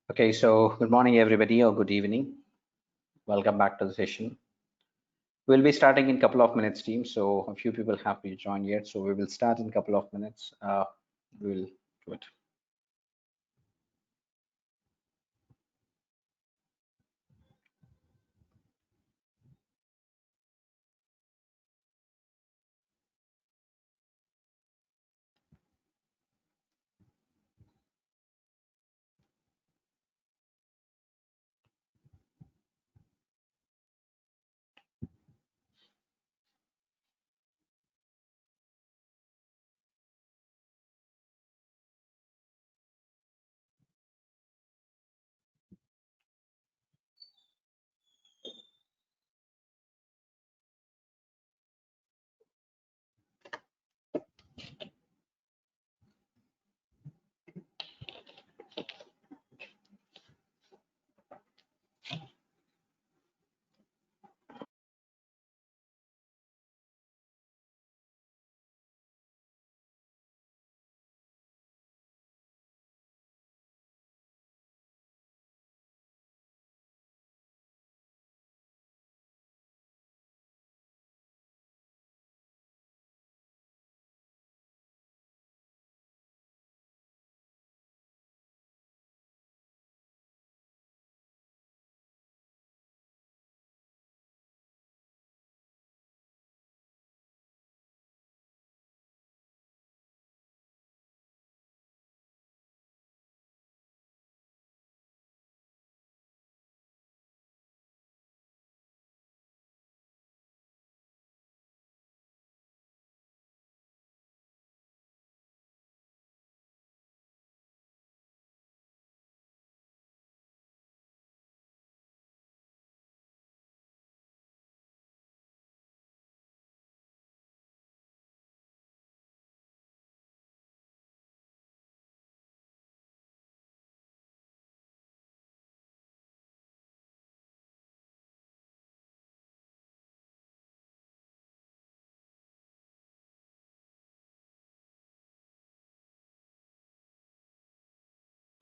Okay, so good morning, everybody, or good evening. Welcome back to the session. We'll be starting in a couple of minutes, team. So a few people have to join yet, so we will start in a couple of minutes. We'll do it.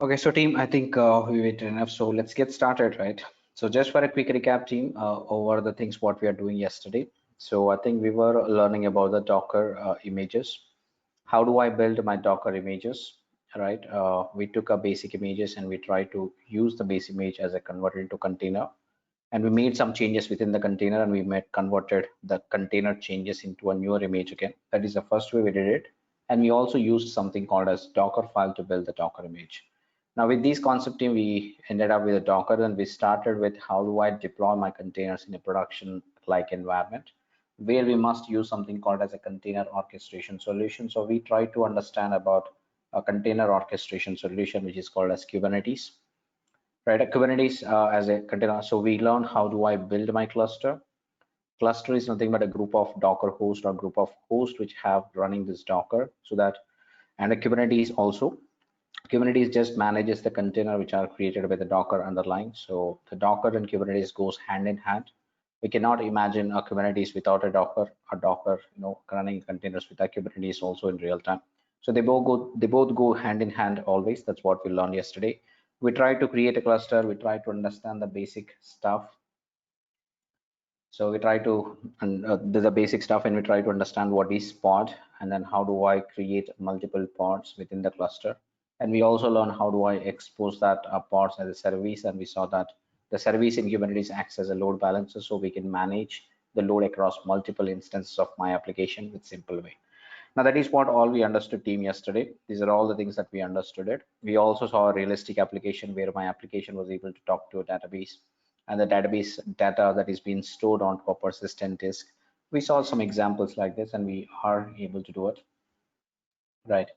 Okay, so team, I think we waited enough. So let's get started, right? So just for a quick recap, team, over the things what we are doing yesterday. So I think we were learning about the Docker images. How do I build my Docker images, right? We took our basic images and we tried to use the base image as a converter into container, and we made some changes within the container, and we made converted the container changes into a newer image again. That is the first way we did it. And we also used something called as Docker file to build the Docker image. Now with this concept team, we ended up with a Docker, and we started with how do I deploy my containers in a production like environment, where we must use something called as a container orchestration solution. So we try to understand about a container orchestration solution, which is called as Kubernetes, right? A Kubernetes as a container. So we learned how do I build my cluster. Cluster is nothing but a group of Docker hosts or group of hosts which have running this Docker, so that, and a Kubernetes also. Kubernetes just manages the container which are created by the Docker underlying. So the Docker and Kubernetes goes hand in hand. We cannot imagine a Kubernetes without a Docker, running containers without Kubernetes also in real time. So they both go hand in hand always. That's what we learned yesterday. We try to create a cluster. We try to understand the basic stuff. So we try to the basic stuff, and we try to understand what is pod, and then how do I create multiple pods within the cluster. And we also learn how do I expose that pods as a service, and we saw that the service in Kubernetes acts as a load balancer, so we can manage the load across multiple instances of my application with simple way. Now that is what all we understood team yesterday. These are all the things that we understood it. We also saw a realistic application where my application was able to talk to a database, and the database data that is being stored onto a persistent disk. We saw some examples like this, and we are able to do it, right?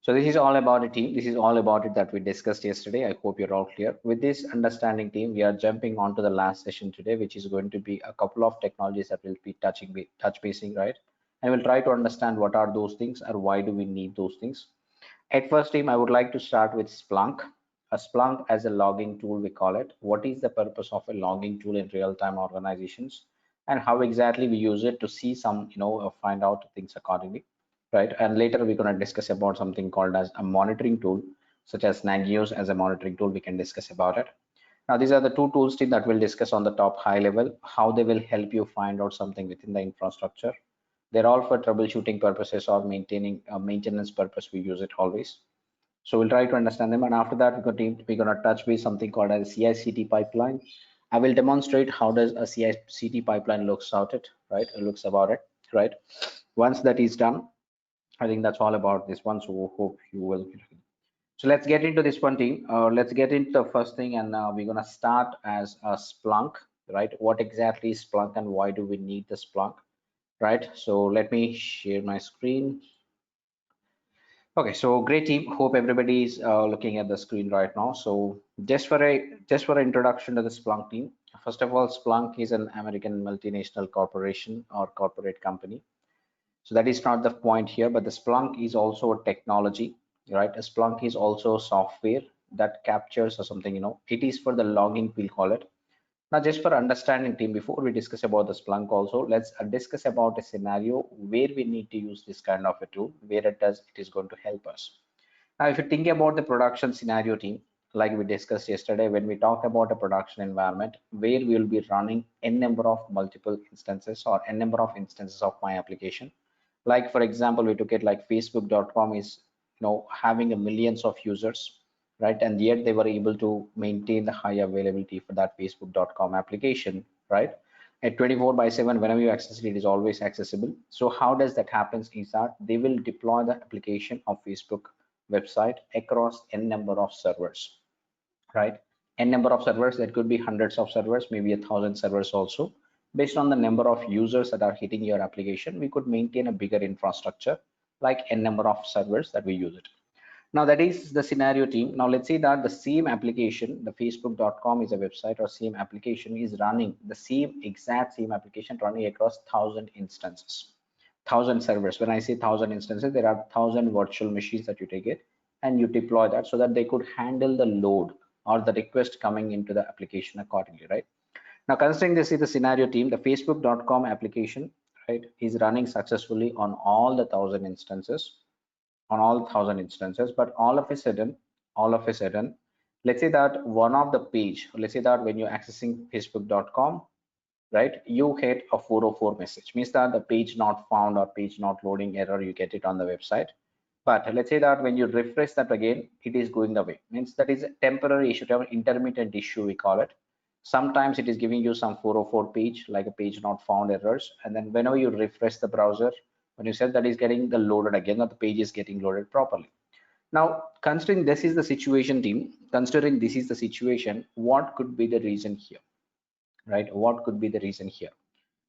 So this is all about it, team. This is all about it that we discussed yesterday. I hope you're all clear. With this understanding, team, we are jumping on to the last session today, which is going to be a couple of technologies that we'll be touch basing, right? And we'll try to understand what are those things or why do we need those things. At first, team, I would like to start with Splunk. A Splunk as a logging tool, we call it. What is the purpose of a logging tool in real-time organizations, and how exactly we use it to see some, find out things accordingly. right? And later we're going to discuss about something called as a monitoring tool, such as Nagios as a monitoring tool. We can discuss about it. Now, these are the two tools team that we'll discuss on the top high level, how they will help you find out something within the infrastructure. They're all for troubleshooting purposes or maintaining maintenance purpose. We use it always. So we'll try to understand them. And after that, we're going to touch base something called as CI/CD pipeline. I will demonstrate how does a CI/CD pipeline looks out it, right? It looks about it, right? Once that is done, I think that's all about this one. So hope you will. So let's get into this one team. Let's get into the first thing, and we're gonna start as a Splunk, right? What exactly is Splunk, and why do we need the Splunk, right? So let me share my screen. Okay, so great team. Hope everybody is looking at the screen right now. So just for an introduction to the Splunk team. First of all, Splunk is an American multinational corporation or corporate company. So that is not the point here, but the Splunk is also a technology, right? A Splunk is also software that captures or something, it is for the logging, we'll call it. Now, just for understanding team, before we discuss about the Splunk also, let's discuss about a scenario where we need to use this kind of a tool, where it is going to help us. Now, if you think about the production scenario team, like we discussed yesterday, when we talk about a production environment where we will be running n number of multiple instances or n number of instances of my application. Like for example, we took it like facebook.com is having a millions of users, right? And yet they were able to maintain the high availability for that facebook.com application, right? At 24/7, whenever you access it, it is always accessible. So how does that happen is that they will deploy the application of Facebook website across n number of servers, right? N number of servers, that could be hundreds of servers, maybe 1,000 servers also. Based on the number of users that are hitting your application, we could maintain a bigger infrastructure like n number of servers that we use it. Now that is the scenario team. Now let's say that the same application, the facebook.com is a website, or same application is running the exact same application running across 1,000 instances, 1,000 servers. When I say 1,000 instances, there are 1,000 virtual machines that you take it and you deploy that so that they could handle the load or the request coming into the application accordingly, right? Now considering this is the scenario team, the facebook.com application, right, is running successfully on all the 1,000 instances, but all of a sudden, let's say that one of the page, let's say that when you're accessing facebook.com, right, you hit a 404 message, means that the page not found or page not loading error, you get it on the website. But let's say that when you refresh that again, it is going away, means that is a temporary issue, intermittent issue we call it. Sometimes it is giving you some 404 page, like a page not found errors, and then whenever you refresh the browser, when you said that is getting the loaded again, or the page is getting loaded properly. Now considering this is the situation team, considering this is the situation, what could be the reason here, right? What could be the reason here,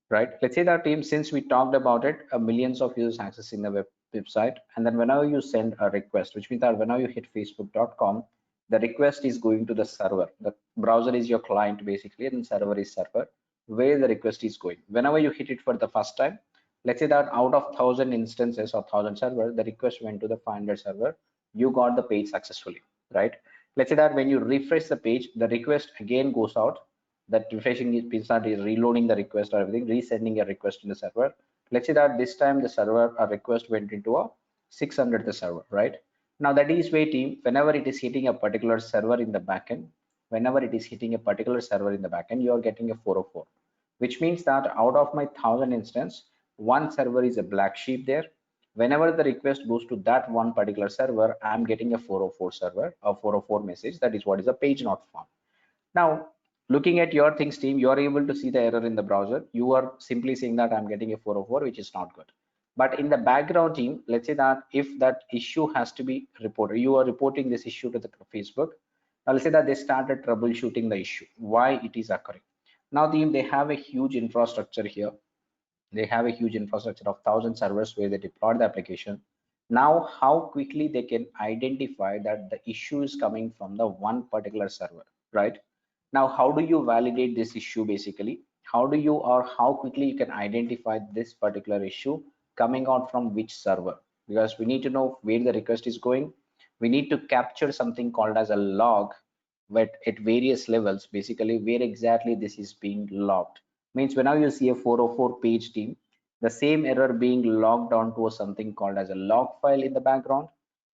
right? Let's say that team, since we talked about it, millions of users accessing the website, and then whenever you send a request, which means that whenever you hit facebook.com, the request is going to the server. The browser is your client basically, and server is server where the request is going. Whenever you hit it for the first time, let's say that out of 1,000 instances or 1,000 servers, the request went to the 500 server, you got the page successfully, right? Let's say that when you refresh the page, the request again goes out, that refreshing is reloading the request or everything, resending a request in the server. Let's say that this time the server a request went into a 600 the server, right? Now that is way team, whenever it is hitting a particular server in the backend, you are getting a 404, which means that out of my 1,000 instance, one server is a black sheep there. Whenever the request goes to that one particular server, I'm getting a 404 server, a 404 message. That is what is a page not found. Now, looking at your things team, you are able to see the error in the browser. You are simply saying that I'm getting a 404, which is not good. But in the background team, let's say that if that issue has to be reported, you are reporting this issue to the Facebook. Now let's say that they started troubleshooting the issue, why it is occurring. Now team, they have a huge infrastructure here. They have a huge infrastructure of 1,000 servers where they deployed the application. Now, how quickly they can identify that the issue is coming from the one particular server, right? Now, how do you validate this issue basically? How do you, or how quickly you can identify this particular issue coming out from which server? Because we need to know where the request is going. We need to capture something called as a log, but at various levels, basically where exactly this is being logged. Means whenever you see a 404 page team, the same error being logged onto something called as a log file in the background,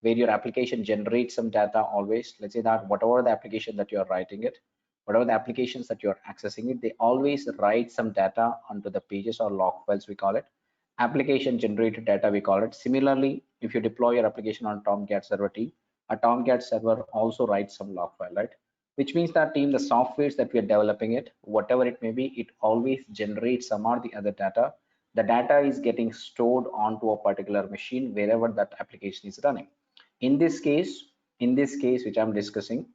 where your application generates some data always. Let's say that whatever the application that you're writing it, whatever the applications that you're accessing it, they always write some data onto the pages or log files, we call it. Application generated data, we call it. Similarly, if you deploy your application on Tomcat server team, a Tomcat server also writes some log file, right? Which means that team, the softwares that we are developing it, whatever it may be, it always generates some or the other data. The data is getting stored onto a particular machine wherever that application is running. In this case, which I'm discussing,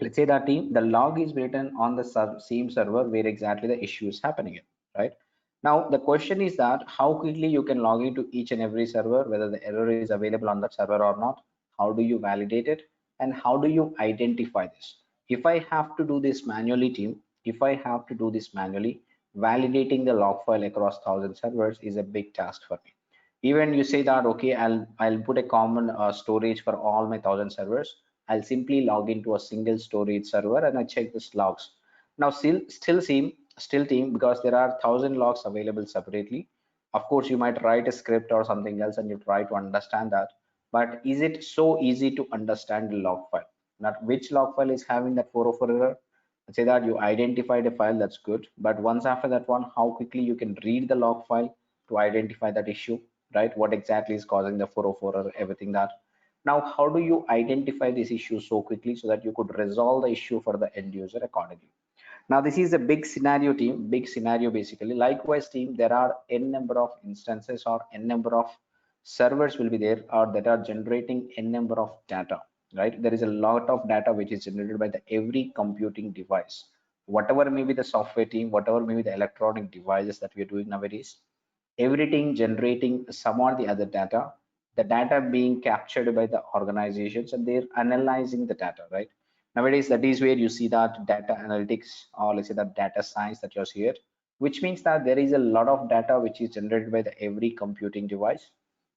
let's say that team, the log is written on the same server where exactly the issue is happening in, right? Now the question is that how quickly you can log into each and every server, whether the error is available on that server or not. How do you validate it, and how do you identify this? If I have to do this manually, team, if I have to do this manually, validating the log file across 1,000 servers is a big task for me. Even you say that, okay, I'll put a common storage for all my 1,000 servers. I'll simply log into a single storage server and I check this logs. Now still team, because there are 1,000 logs available separately. Of course, you might write a script or something else and you try to understand that. But is it so easy to understand the log file? Not which log file is having that 404 error? Let's say that you identified a file, that's good. But once after that one, how quickly you can read the log file to identify that issue, right? What exactly is causing the 404 or everything that. Now, how do you identify this issue so quickly so that you could resolve the issue for the end user accordingly? Now, this is a big scenario, team, big scenario basically. Likewise, team, there are n number of instances or n number of servers will be there, or that are generating n number of data, right? There is a lot of data which is generated by the every computing device, whatever may be the software team, whatever may be the electronic devices that we are doing nowadays, everything generating some or the other data, the data being captured by the organizations and they're analyzing the data, right? Nowadays, that is where you see that data analytics, or let's say that data science that you're here, which means that there is a lot of data which is generated by the every computing device.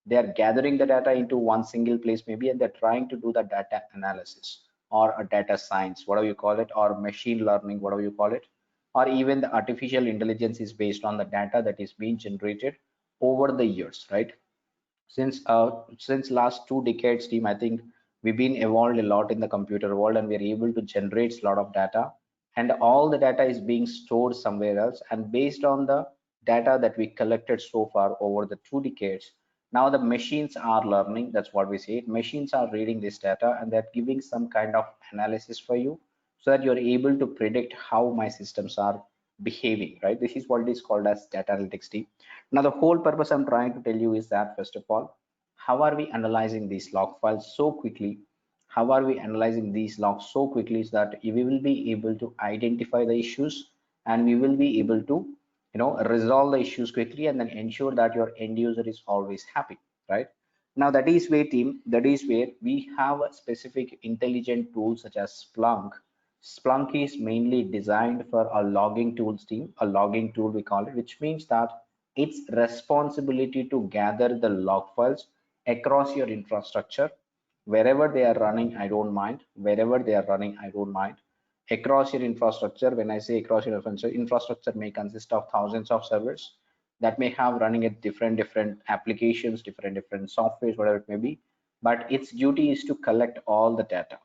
They are gathering the data into one single place maybe, and they're trying to do the data analysis or a data science, whatever you call it, or machine learning, whatever you call it, or even the artificial intelligence is based on the data that is being generated over the years, right? Since last 2 decades, team, I think we've been evolved a lot in the computer world, and we're able to generate a lot of data, and all the data is being stored somewhere else. And based on the data that we collected so far over the 2 decades, now the machines are learning. That's what we say. Machines are reading this data and they're giving some kind of analysis for you, so that you're able to predict how my systems are behaving, right? This is what it is called as data analytics team. Now, the whole purpose I'm trying to tell you is that, first of all, how are we analyzing these log files so quickly? How are we analyzing these logs so quickly so that we will be able to identify the issues, and we will be able to, resolve the issues quickly, and then ensure that your end user is always happy, right? Now, that is where, team, that is where we have a specific intelligent tools such as Splunk. Splunk is mainly designed for a logging tools team, a logging tool we call it, which means that its responsibility to gather the log files across your infrastructure. Wherever they are running, I don't mind. Wherever they are running, I don't mind. Across your infrastructure, when I say across your infrastructure may consist of thousands of servers that may have running at different applications, different softwares, whatever it may be. But its duty is to collect all the data,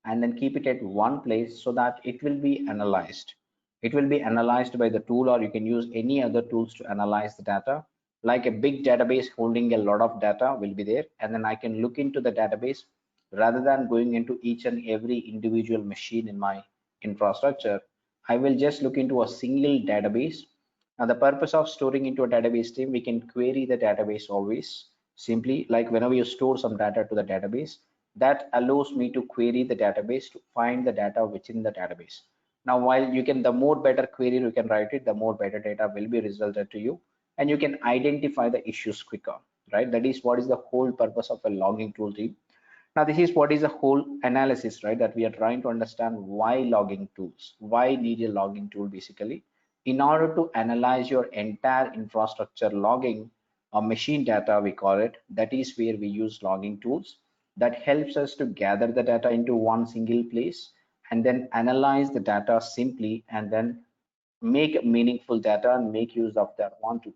and then keep it at one place so that it will be analyzed. It will be analyzed by the tool, or you can use any other tools to analyze the data. Like a big database holding a lot of data will be there, and then I can look into the database rather than going into each and every individual machine in my infrastructure. I will just look into a single database. Now, the purpose of storing into a database team, we can query the database always. Simply, like whenever you store some data to the database, that allows me to query the database to find the data within the database. Now, while you can, the more better query you can write it, the more better data will be resulted to you, and you can identify the issues quicker, right? That is what is the whole purpose of a logging tool team. Now, this is what is a whole analysis, right? That we are trying to understand why logging tools, why need a logging tool basically, in order to analyze your entire infrastructure logging or machine data, we call it. That is where we use logging tools that helps us to gather the data into one single place and then analyze the data simply, and then make meaningful data and make use of that one to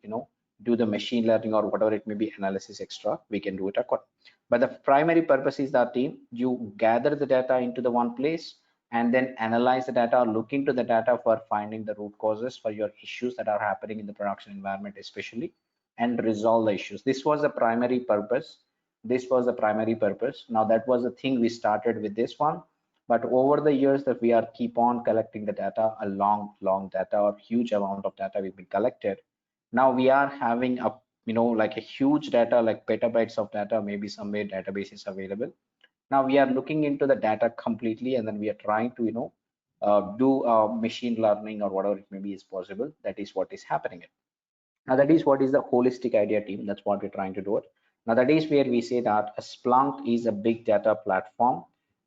do the machine learning or whatever it may be, analysis extra, we can do it according. But the primary purpose is that team, you gather the data into the one place and then analyze the data, look into the data for finding the root causes for your issues that are happening in the production environment especially, and resolve the issues. This was the primary purpose. This was the primary purpose. Now that was the thing we started with this one, but over the years that we are keep on collecting the data, a long data or huge amount of data will be collected. Now we are having a like a huge data, like petabytes of data, maybe somewhere databases available. Now we are looking into the data completely, and then we are trying to do machine learning or whatever it may be is possible. That is what is happening. Now that is what is the holistic idea team. That's what we're trying to do it. Now that is where we say that a Splunk is a big data platform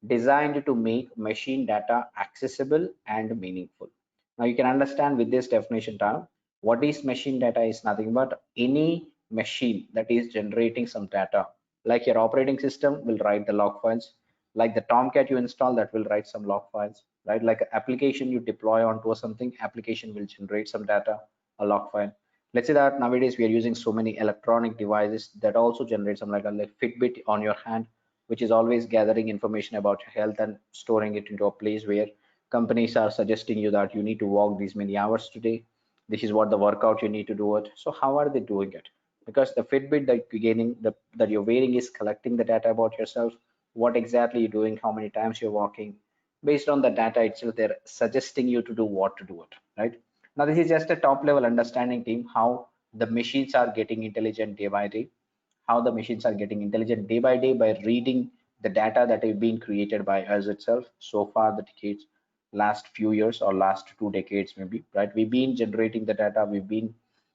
designed to make machine data accessible and meaningful. Now you can understand with this definition term, what is machine data is nothing but any machine that is generating some data. Like your operating system will write the log files, like the Tomcat you install that will write some log files, right? Like an application you deploy onto something, application will generate some data, a log file. Let's say that nowadays we are using so many electronic devices that also generate some like a Fitbit on your hand, which is always gathering information about your health and storing it into a place where companies are suggesting you that you need to walk these many hours today. This is what the workout you need to do it. So how are they doing it? Because the Fitbit that you're getting, that you're wearing is collecting the data about yourself, what exactly you're doing, how many times you're walking. Based on the data itself, they're suggesting you to do what to do it, right? Now, this is just a top level understanding team, how the machines are getting intelligent day by day, how the machines are getting intelligent day by reading the data that is being created by us itself. So far, the decades, last few years or last 2 decades, maybe, right? We've been generating the data, we've been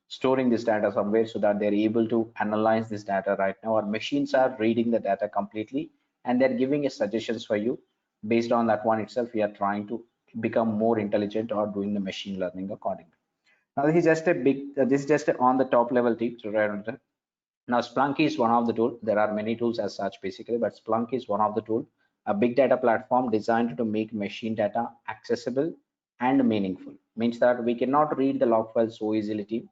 storing this data somewhere so that they're able to analyze this data right now. Our machines are reading the data completely and they're giving us suggestions for you. Based on that one itself, we are trying to become more intelligent or doing the machine learning accordingly. Now this is just a big, this is just on the top level tip. So right on that. Now Splunk is one of the tools. There are many tools as such basically, but Splunk is one of the tools. A big data platform designed to make machine data accessible and meaningful. Means that we cannot read the log files so easily. Team.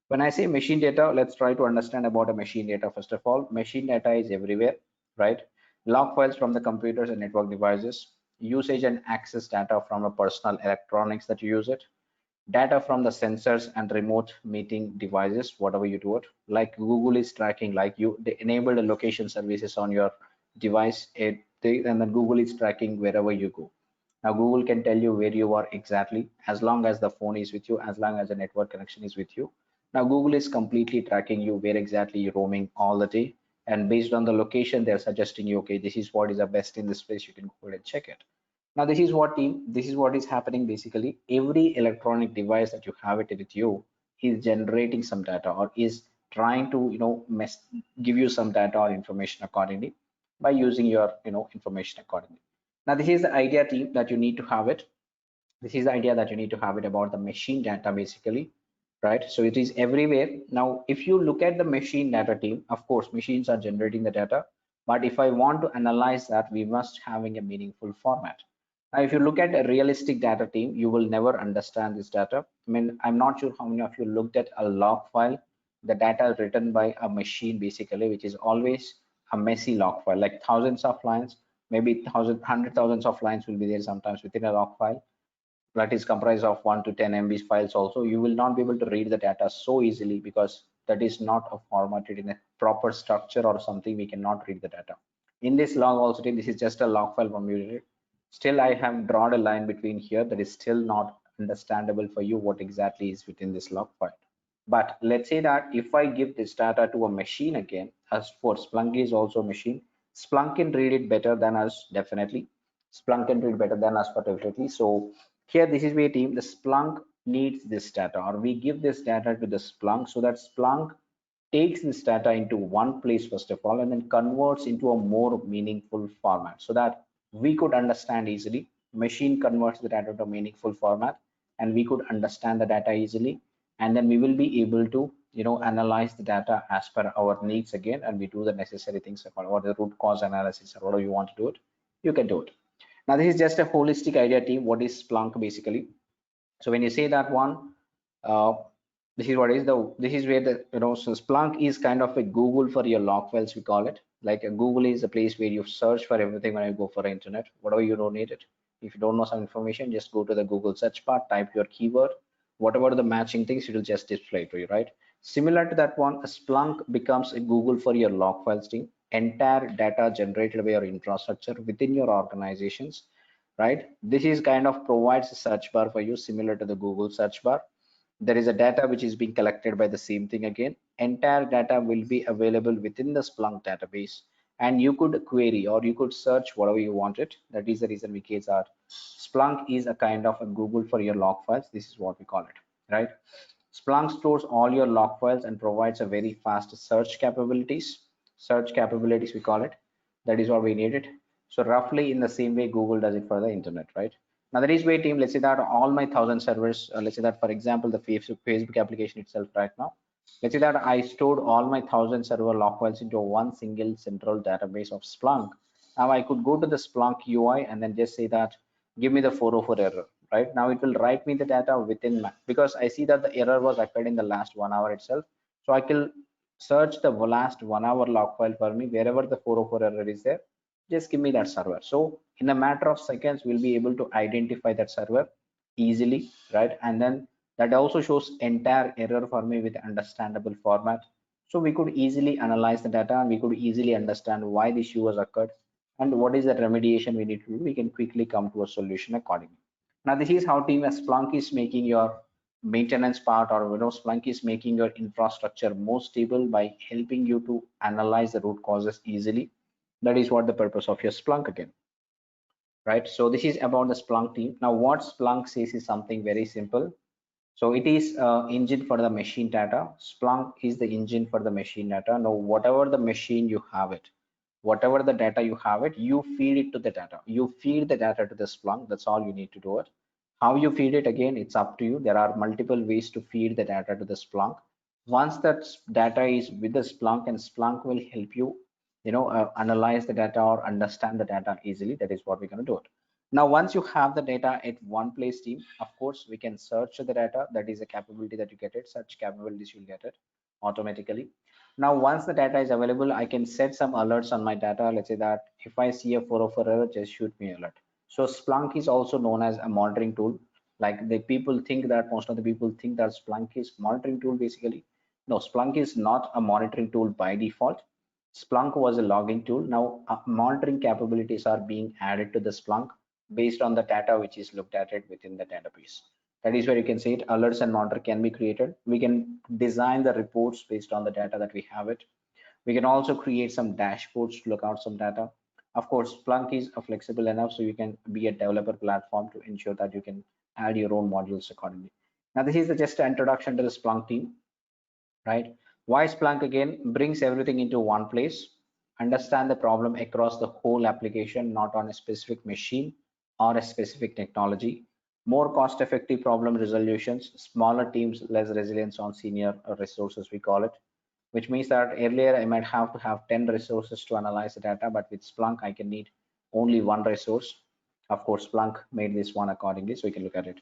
When I say machine data, let's try to understand about a machine data. First of all, machine data is everywhere, right? Log files from the computers and network devices, usage and access data from the personal electronics that you use it, data from the sensors and remote meeting devices, whatever you do it, like Google is tracking, like they enable the location services on your device, and then Google is tracking wherever you go. Now Google can tell you where you are exactly, as long as the phone is with you, as long as the network connection is with you. Now Google is completely tracking you where exactly you're roaming all the day, and based on the location they're suggesting you, okay, this is what is the best in this place, you can go ahead and check it. Now this is what team, this is what is happening basically. Every electronic device that you have it with you is generating some data or is trying to give you some data or information accordingly by using your information accordingly. Now this is the idea team that you need to have it. This is the idea that you need to have it about the machine data basically, right? So it is everywhere. Now if you look at the machine data team, of course machines are generating the data, but if I want to analyze that, we must having a meaningful format. Now if you look at a realistic data team, you will never understand this data. I mean, I'm not sure how many of you looked at a log file, the data written by a machine basically, which is always a messy log file, like thousands of lines, maybe hundred thousands of lines will be there sometimes within a log file that is comprised of 1 to 10 MB files. Also you will not be able to read the data so easily because that is not a formatted in a proper structure or something. We cannot read the data in this log. Also this is just a log file from you. Still I have drawn a line between here that is still not understandable for you what exactly is within this log file. But let's say that if I give this data to a machine again, as for Splunk is also a machine, Splunk can read it better than us, definitely. Splunk can read better than us, but definitely. So here, this is where team, the Splunk needs this data, or we give this data to the Splunk so that Splunk takes this data into one place first of all, and then converts into a more meaningful format so that we could understand easily. Machine converts the data to a meaningful format, and we could understand the data easily, and then we will be able to analyze the data as per our needs again, and we do the necessary things or the root cause analysis or whatever you want to do it, you can do it. Now this is just a holistic idea team. What is Splunk basically? So when you say that one, uh, this is where the, so Splunk is kind of a Google for your log files, we call it. Like a Google is a place where you search for everything when you go for internet, whatever you don't need it. If you don't know some information, just go to the Google search bar, type your keyword, whatever the matching things, it will just display to you, right? Similar to that one, a Splunk becomes a Google for your log files team. Entire data generated by your infrastructure within your organizations, right? This is kind of provides a search bar for you, similar to the Google search bar. There is a data which is being collected by the same thing again. Entire data will be available within the Splunk database, and you could query or you could search whatever you wanted. That is the reason we case our Splunk is a kind of a Google for your log files. This is what we call it, right? Splunk stores all your log files and provides a very fast search capabilities. Search capabilities, we call it. That is what we needed. So roughly in the same way Google does it for the internet, right? Now there is way team, let's say that all my 1,000 servers, let's say that for example, the Facebook application itself right now, let's say that I stored all my 1,000 server log files into one single central database of Splunk. Now I could go to the Splunk UI and then just say that, give me the 404 error, right? Now it will write me the data within because I see that the error was occurred in the last 1 hour itself. So I can search the last 1 hour log file for me, wherever the 404 error is there, just give me that server. So in a matter of seconds, we'll be able to identify that server easily, right? And then that also shows entire error for me with understandable format. So we could easily analyze the data and we could easily understand why the issue was occurred and what is the remediation we need to do. We can quickly come to a solution accordingly. Now this is how team Splunk is making your maintenance part, or Splunk is making your infrastructure more stable by helping you to analyze the root causes easily. That is what the purpose of your Splunk again, right? So this is about the Splunk team. Now what Splunk says is something very simple. So it is engine for the machine data. Splunk is the engine for the machine data. Now whatever the machine you have it, whatever the data you have it, you feed it to the data. You feed the data to the Splunk. That's all you need to do it. How you feed it, again, it's up to you. There are multiple ways to feed the data to the Splunk. Once that data is with the Splunk, and Splunk will help you, analyze the data or understand the data easily. That is what we're going to do it. Now, once you have the data at one place team, of course, we can search the data. That is a capability that you get it. Search capabilities, you'll get it automatically. Now, once the data is available, I can set some alerts on my data. Let's say that if I see a 404 error, just shoot me alert. So Splunk is also known as a monitoring tool. Like the people think that most of the people think that Splunk is monitoring tool basically. No, Splunk is not a monitoring tool by default. Splunk was a logging tool. Now monitoring capabilities are being added to the Splunk based on the data which is looked at it within the database. That is where you can see it. Alerts and monitor can be created. We can design the reports based on the data that we have it. We can also create some dashboards to look out some data. Of course, Splunk is flexible enough so you can be a developer platform to ensure that you can add your own modules accordingly. Now, this is just an introduction to the Splunk team, right? Why Splunk again brings everything into one place, understand the problem across the whole application, not on a specific machine or a specific technology. More cost-effective problem resolutions, smaller teams, less resilience on senior resources, we call it, which means that earlier I might have to have 10 resources to analyze the data, but with Splunk, I can need only one resource. Of course, Splunk made this one accordingly, so we can look at it.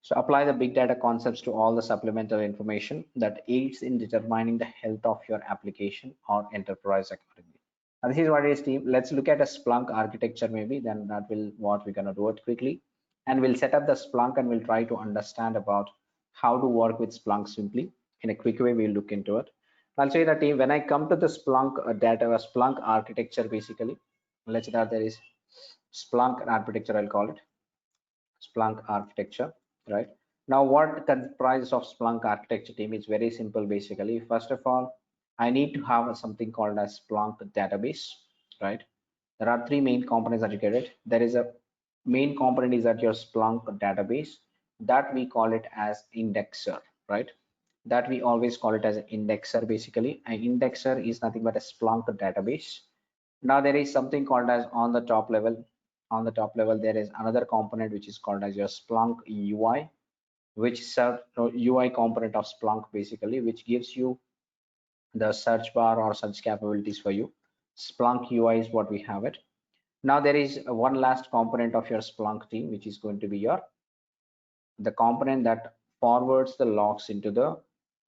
So apply the big data concepts to all the supplemental information that aids in determining the health of your application or enterprise accordingly. And this is what it is, team. Let's look at a Splunk architecture maybe, then that will what we're gonna do it quickly. And we'll set up the Splunk and we'll try to understand about how to work with Splunk simply. In a quick way, we'll look into it. I'll say that team, when I come to the Splunk Splunk architecture, basically, let's say that there is Splunk architecture, I'll call it Splunk architecture, right? Now, what comprises of Splunk architecture team is very simple, basically. First of all, I need to have something called as Splunk database, right? There are three main components that you get it. There is a main component is that your Splunk database that we call it as indexer, right? That we always call it as an indexer. Basically, an indexer is nothing but a Splunk database. Now there is something called as on the top level. On the top level, there is another component which is called as your Splunk UI, which serve UI component of Splunk basically, which gives you the search bar or search capabilities for you. Splunk UI is what we have it. Now there is one last component of your Splunk team, which is going to be your the component that forwards the logs into the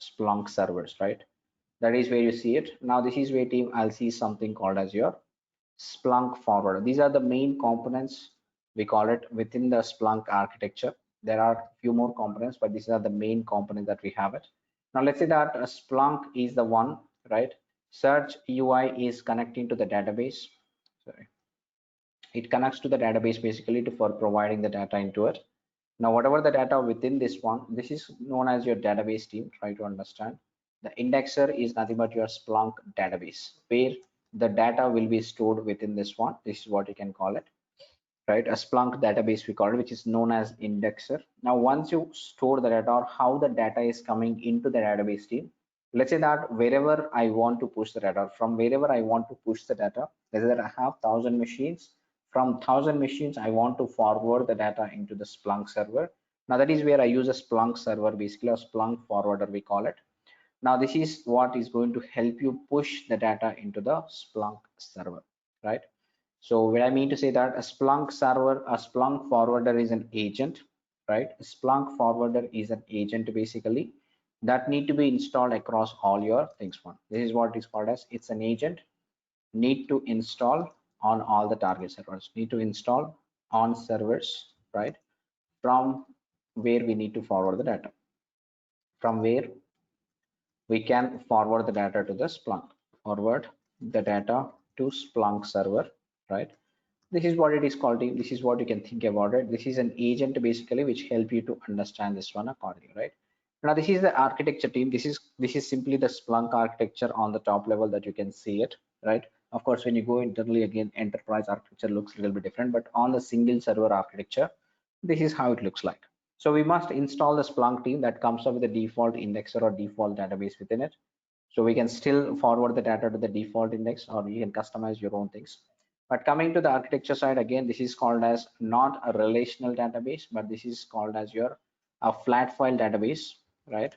Splunk servers, right? That is where you see it. Now this is where team I'll see something called as your Splunk forwarder. These are the main components, we call it, within the Splunk architecture. There are few more components, but these are the main components that we have it. Now let's say that Splunk is the one, right? Search UI is connecting to the database. Sorry. It connects to the database basically for providing the data into it. Now, whatever the data within this one, this is known as your database team. Try to understand. The indexer is nothing but your Splunk database, where the data will be stored within this one. This is what you can call it, right? A Splunk database we call it, which is known as indexer. Now, once you store the data or how the data is coming into the database team, let's say that wherever I want to push the data, from wherever I want to push the data, let's say that I have 1,000 machines. From 1,000 machines, I want to forward the data into the Splunk server. Now that is where I use a Splunk server, basically a Splunk forwarder we call it. Now this is what is going to help you push the data into the Splunk server, right? So what I mean to say that a Splunk server, a Splunk forwarder is an agent, right? A Splunk forwarder is an agent basically that need to be installed across all your things. One, this is what is called as, it's an agent need to install on all the target servers, need to install on servers, right? From where we need to forward the data, from where we can forward the data to the Splunk, forward the data to Splunk server, right? This is what it is called. This is what you can think about it. This is an agent basically which help you to understand this one accordingly, right? Now this is the architecture team. This is simply the Splunk architecture on the top level that you can see it, right? Of course, when you go internally, again, enterprise architecture looks a little bit different, but on the single server architecture, this is how it looks like. So we must install the Splunk team that comes up with a default indexer or default database within it. So we can still forward the data to the default index, or you can customize your own things. But coming to the architecture side, again, this is called as not a relational database, but this is called as your a flat file database, right?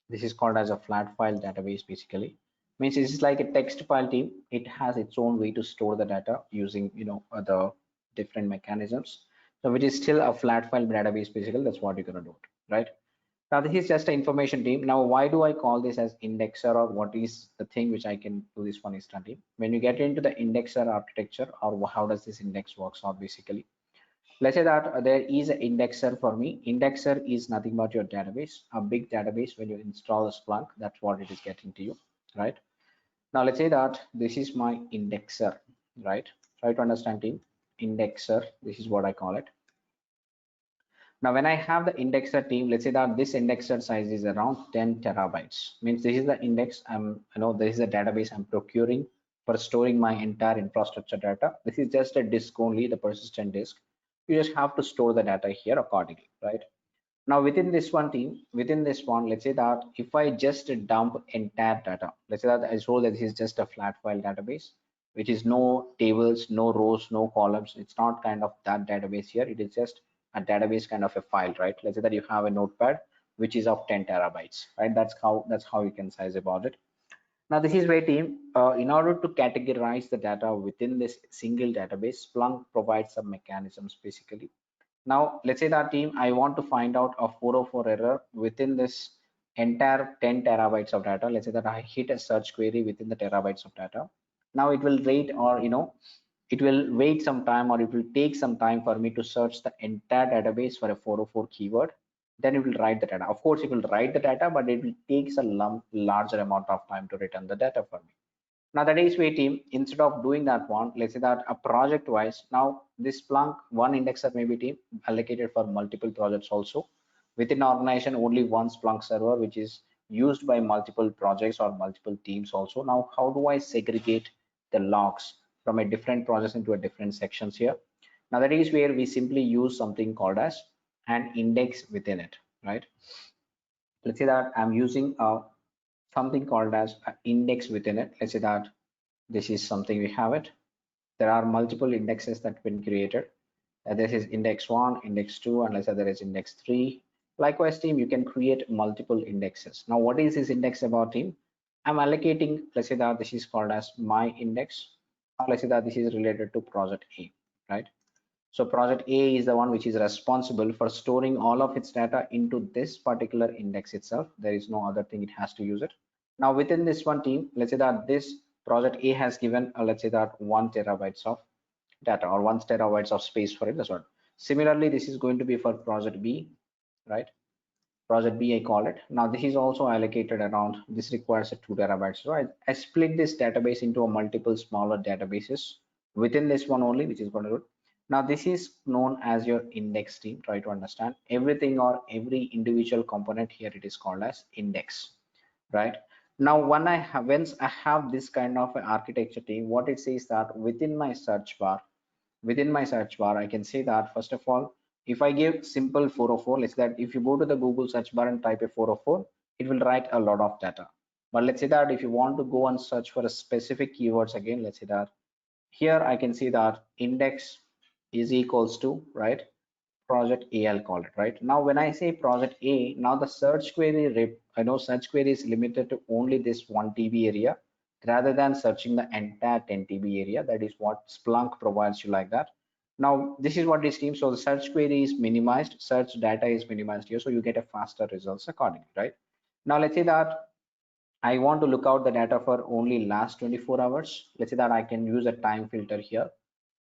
This is called as a flat file database basically. Means this is like a text file team. It has its own way to store the data using, the different mechanisms. So which is still a flat file database basically. That's what you're gonna do, right? Now this is just an information team. Now why do I call this as indexer, or what is the thing which I can do this one instantly? When you get into the indexer architecture, or how does this index works out basically? Let's say that there is an indexer for me. Indexer is nothing but your database, a big database. When you install a Splunk, that's what it is getting to you, right? Now let's say that this is my indexer, right? Try to understand team. Indexer, this is what I call it. Now, when I have the indexer team, let's say that this indexer size is around 10 terabytes. Means this is the index this is a database I'm procuring for storing my entire infrastructure data. This is just a disk only, the persistent disk. You just have to store the data here accordingly, right? Now, within this one team, within this one, let's say that if I just dump entire data, let's say that I told that this is just a flat file database, which is no tables, no rows, no columns. It's not kind of that database here. It is just a database kind of a file, right? Let's say that you have a notepad which is of 10 terabytes, right? That's how you can size about it. Now this is where team, in order to categorize the data within this single database, Splunk provides some mechanisms basically. Now let's say that team, I want to find out a 404 error within this entire 10 terabytes of data. Let's say that I hit a search query within the terabytes of data. Now it will rate, or it will wait some time, or it will take some time for me to search the entire database for a 404 keyword. Then it will write the data. Of course, it will write the data, but it will take a larger amount of time to return the data for me. Now that is where team, instead of doing that one, let's say that a project wise, now this Splunk one indexer may be team allocated for multiple projects also. Within organization, only one Splunk server, which is used by multiple projects or multiple teams also. Now, how do I segregate the logs from a different projects into a different sections here? Now that is where we simply use something called as an index within it, right? Let's say that I'm using something called as an index within it. Let's say that this is something we have it. There are multiple indexes that have been created. This is index 1, index 2, and let's say there is index 3. Likewise team, you can create multiple indexes. Now what is this index about team? I'm allocating, let's say that this is called as my index, or let's say that this is related to project A, right? So project A is the one which is responsible for storing all of its data into this particular index itself. There is no other thing it has to use it. Now within this one team, let's say that this project A has given, let's say that 1 terabytes of data or 1 terabytes of space for it. That's what. Similarly, this is going to be for project B, right? Project B, I call it. Now this is also allocated around, this requires a 2 terabytes. So I split this database into a multiple smaller databases within this one only, which is going to do. Now this is known as your index team. Try to understand everything or every individual component here. It is called as index, right? Now when once I have this kind of architecture team, what it says that within my search bar, I can say that first of all, if I give simple 404, let's say that if you go to the Google search bar and type a 404, it will write a lot of data. But let's say that if you want to go and search for a specific keywords again, let's say that here I can see that index is equals to, right, project A, I'll call it, right? Now when I say project A, now the search query, I know search query is limited to only this 1 TB area rather than searching the entire 10 TB area. That is what Splunk provides you like that. Now this is what this team, so the search query is minimized, search data is minimized here, so you get a faster results accordingly, right? Now let's say that I want to look out the data for only last 24 hours. Let's say that I can use a time filter here.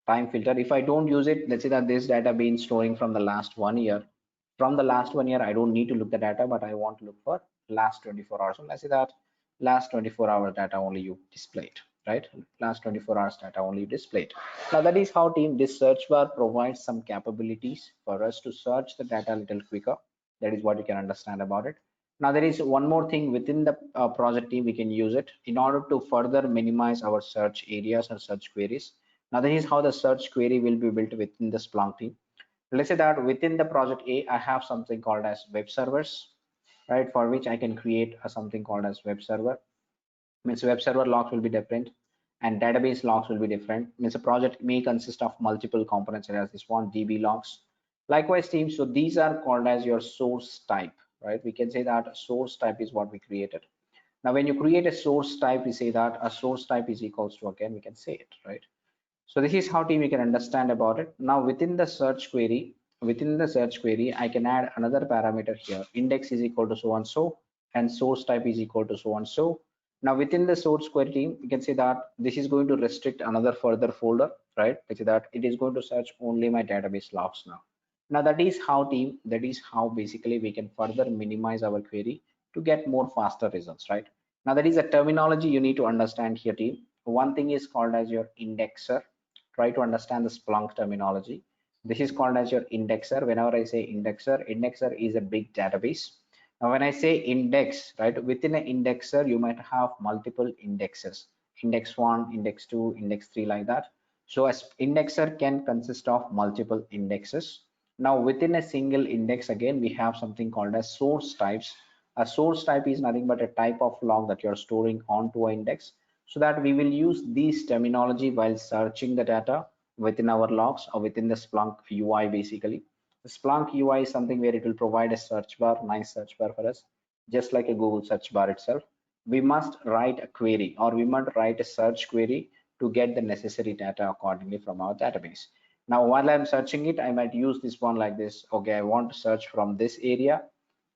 Time filter, if I don't use it, let's say that this data been storing from the last 1 year. From the last 1 year, I don't need to look the data, but I want to look for last 24 hours. So let's say that last 24 hours data only you displayed, right? Last 24 hours data only you displayed. Now that is how team, this search bar provides some capabilities for us to search the data a little quicker. That is what you can understand about it. Now there is one more thing within the project team, we can use it in order to further minimize our search areas or search queries. Now this is how the search query will be built within the Splunk team. Let's say that within the project A, I have something called as web servers, right? For which I can create something called as web server. Means web server logs will be different and database logs will be different. Means a project may consist of multiple components such as this one DB logs. Likewise team, so these are called as your source type, right? We can say that a source type is what we created. Now when you create a source type, we say that a source type is equals to, again we can say it, right? So this is how team you can understand about it. Now within the search query, I can add another parameter here. Index is equal to so and so, and source type is equal to so and so. Now within the source query team, you can see that this is going to restrict another further folder, right? Which is that it is going to search only my database logs now. Now that is how team, that is how basically we can further minimize our query to get more faster results, right? Now that is a terminology you need to understand here team. One thing is called as your indexer. Try to understand the Splunk terminology. This is called as your indexer. Whenever I say indexer, indexer is a big database. Now when I say index, right, within an indexer you might have multiple indexes, index 1, index 2, index 3, like that. So as indexer can consist of multiple indexes. Now within a single index, again we have something called as source types. A source type is nothing but a type of log that you're storing onto an index, so that we will use these terminology while searching the data within our logs or within the Splunk UI. Basically the Splunk UI is something where it will provide a search bar, nice search bar for us, just like a Google search bar itself. We must write a query or we must write a search query to get the necessary data accordingly from our database. Now while I'm searching it, I might use this one like this. Okay, I want to search from this area,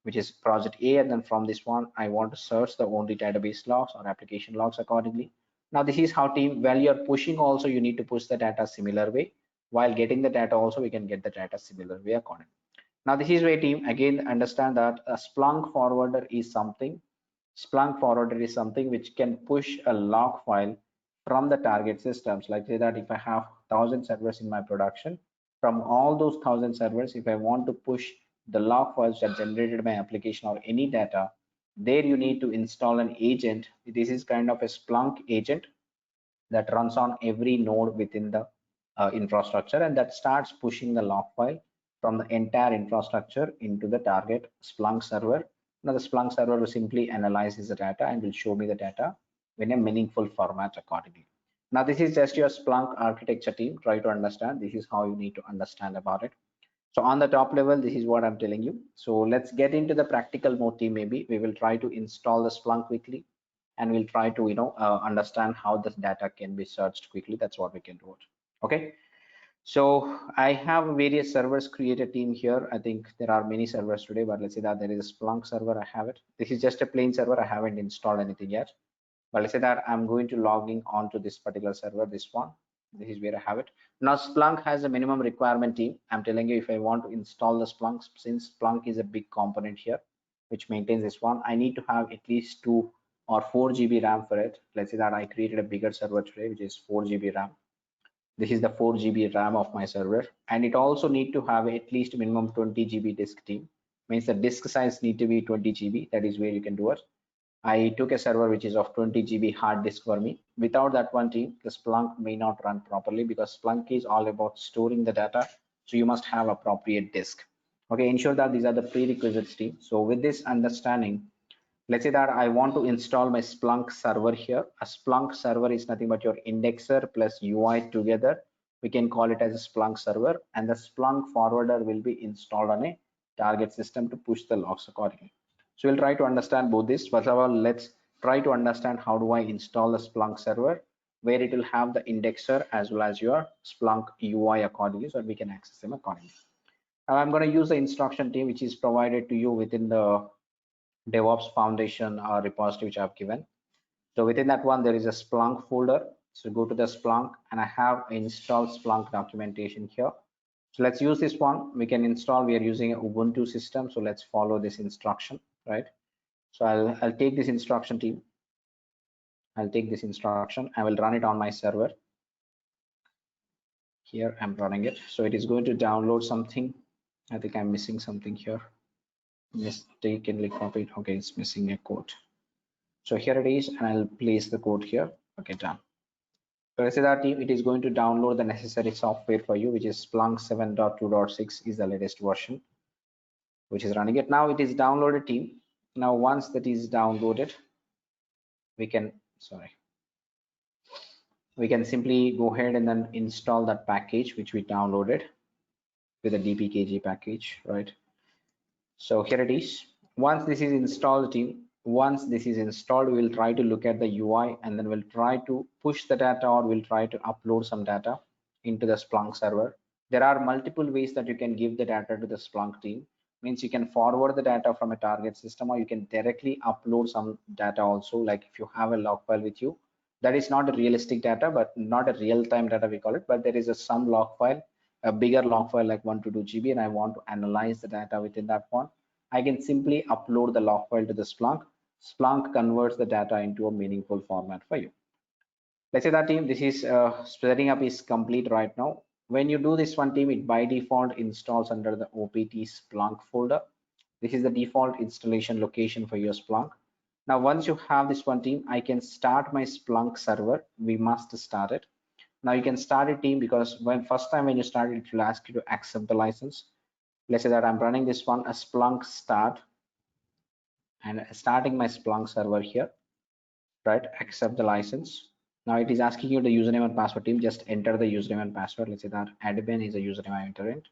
which is project A, and then from this one I want to search the only database logs or application logs accordingly. Now this is how team, while you're pushing also you need to push the data similar way, while getting the data also we can get the data similar way accordingly. Now this is where team, again understand that a Splunk forwarder is something which can push a log file from the target systems. Like say that if I have 1,000 servers in my production, from all those 1,000 servers, if I want to push the log files that generated my application or any data, there you need to install an agent. This is kind of a Splunk agent that runs on every node within the infrastructure, and that starts pushing the log file from the entire infrastructure into the target Splunk server. Now the Splunk server will simply analyze the data and will show me the data in a meaningful format accordingly. Now this is just your Splunk architecture team. Try to understand. This is how you need to understand about it. So on the top level, this is what I'm telling you. So let's get into the practical mode team. Maybe we will try to install the Splunk quickly, and we'll try to understand how this data can be searched quickly. That's what we can do it. Okay. So I have various servers created team here. I think there are many servers today, but let's say that there is a Splunk server. I have it. This is just a plain server. I haven't installed anything yet. But let's say that I'm going to logging onto this particular server, this one. This is where I have it. Now Splunk has a minimum requirement team. I'm telling you, if I want to install the Splunk, since Splunk is a big component here, which maintains this one, I need to have at least 2 or 4 GB RAM for it. Let's say that I created a bigger server today, which is 4 GB RAM. This is the 4 GB RAM of my server, and it also need to have at least minimum 20 GB disk team. Means the disk size need to be 20 GB. That is where you can do it. I took a server which is of 20 GB hard disk for me. Without that one team, the Splunk may not run properly, because Splunk is all about storing the data. So you must have appropriate disk. Okay, ensure that these are the prerequisites team. So with this understanding, let's say that I want to install my Splunk server here. A Splunk server is nothing but your indexer plus UI together. We can call it as a Splunk server, and the Splunk forwarder will be installed on a target system to push the logs accordingly. So we'll try to understand both this. First of all, let's try to understand how do I install the Splunk server, where it will have the indexer as well as your Splunk UI accordingly, so that we can access them accordingly. Now I'm going to use the instruction team which is provided to you within the DevOps Foundation repository which I've given. So within that one, there is a Splunk folder. So go to the Splunk, and I have installed Splunk documentation here. So let's use this one. We can install. We are using an Ubuntu system. So let's follow this instruction, right? So I'll take this instruction team. I'll take this instruction. I will run it on my server. Here I'm running it. So it is going to download something. I think I'm missing something here. Mistakenly copied. Okay, it's missing a code. So here it is, and I'll place the code here. Okay, done. So let's say that team, it is going to download the necessary software for you, which is Splunk 7.2.6 is the latest version, which is running it. Now it is downloaded team. Now once that is downloaded, we can, we can simply go ahead and then install that package which we downloaded with a dpkg package, right? So here it is. Once this is installed team, once this is installed, we'll try to look at the UI, and then we'll try to push the data, or we'll try to upload some data into the Splunk server. There are multiple ways that you can give the data to the Splunk team. Means you can forward the data from a target system, or you can directly upload some data also. Like if you have a log file with you, that is not a realistic data, but not a real-time data we call it, but there is a some log file, a bigger log file like 1 to 2 GB, and I want to analyze the data within that one. I can simply upload the log file to the Splunk. Splunk converts the data into a meaningful format for you. Let's say that team, this is setting up is complete right now. When you do this one team, it by default installs under the OPT Splunk folder. This is the default installation location for your Splunk. Now, once you have this one team, I can start my Splunk server. We must start it. Now you can start a team, because when first time when you start it will ask you to accept the license. Let's say that I'm running this one, a Splunk start, and starting my Splunk server here, right? Accept the license. Now it is asking you the username and password team. Just enter the username and password. Let's say that admin is a username I enter it,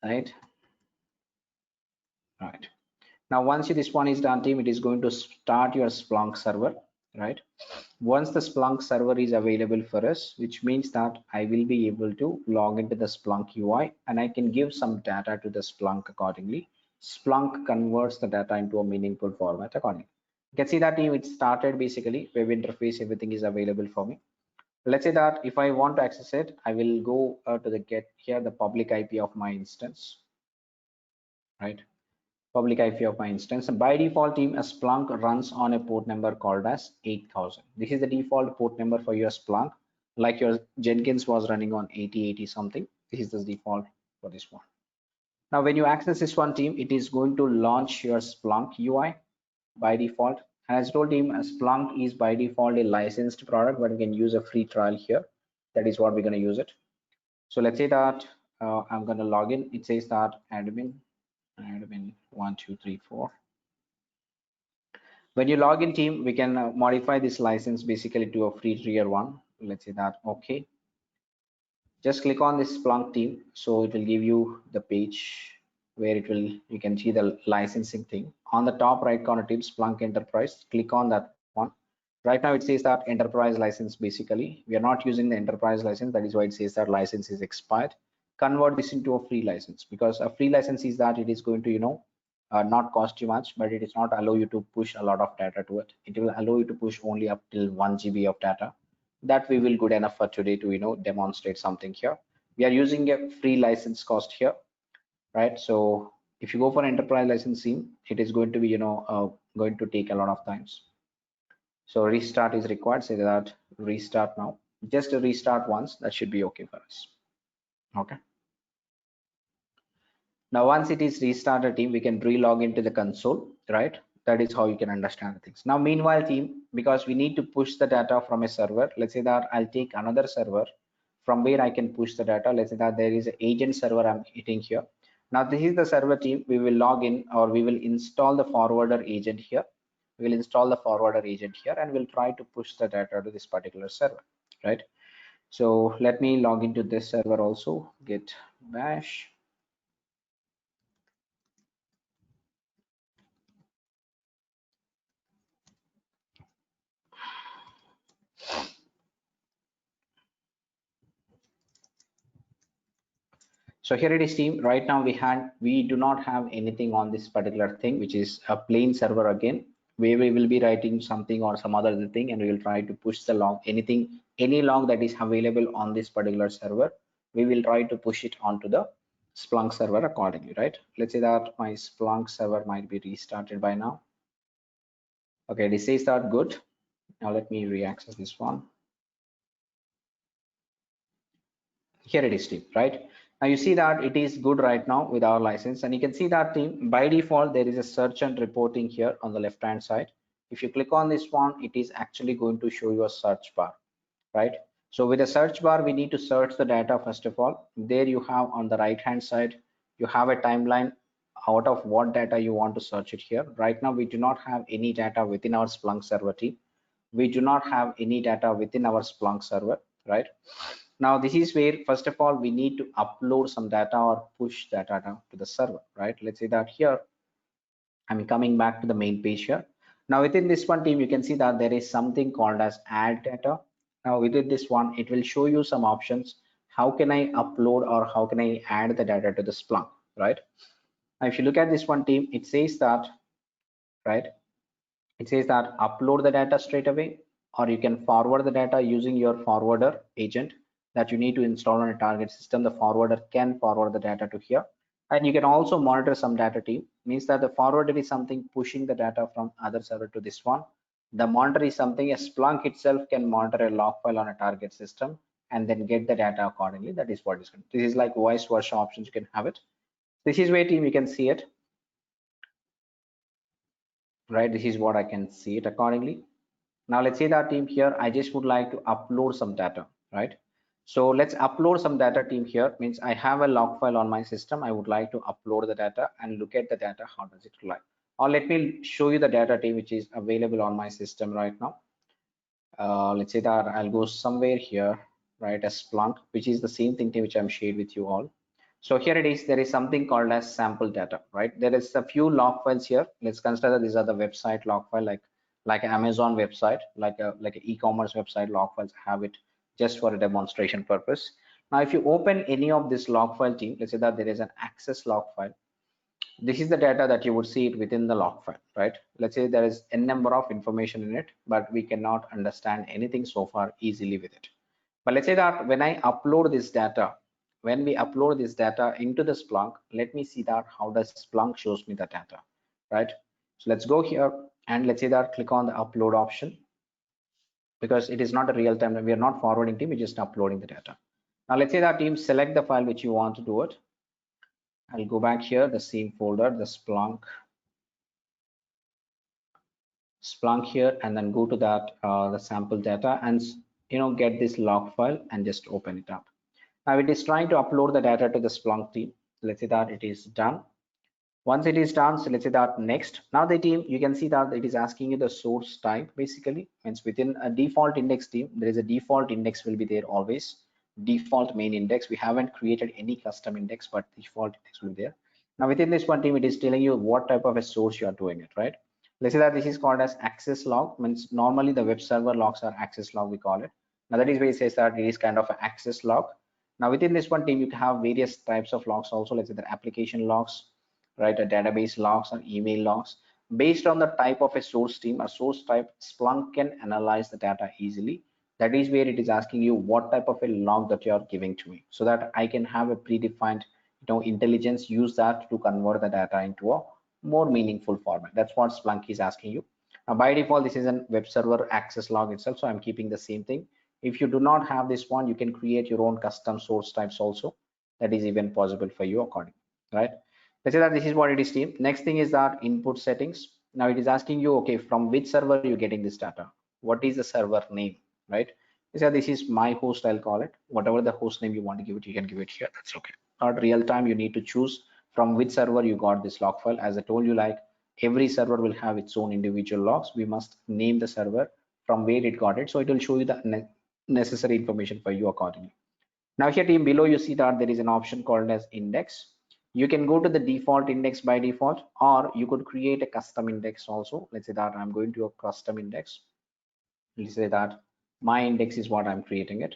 right? Right. Now once this one is done team, it is going to start your Splunk server, right? Once the Splunk server is available for us, which means that I will be able to log into the Splunk UI, and I can give some data to the Splunk accordingly. Splunk converts the data into a meaningful format accordingly. You can see that team, it started basically web interface, everything is available for me. Let's say that if I want to access it, I will go to the get here, the public IP of my instance, right? Public IP of my instance. And by default team, a Splunk runs on a port number called as 8000. This is the default port number for your Splunk. Like your Jenkins was running on 8080 something. This is the default for this one. Now, when you access this one team, it is going to launch your Splunk UI by default. And as I told him, Splunk is by default a licensed product, but you can use a free trial here. That is what we're going to use it. So let's say that I'm going to log in. It says that admin 1 2 3 4. When you log in team, we can modify this license basically to a free tier one. Let's say that okay. Just click on this Splunk team, so it will give you the page where it will, you can see the licensing thing on the top right corner team, Splunk Enterprise. Click on that one. Right now it says that enterprise license. Basically we are not using the enterprise license, that is why it says that license is expired. Convert this into a free license, because a free license is that it is going to not cost you much, but it is not allow you to push a lot of data to it. It will allow you to push only up till 1 GB of data. That we will good enough for today to demonstrate something here. We are using a free license cost here, right? So if you go for enterprise licensing, it is going to be going to take a lot of times. So restart is required. Say that restart now. Just a restart once, that should be okay for us. Okay. Now once it is restarted, team, we can re-log into the console, right? That is how you can understand things. Now meanwhile, team, because we need to push the data from a server, let's say that I'll take another server from where I can push the data. Let's say that there is an agent server I'm hitting here. Now this is the server, team. We will log in, or we will install the forwarder agent here. We will install the forwarder agent here, and we'll try to push the data to this particular server, right? So let me log into this server also. Git bash. So here it is, team. Right now we do not have anything on this particular thing, which is a plain server again, where we will be writing something or some other thing, and we will try to push the log, any log that is available on this particular server. We will try to push it onto the Splunk server accordingly, right? Let's say that my Splunk server might be restarted by now. Okay, this says that good. Now let me re-access this one. Here it is, team, right? Now you see that it is good right now with our license, and you can see that, team, by default there is a search and reporting here on the left hand side. If you click on this one, it is actually going to show you a search bar, right? So with a search bar, we need to search the data first of all. There you have on the right hand side, you have a timeline out of what data you want to search it here. Right now we do not have any data within our Splunk server, team. We do not have any data within our Splunk server, right? Now this is where first of all we need to upload some data or push that data to the server, right? Let's say that here I'm coming back to the main page here. Now within this one, team, you can see that there is something called as add data. Now within this one, it will show you some options. How can I upload or how can I add the data to the Splunk, right? Now if you look at this one, team, it says that, right? It says that upload the data straight away, or you can forward the data using your forwarder agent that you need to install on a target system. The forwarder can forward the data to here, and you can also monitor some data, team. Means that the forwarder is something pushing the data from other server to this one. The monitor is something a Splunk itself can monitor a log file on a target system and then get the data accordingly. That is what is good. This is like vice versa options, you can have it. This is where, team, you can see it, right? This is what I can see it accordingly. Now let's say that, team, here I just would like to upload some data, right? So let's upload some data, team. Here means I have a log file on my system. I would like to upload the data and look at the data. How does it look like? Or let me show you the data, team, which is available on my system right now. Let's say that I'll go somewhere here, right, as Splunk, which is the same thing, team, which I'm shared with you all. So here it is. There is something called as sample data, right? There is a few log files here. Let's consider these are the website log file, like an Amazon website, like an e-commerce website log files. Have it just for a demonstration purpose. Now, if you open any of this log file, team, let's say that there is an access log file. This is the data that you would see it within the log file, right? Let's say there is n number of information in it, but we cannot understand anything so far easily with it. But let's say that when I upload this data, when we upload this data into the Splunk, let me see that how does Splunk shows me the data, right? So let's go here and let's say that click on the upload option, because it is not a real time. We are not forwarding, team, we're just uploading the data. Now let's say that, team, select the file which you want to do it. I'll go back here, the same folder, the Splunk here, and then go to that the sample data, and get this log file and just open it up. Now it is trying to upload the data to the Splunk, team. Let's say that it is done. Once it is done, so let's say that next. Now the team, you can see that it is asking you the source type. Basically means within a default index, team, there is a default index will be there always. Default main index. We haven't created any custom index, but default index will be there. Now within this one, team, it is telling you what type of a source you are doing it, right? Let's say that this is called as access log, means normally the web server logs are access log, we call it. Now that is where it says that it is kind of an access log. Now within this one team, you can have various types of logs also. Let's say the application logs, right? A database logs or email logs. Based on the type of a source team, a source type, Splunk can analyze the data easily. That is where it is asking you what type of a log that you are giving to me, so that I can have a predefined, intelligence, use that to convert the data into a more meaningful format. That's what Splunk is asking you. Now, by default, this is a web server access log itself, so I'm keeping the same thing. If you do not have this one, you can create your own custom source types also. That is even possible for you accordingly, right? Let's say that this is what it is, team. Next thing is that input settings. Now it is asking you, okay, from which server you're getting this data? What is the server name, right? So this is my host, I'll call it. Whatever the host name you want to give it, you can give it here. That's okay. Not real time, you need to choose from which server you got this log file. As I told you, like every server will have its own individual logs. We must name the server from where it got it, so it will show you the necessary information for you accordingly. Now here, team, below you see that there is an option called as index. You can go to the default index by default, or you could create a custom index also. Let's say that I'm going to a custom index. Let's say that my index is what I'm creating it.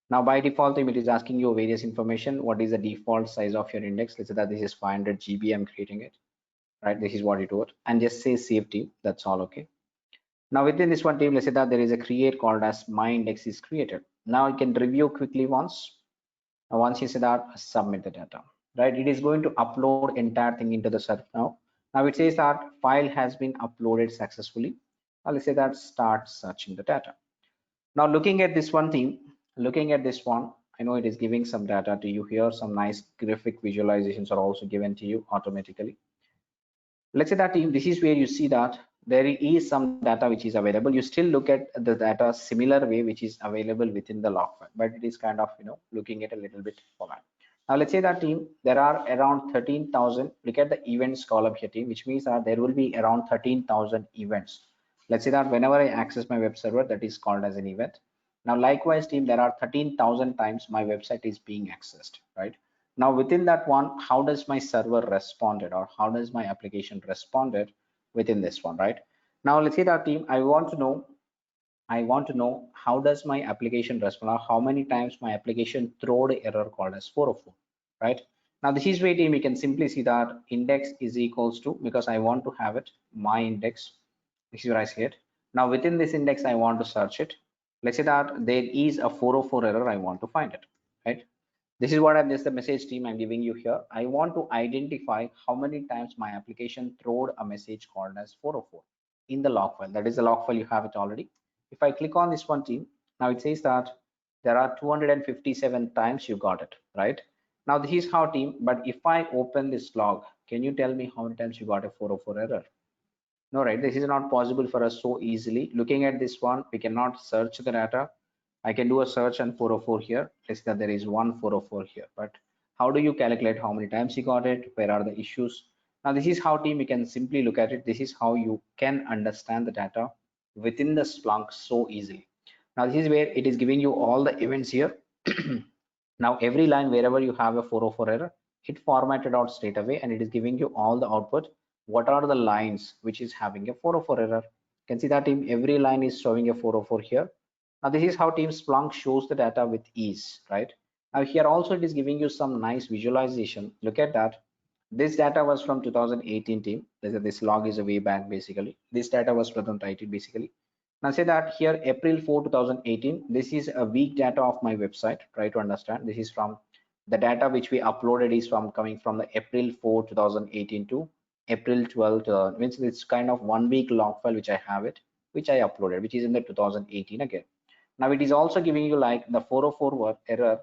Now by default, it is asking you various information. What is the default size of your index? Let's say that this is 500 GB. I'm creating it, right? This is what it would, and just say save team. That's all okay. Now within this one team, let's say that there is a create called as my index is created. Now you can review quickly once. Now once you say that, submit the data, right? It is going to upload entire thing into the server now. Now it says that file has been uploaded successfully. Now let's say that start searching the data. Now looking at this one theme, looking at this one, I know it is giving some data to you here. Some nice graphic visualizations are also given to you automatically. Let's say that this is where you see that there is some data which is available. You still look at the data similar way which is available within the log file, but it is kind of looking at a little bit format. Now let's say that team, there are around 13,000. Look at the events column here, team, which means that there will be around 13,000 events. Let's say that whenever I access my web server, that is called as an event. Now likewise, team, there are 13,000 times my website is being accessed, right? Now within that one, how does my server responded, or how does my application responded within this one, right? Now let's say that team, I want to know how does my application respond, or how many times my application throw the error called as 404, right? Now this is where, team, we can simply see that index is equals to, because I want to have it my index. This is where I see it. Now within this index, I want to search it. Let's say that there is a 404 error, I want to find it, right? This is what I'm just the message, team, I'm giving you here. I want to identify how many times my application throwed a message called as 404 in the log file. That is the log file, you have it already. If I click on this one, team, now it says that there are 257 times you got it, right? Now this is how, team, but if I open this log, can you tell me how many times you got a 404 error? No, right? This is not possible for us so easily. Looking at this one, we cannot search the data. I can do a search on 404 here. Let's say that there is one 404 here, but how do you calculate how many times you got it? Where are the issues? Now this is how, team, you can simply look at it. This is how you can understand the data within the Splunk so easily. Now this is where it is giving you all the events here. Now every line, wherever you have a 404 error, it formatted out straight away, and it is giving you all the output. What are the lines which is having a 404 error? You can see that, team, every line is showing a 404 here. Now this is how, team, Splunk shows the data with ease, right? Now here also it is giving you some nice visualization. Look at that. This data was from 2018, team. This log is a way back basically. This data was from 2018 basically. Now say that here April 4, 2018, this is a week data of my website. Try to understand. This is from the data which we uploaded is from coming from the April 4, 2018 to April 12, means it's kind of 1 week log file which I have it, which I uploaded, which is in the 2018 again. Now it is also giving you like the 404 error.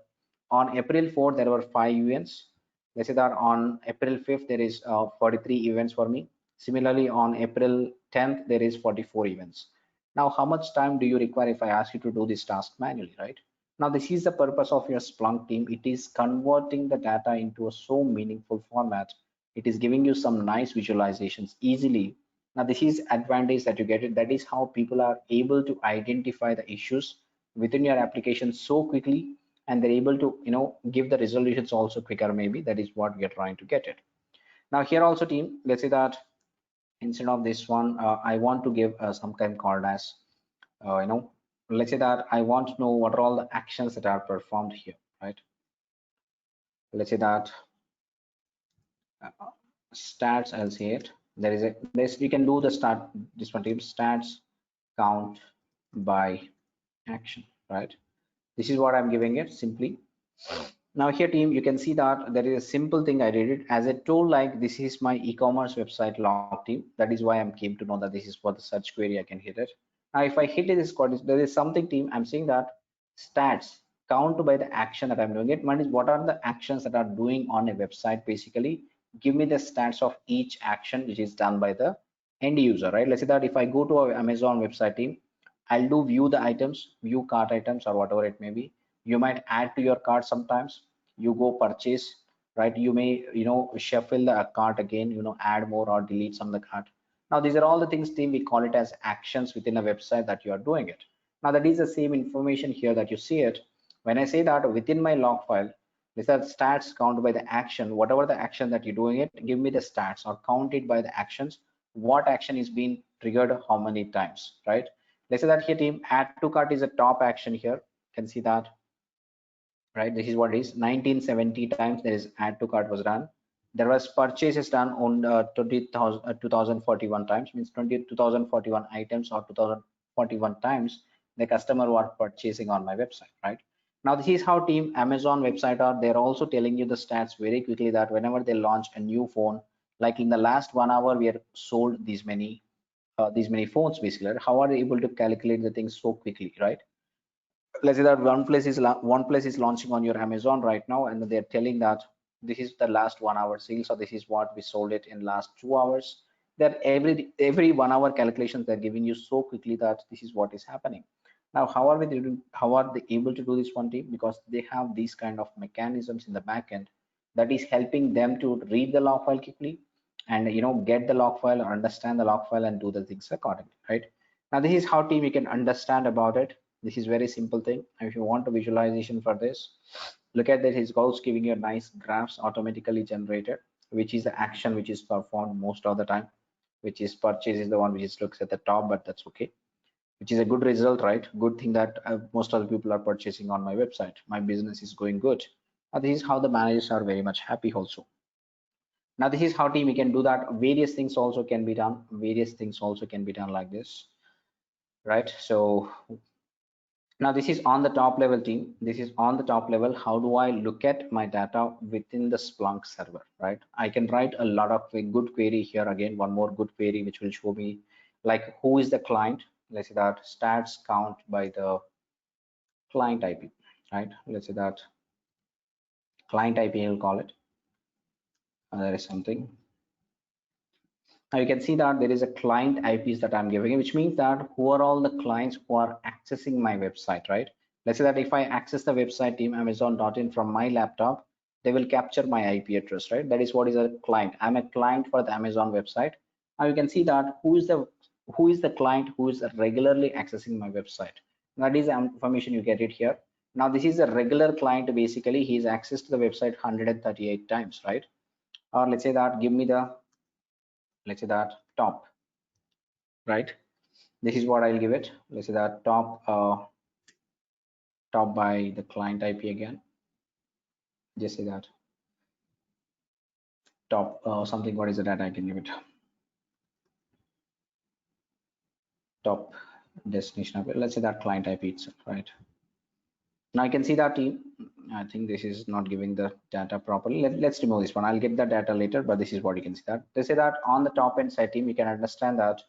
On April 4, there were 5 events. Let's say that on April 5th, there is 43 events for me. Similarly, on April 10th, there is 44 events. Now, how much time do you require if I ask you to do this task manually, right? Now, this is the purpose of your Splunk, team. It is converting the data into a so meaningful format. It is giving you some nice visualizations easily. Now, this is advantage that you get it. That is how people are able to identify the issues within your application so quickly, and they're able to give the resolutions also quicker. Maybe that is what we are trying to get it. Now here also, team, let's say that instead of this one, I want to give some kind called as, let's say that I want to know what are all the actions that are performed here, right? Let's say that stats, I'll say it. This you can do the start, this one team stats count by action, right? This is what I'm giving it simply. Now here team, you can see that there is a simple thing I did it as a tool, like this is my e-commerce website log team. That is why I'm came to know that this is for the search query. I can hit it. Now if I hit this code, there is something team, I'm saying that stats count by the action that I'm doing it. One is what are the actions that are doing on a website, basically give me the stats of each action which is done by the end user, right? Let's say that if I go to our Amazon website team, I'll do view the items, view cart items or whatever it may be. You might add to your cart sometimes, you go purchase, right? You may shuffle the cart again, add more or delete some of the cart. Now these are all the things team, we call it as actions within a website that you are doing it. Now that is the same information here that you see it. When I say that within my log file, these are stats count by the action, whatever the action that you're doing it, give me the stats or count it by the actions, what action is being triggered how many times, right? Let's say that here team, add to cart is a top action here. You can see that, right? This is what it is. 1970 times there is add to cart was done. There was purchases done on 2041 times, means 2041 items or 2041 times the customer was purchasing on my website, right? Now this is how team Amazon website are, they're also telling you the stats very quickly that whenever they launch a new phone, like in the last 1 hour we have sold these many phones basically, right? How are they able to calculate the things so quickly, right? Let's say that one place is launching on your Amazon right now, and they're telling that this is the last 1 hour sales, or this is what we sold it in last 2 hours. That every 1 hour calculations they're giving you so quickly that this is what is happening. Now how are they able to do this one team? Because they have these kind of mechanisms in the back end that is helping them to read the log file quickly and get the log file or understand the log file and do the things accordingly, right? Now this is how team you can understand about it. This is very simple thing. If you want a visualization for this, look at that. His goals giving you nice graphs automatically generated, which is the action which is performed most of the time, which is purchase is the one which is looks at the top, but that's okay. Which is a good result, right? Good thing that most of the people are purchasing on my website. My business is going good. This is how the managers are very much happy also. Now this is how team we can do that. Various things also can be done. Various things also can be done like this, right? So now this is on the top level team. This is on the top level. How do I look at my data within the Splunk server, right? I can write a lot of a good query here. Again, one more good query which will show me like who is the client. Let's say that stats count by the client IP, right? Let's say that client IP, I'll call it. There is something. Now you can see that there is a client IPs that I'm giving, which means that who are all the clients who are accessing my website, right? Let's say that if I access the website team Amazon.in from my laptop, they will capture my IP address, right? That is what is a client. I'm a client for the Amazon website. Now you can see that who is the client who is regularly accessing my website. That is the information you get it here. Now this is a regular client. Basically, he's accessed the website 138 times, right? Or let's say that give me the, let's say that top, right? This is what I'll give it. Let's say that top by the client IP again. Just say that top something. What is the data I can give it? Top destination IP. Let's say that client IP itself, right? Now I can see that team. I think this is not giving the data properly. Let's remove this one. I'll get the data later, but this is what you can see that. They say that on the top end side team, you can understand that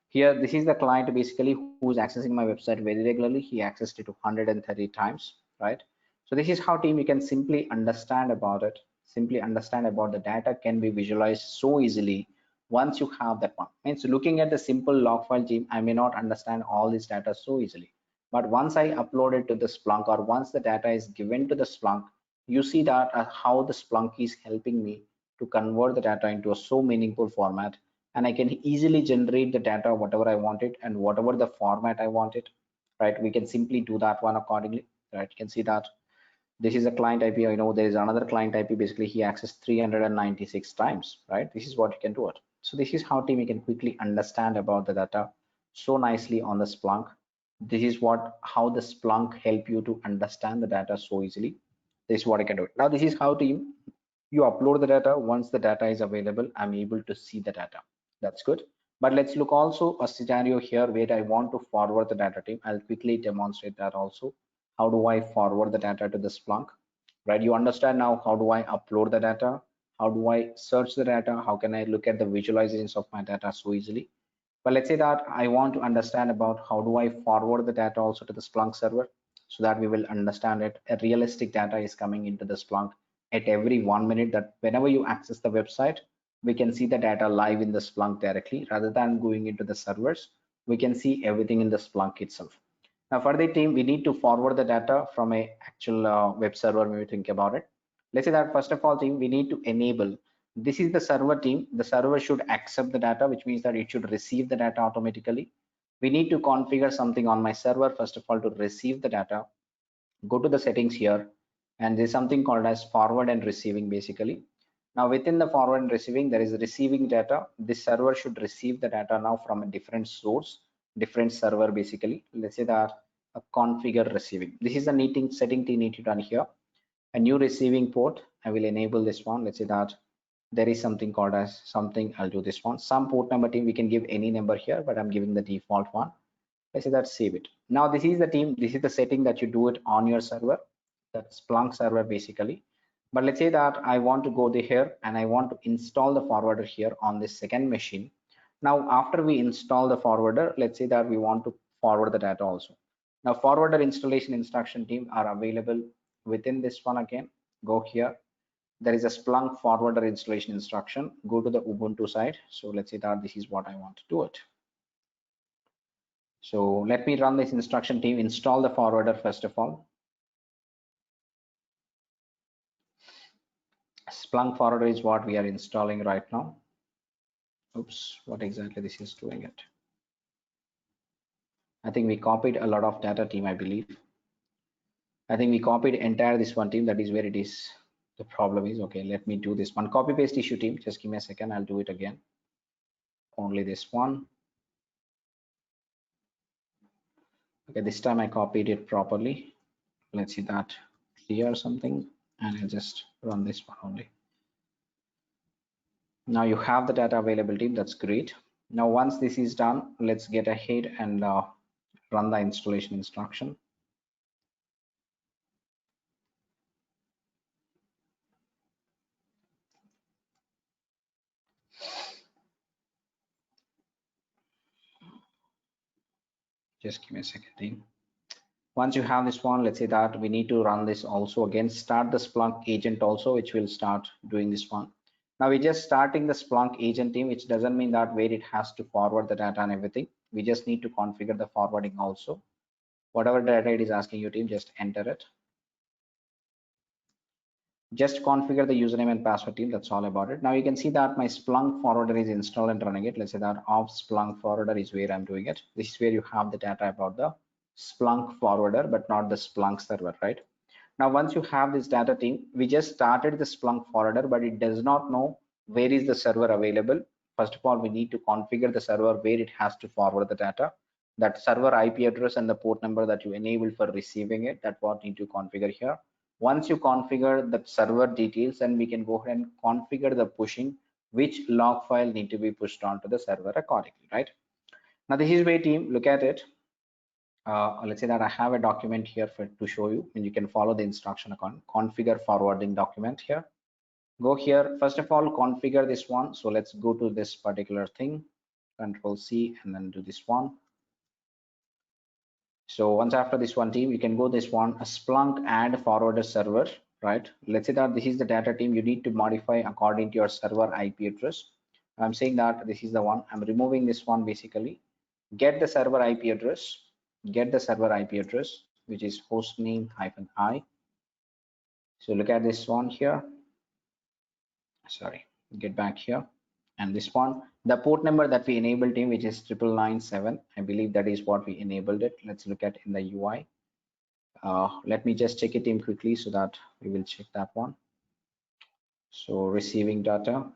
here, this is the client basically who's accessing my website very regularly. He accessed it 130 times, right? So this is how team you can simply understand about it. Simply understand about the data can be visualized so easily once you have that one. Means looking at the simple log file team, I may not understand all this data so easily. But once I upload it to the Splunk or once the data is given to the Splunk, you see that how the Splunk is helping me to convert the data into a so meaningful format, and I can easily generate the data whatever I want it and whatever the format I want it, right? We can simply do that one accordingly, right? You can see that this is a client IP. There is another client IP. Basically, he accessed 396 times, right? This is what you can do it. So this is how team you can quickly understand about the data so nicely on the Splunk. This is what how the Splunk help you to understand the data so easily. This is what I can do. Now this is how team you upload the data. Once the data is available, I'm able to see the data. That's good. But let's look also a scenario here where I want to forward the data team. I'll quickly demonstrate that also. How do I forward the data to the Splunk? Right, you understand now how do I upload the data? How do I search the data? How can I look at the visualizations of my data so easily? But let's say that I want to understand about how do I forward the data also to the Splunk server so that we will understand it. A realistic data is coming into the Splunk at every 1 minute, that whenever you access the website, we can see the data live in the Splunk directly rather than going into the servers. We can see everything in the Splunk itself. Now for the team, we need to forward the data from a actual web server when we think about it. Let's say that first of all team, we need to enable, this is the server team. The server should accept the data, which means that it should receive the data automatically. We need to configure something on my server, first of all, to receive the data. Go to the settings here, and there's something called as forward and receiving basically. Now within the forward and receiving, there is receiving data. This server should receive the data now from a different source, different server basically. Let's say that a configure receiving. This is the needing setting you need to done here. A new receiving port, I will enable this one. Let's say that there is something called as something, I'll do this one. Some port number team, we can give any number here, but I'm giving the default one. Let's say that save it. Now this is the team, this is the setting that you do it on your server, that Splunk server basically. But let's say that I want to go here and I want to install the forwarder here on this second machine. Now after we install the forwarder, let's say that we want to forward the data also. Now forwarder installation instruction team are available within this one. Again, go here, there is a Splunk forwarder installation instruction. Go to the Ubuntu side. So let's say that this is what I want to do it. So let me run this instruction team, install the forwarder first of all. Splunk forwarder is what we are installing right now. Oops, what exactly this is doing it. I think we copied a lot of data team, I believe. I think we copied entire this one team, that is where it is. The problem is, okay, let me do this one. Copy paste issue team, just give me a second, I'll do it again. Only this one. Okay, this time I copied it properly. Let's see that clear something, and I'll just run this one only. Now you have the data availability, that's great. Now once this is done, let's get ahead and run the installation instruction. Just give me a second team. Once you have this one, let's say that we need to run this also again, start the Splunk agent also, which will start doing this one. Now we're just starting the Splunk agent team, which doesn't mean that where it has to forward the data and everything. We just need to configure the forwarding also. Whatever data it is asking you team, just enter it. Just configure the username and password team, that's all about it. Now you can see that my Splunk forwarder is installed and running it. Let's say that off Splunk forwarder is where I'm doing it. This is where you have the data about the Splunk forwarder, but not the Splunk server, right? Now once you have this data team, we just started the Splunk forwarder, but it does not know where is the server available. First of all, we need to configure the server where it has to forward the data. That server IP address and the port number that you enabled for receiving it, that what need to configure here. Once you configure the server details, and we can go ahead and configure the pushing, which log file need to be pushed onto the server accordingly, right? Now this is where team, look at it. Let's say that I have a document here to show you, and you can follow the instruction on configure forwarding document here. Go here, first of all, configure this one. So let's go to this particular thing, Control C, and then do this one. So once after this one team, you can go this one, a Splunk add forwarder server, right? Let's say that this is the data team you need to modify according to your server IP address. I'm saying that this is the one. I'm removing this one basically. Get the server IP address, which is hostname -I. So look at this one here. Sorry, get back here. And this one, the port number that we enabled in, which is 9997. I believe that is what we enabled it. Let's look at in the UI. Let me just check it in quickly so that we will check that one. So receiving data.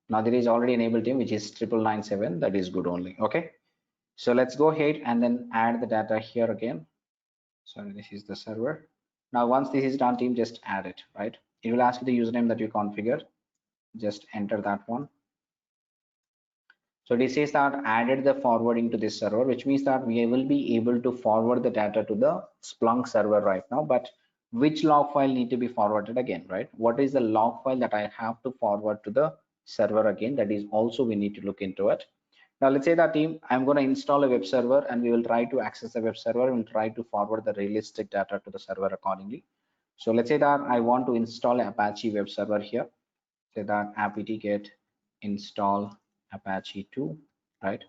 Now there is already enabled team, which is 9997. That is good only. Okay. So let's go ahead and then add the data here again. So this is the server. Now, once this is done, team, just add it, right? It will ask you the username that you configured. Just enter that one. So this says that added the forwarding to this server, which means that we will be able to forward the data to the Splunk server right now. But which log file need to be forwarded again, right? What is the log file that I have to forward to the server again? That is also we need to look into it. Now let's say that team, I'm going to install a web server and we will try to access the web server and we'll try to forward the realistic data to the server accordingly. So let's say that I want to install an Apache web server here. Say that apt-get install Apache 2, right?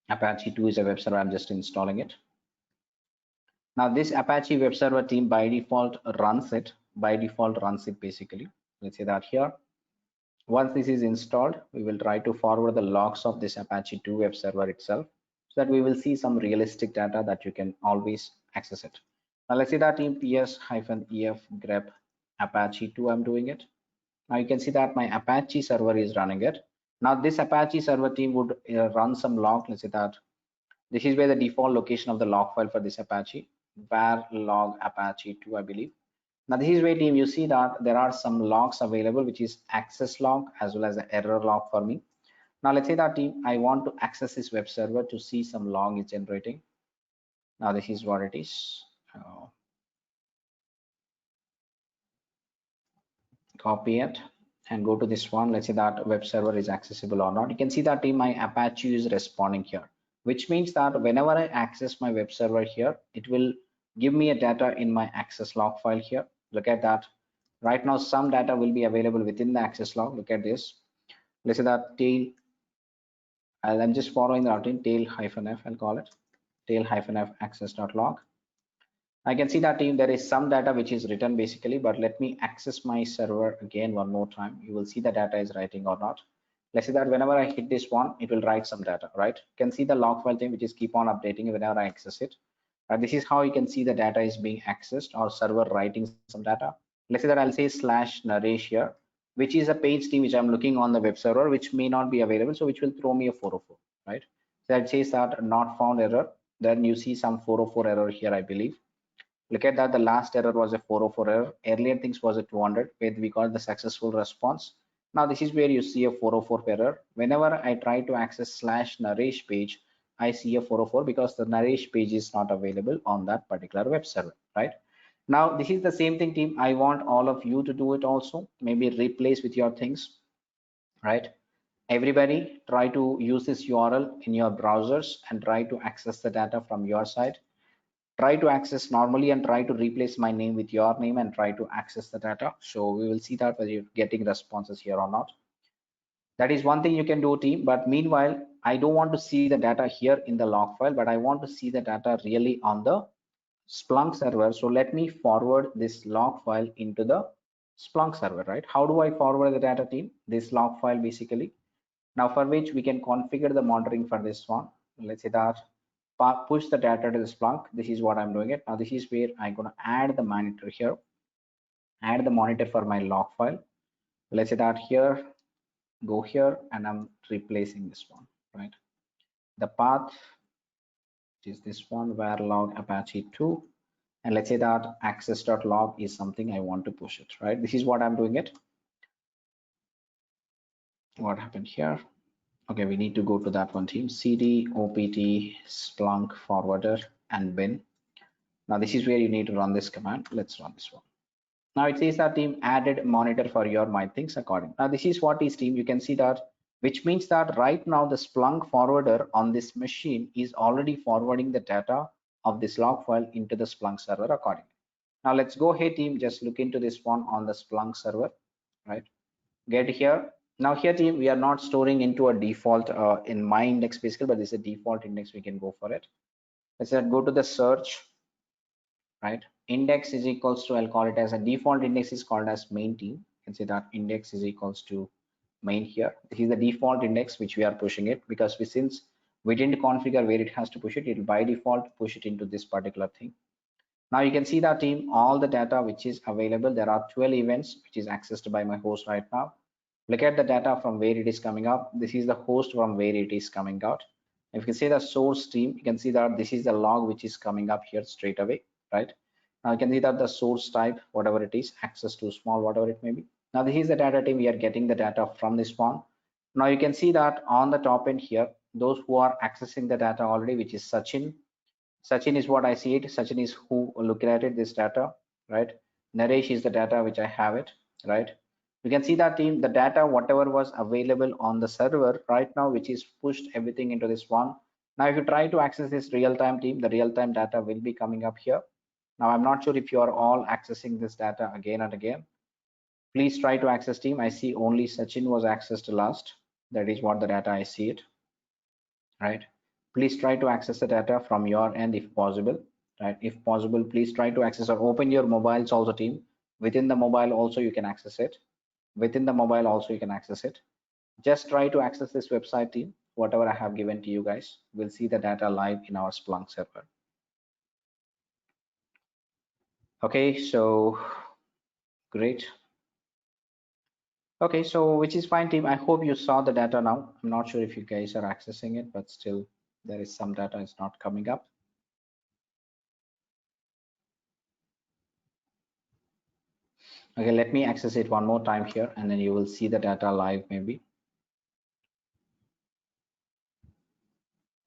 Apache 2 is a web server. I'm just installing it. Now this Apache web server team by default runs it. Basically. Let's say that here. Once this is installed, we will try to forward the logs of this Apache 2 web server itself so that we will see some realistic data that you can always access it. Now let's say that in ps-ef grep Apache 2, I'm doing it. Now you can see that my Apache server is running it. Now this Apache server team would run some log. Let's say that this is where the default location of the log file for this Apache, var log Apache 2, I believe. Now this is where team you see that there are some logs available, which is access log as well as the error log for me. Now let's say that team, I want to access this web server to see some log is generating. Now this is what it is. Copy it and go to this one. Let's say that web server is accessible or not. You can see that team, my Apache is responding here, which means that whenever I access my web server here, it will give me a data in my access log file here. Look at that. Right now, some data will be available within the access log. Look at this. Let's say that tail, I'm just following the routine, tail-f, I'll call it tail-f access.log. I can see that team, there is some data which is written basically, but let me access my server again one more time. You will see the data is writing or not. Let's say that whenever I hit this one, it will write some data, right? You can see the log file thing, which is keep on updating whenever I access it. This is how you can see the data is being accessed or server writing some data. Let's say that I'll say /Naresh here, which is a page team which I'm looking on the web server, which may not be available. So which will throw me a 404, right? So that says that not found error. Then you see some 404 error here, I believe. Look at that, the last error was a 404 error. Earlier things was a 200, where we got the successful response. Now this is where you see a 404 error. Whenever I try to access /Naresh page, I see a 404 because the Naresh page is not available on that particular web server, right? Now this is the same thing team. I want all of you to do it also. Maybe replace with your things, right? Everybody try to use this URL in your browsers and try to access the data from your side. Try to access normally and try to replace my name with your name and try to access the data. So we will see that whether you're getting responses here or not. That is one thing you can do team, but meanwhile, I don't want to see the data here in the log file, but I want to see the data really on the Splunk server. So let me forward this log file into the Splunk server, right? How do I forward the data team? This log file basically. Now for which we can configure the monitoring for this one. Let's say that push the data to the Splunk. This is what I'm doing it. Now this is where I'm going to add the monitor here. Add the monitor for my log file. Let's say that here, go here, and I'm replacing this one, right? The path is this one, var log Apache 2. And let's say that access.log is something I want to push it, right? This is what I'm doing it. What happened here? Okay, we need to go to that one team, cd opt Splunk forwarder and bin. Now this is where you need to run this command. Let's run this one. Now it says that team added monitor for your my things according. Now this is what is team. You can see that, which means that right now the Splunk forwarder on this machine is already forwarding the data of this log file into the Splunk server accordingly. Now let's go ahead team, just look into this one on the Splunk server, right? Get here. Now here team, we are not storing into a default in my index basically, but this is a default index. We can go for it. Let's say go to the search, right? Index is equals to, I'll call it as a default index is called as main team. You can see that index is equals to main here. This is the default index which we are pushing it because since we didn't configure where it has to push it, it will by default push it into this particular thing. Now you can see that team, all the data which is available, there are 12 events which is accessed by my host right now. Look at the data from where it is coming up. This is the host from where it is coming out. If you can see the source stream, you can see that this is the log which is coming up here straight away, right? Now you can see that the source type, whatever it is, access to small, whatever it may be. Now this is the data team. We are getting the data from this one. Now you can see that on the top end here, those who are accessing the data already, which is Sachin. Sachin is what I see it. Sachin is who looking at it, this data, right? Naresh is the data which I have it, right? You can see that team, the data, whatever was available on the server right now, which is pushed everything into this one. Now, if you try to access this real-time team, the real-time data will be coming up here. Now, I'm not sure if you are all accessing this data again and again. Please try to access team. I see only Sachin was accessed last. That is what the data I see it, right? Please try to access the data from your end if possible, right? If possible, please try to access or open your mobiles also team. Within the mobile also you can access it. Within the mobile also you can access it. Just try to access this website team. Whatever I have given to you guys, we'll see the data live in our Splunk server. Okay, so great. Okay, so which is fine team. I hope you saw the data now. I'm not sure if you guys are accessing it, but still there is some data is not coming up. Okay, let me access it one more time here and then you will see the data live maybe.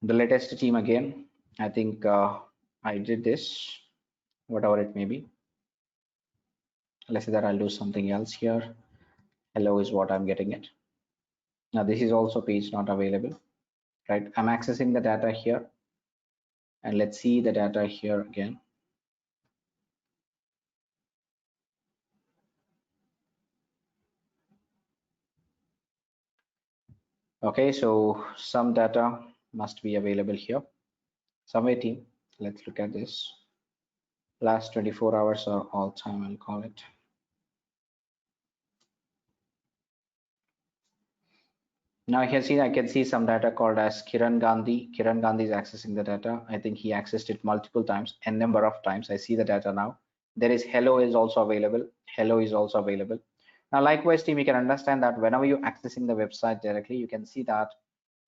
The latest team again, I think I did this, whatever it may be. Let's say that I'll do something else here. Hello is what I'm getting it. Now this is also page not available, right? I'm accessing the data here and let's see the data here again. Okay, so some data must be available here. Somewhere team, let's look at this. Last 24 hours or all time, I'll call it. Now I can see some data called as Kiran Gandhi. Kiran Gandhi is accessing the data. I think he accessed it multiple times, n number of times. I see the data now. There is hello is also available. Hello is also available. Now, likewise, team, you can understand that whenever you're accessing the website directly, you can see that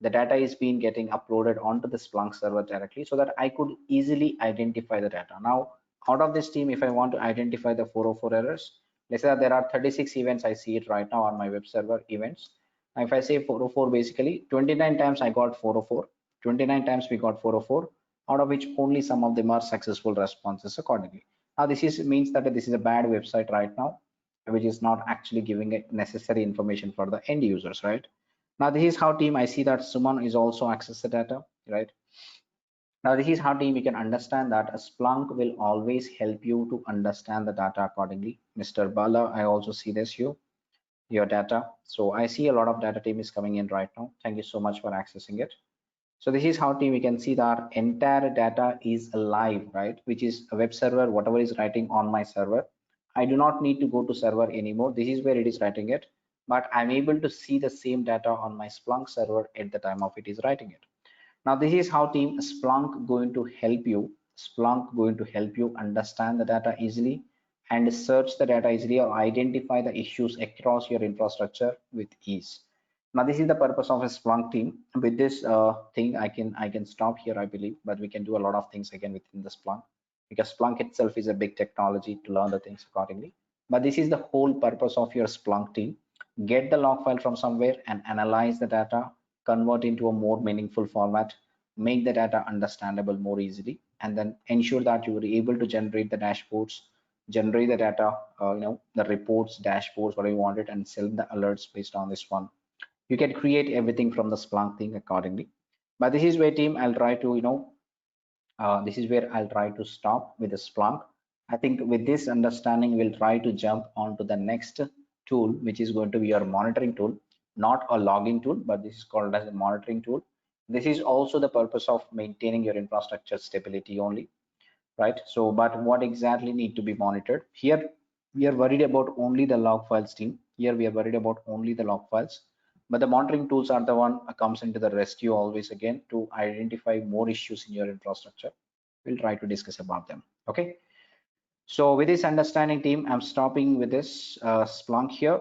the data is being getting uploaded onto the Splunk server directly so that I could easily identify the data. Now, out of this team, if I want to identify the 404 errors, let's say that there are 36 events. I see it right now on my web server events. Now, if I say 404, basically 29 times I got 404, 29 times we got 404, out of which only some of them are successful responses accordingly. Now, this is means that this is a bad website right now, which is not actually giving it necessary information for the end users, right? Now, this is how team I see that Suman is also access the data, right? Now, this is how team you can understand that a Splunk will always help you to understand the data accordingly. Mr. Bala, I also see this your data. So I see a lot of data team is coming in right now. Thank you so much for accessing it. So this is how team we can see that entire data is alive, right? Which is a web server, whatever is writing on my server. I do not need to go to server anymore. This is where it is writing it, but I'm able to see the same data on my Splunk server at the time of it is writing it. Now this is how team Splunk going to help you. Splunk going to help you understand the data easily and search the data easily or identify the issues across your infrastructure with ease. Now this is the purpose of a Splunk team. With this thing, I can stop here, I believe, but we can do a lot of things again within the Splunk because Splunk itself is a big technology to learn the things accordingly. But this is the whole purpose of your Splunk team. Get the log file from somewhere and analyze the data, convert into a more meaningful format, make the data understandable more easily, and then ensure that you are able to generate the dashboards, generate the data, the reports, dashboards, whatever you wanted, and send the alerts based on this one. You can create everything from the Splunk thing accordingly. But this is where team I'll try to, this is where I'll try to stop with the Splunk. I think with this understanding, we'll try to jump on to the next tool, which is going to be your monitoring tool, not a logging tool, but this is called as a monitoring tool. This is also the purpose of maintaining your infrastructure stability only, right? So, but what exactly need to be monitored? Here, we are worried about only the log files team. Here, we are worried about only the log files. But the monitoring tools are the one comes into the rescue always again to identify more issues in your infrastructure. We'll try to discuss about them. Okay. So with this understanding team, I'm stopping with this Splunk here.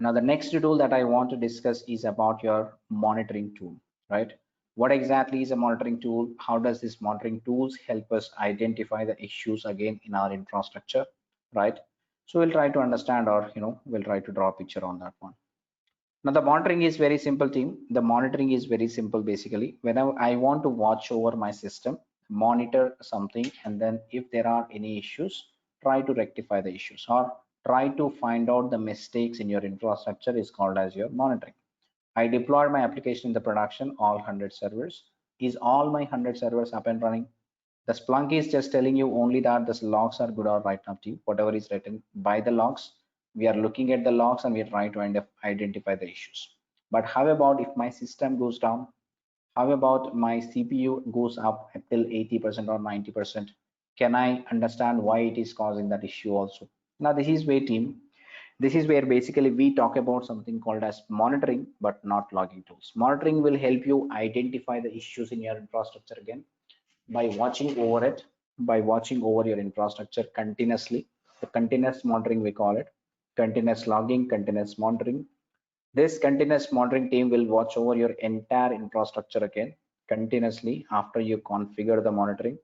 Now, the next tool that I want to discuss is about your monitoring tool, right? What exactly is a monitoring tool? How does this monitoring tools help us identify the issues again in our infrastructure, right? So we'll try to understand, or we'll try to draw a picture on that one. Now, the monitoring is very simple, team. The monitoring is very simple. Basically, whenever I want to watch over my system, monitor something, and then if there are any issues, try to rectify the issues or try to find out the mistakes in your infrastructure is called as your monitoring. I deployed my application in the production, all 100 servers. Is all my 100 servers up and running? The Splunk is just telling you only that the logs are good or right now, team. Whatever is written by the logs, we are looking at the logs and we are trying to identify the issues. But how about if my system goes down? How about my CPU goes up till 80% or 90%? Can I understand why it is causing that issue also? Now, this is where, team, this is where basically we talk about something called as monitoring, but not logging tools. Monitoring will help you identify the issues in your infrastructure again by watching over it, by watching over your infrastructure continuously. The continuous monitoring, we call it continuous logging, continuous monitoring. This continuous monitoring team will watch over your entire infrastructure again continuously after you configure the monitoring,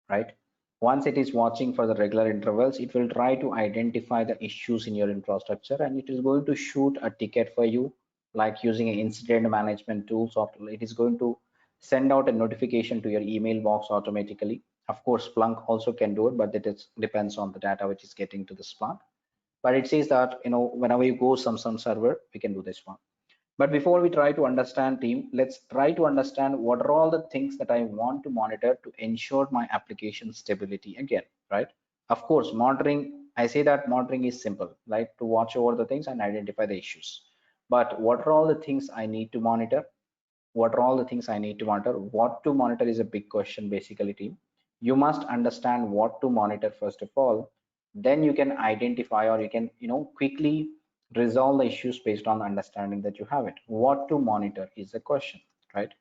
right? Once it is watching for the regular intervals, it will try to identify the issues in your infrastructure and it is going to shoot a ticket for you, like using an incident management tools, or it is going to send out a notification to your email box automatically. Of course, Splunk also can do it, but it depends on the data which is getting to the Splunk. But it says that whenever you go some server, we can do this one. But before we try to understand, team, let's try to understand what are all the things that I want to monitor to ensure my application stability again, right? Of course, monitoring, I say that monitoring is simple, right? To watch over the things and identify the issues. But what are all the things I need to monitor? What are all the things I need to monitor? What to monitor is a big question, basically, team. You must understand what to monitor first of all. Then you can identify, or you can, quickly resolve the issues based on the understanding that you have it. What to monitor is the question, right?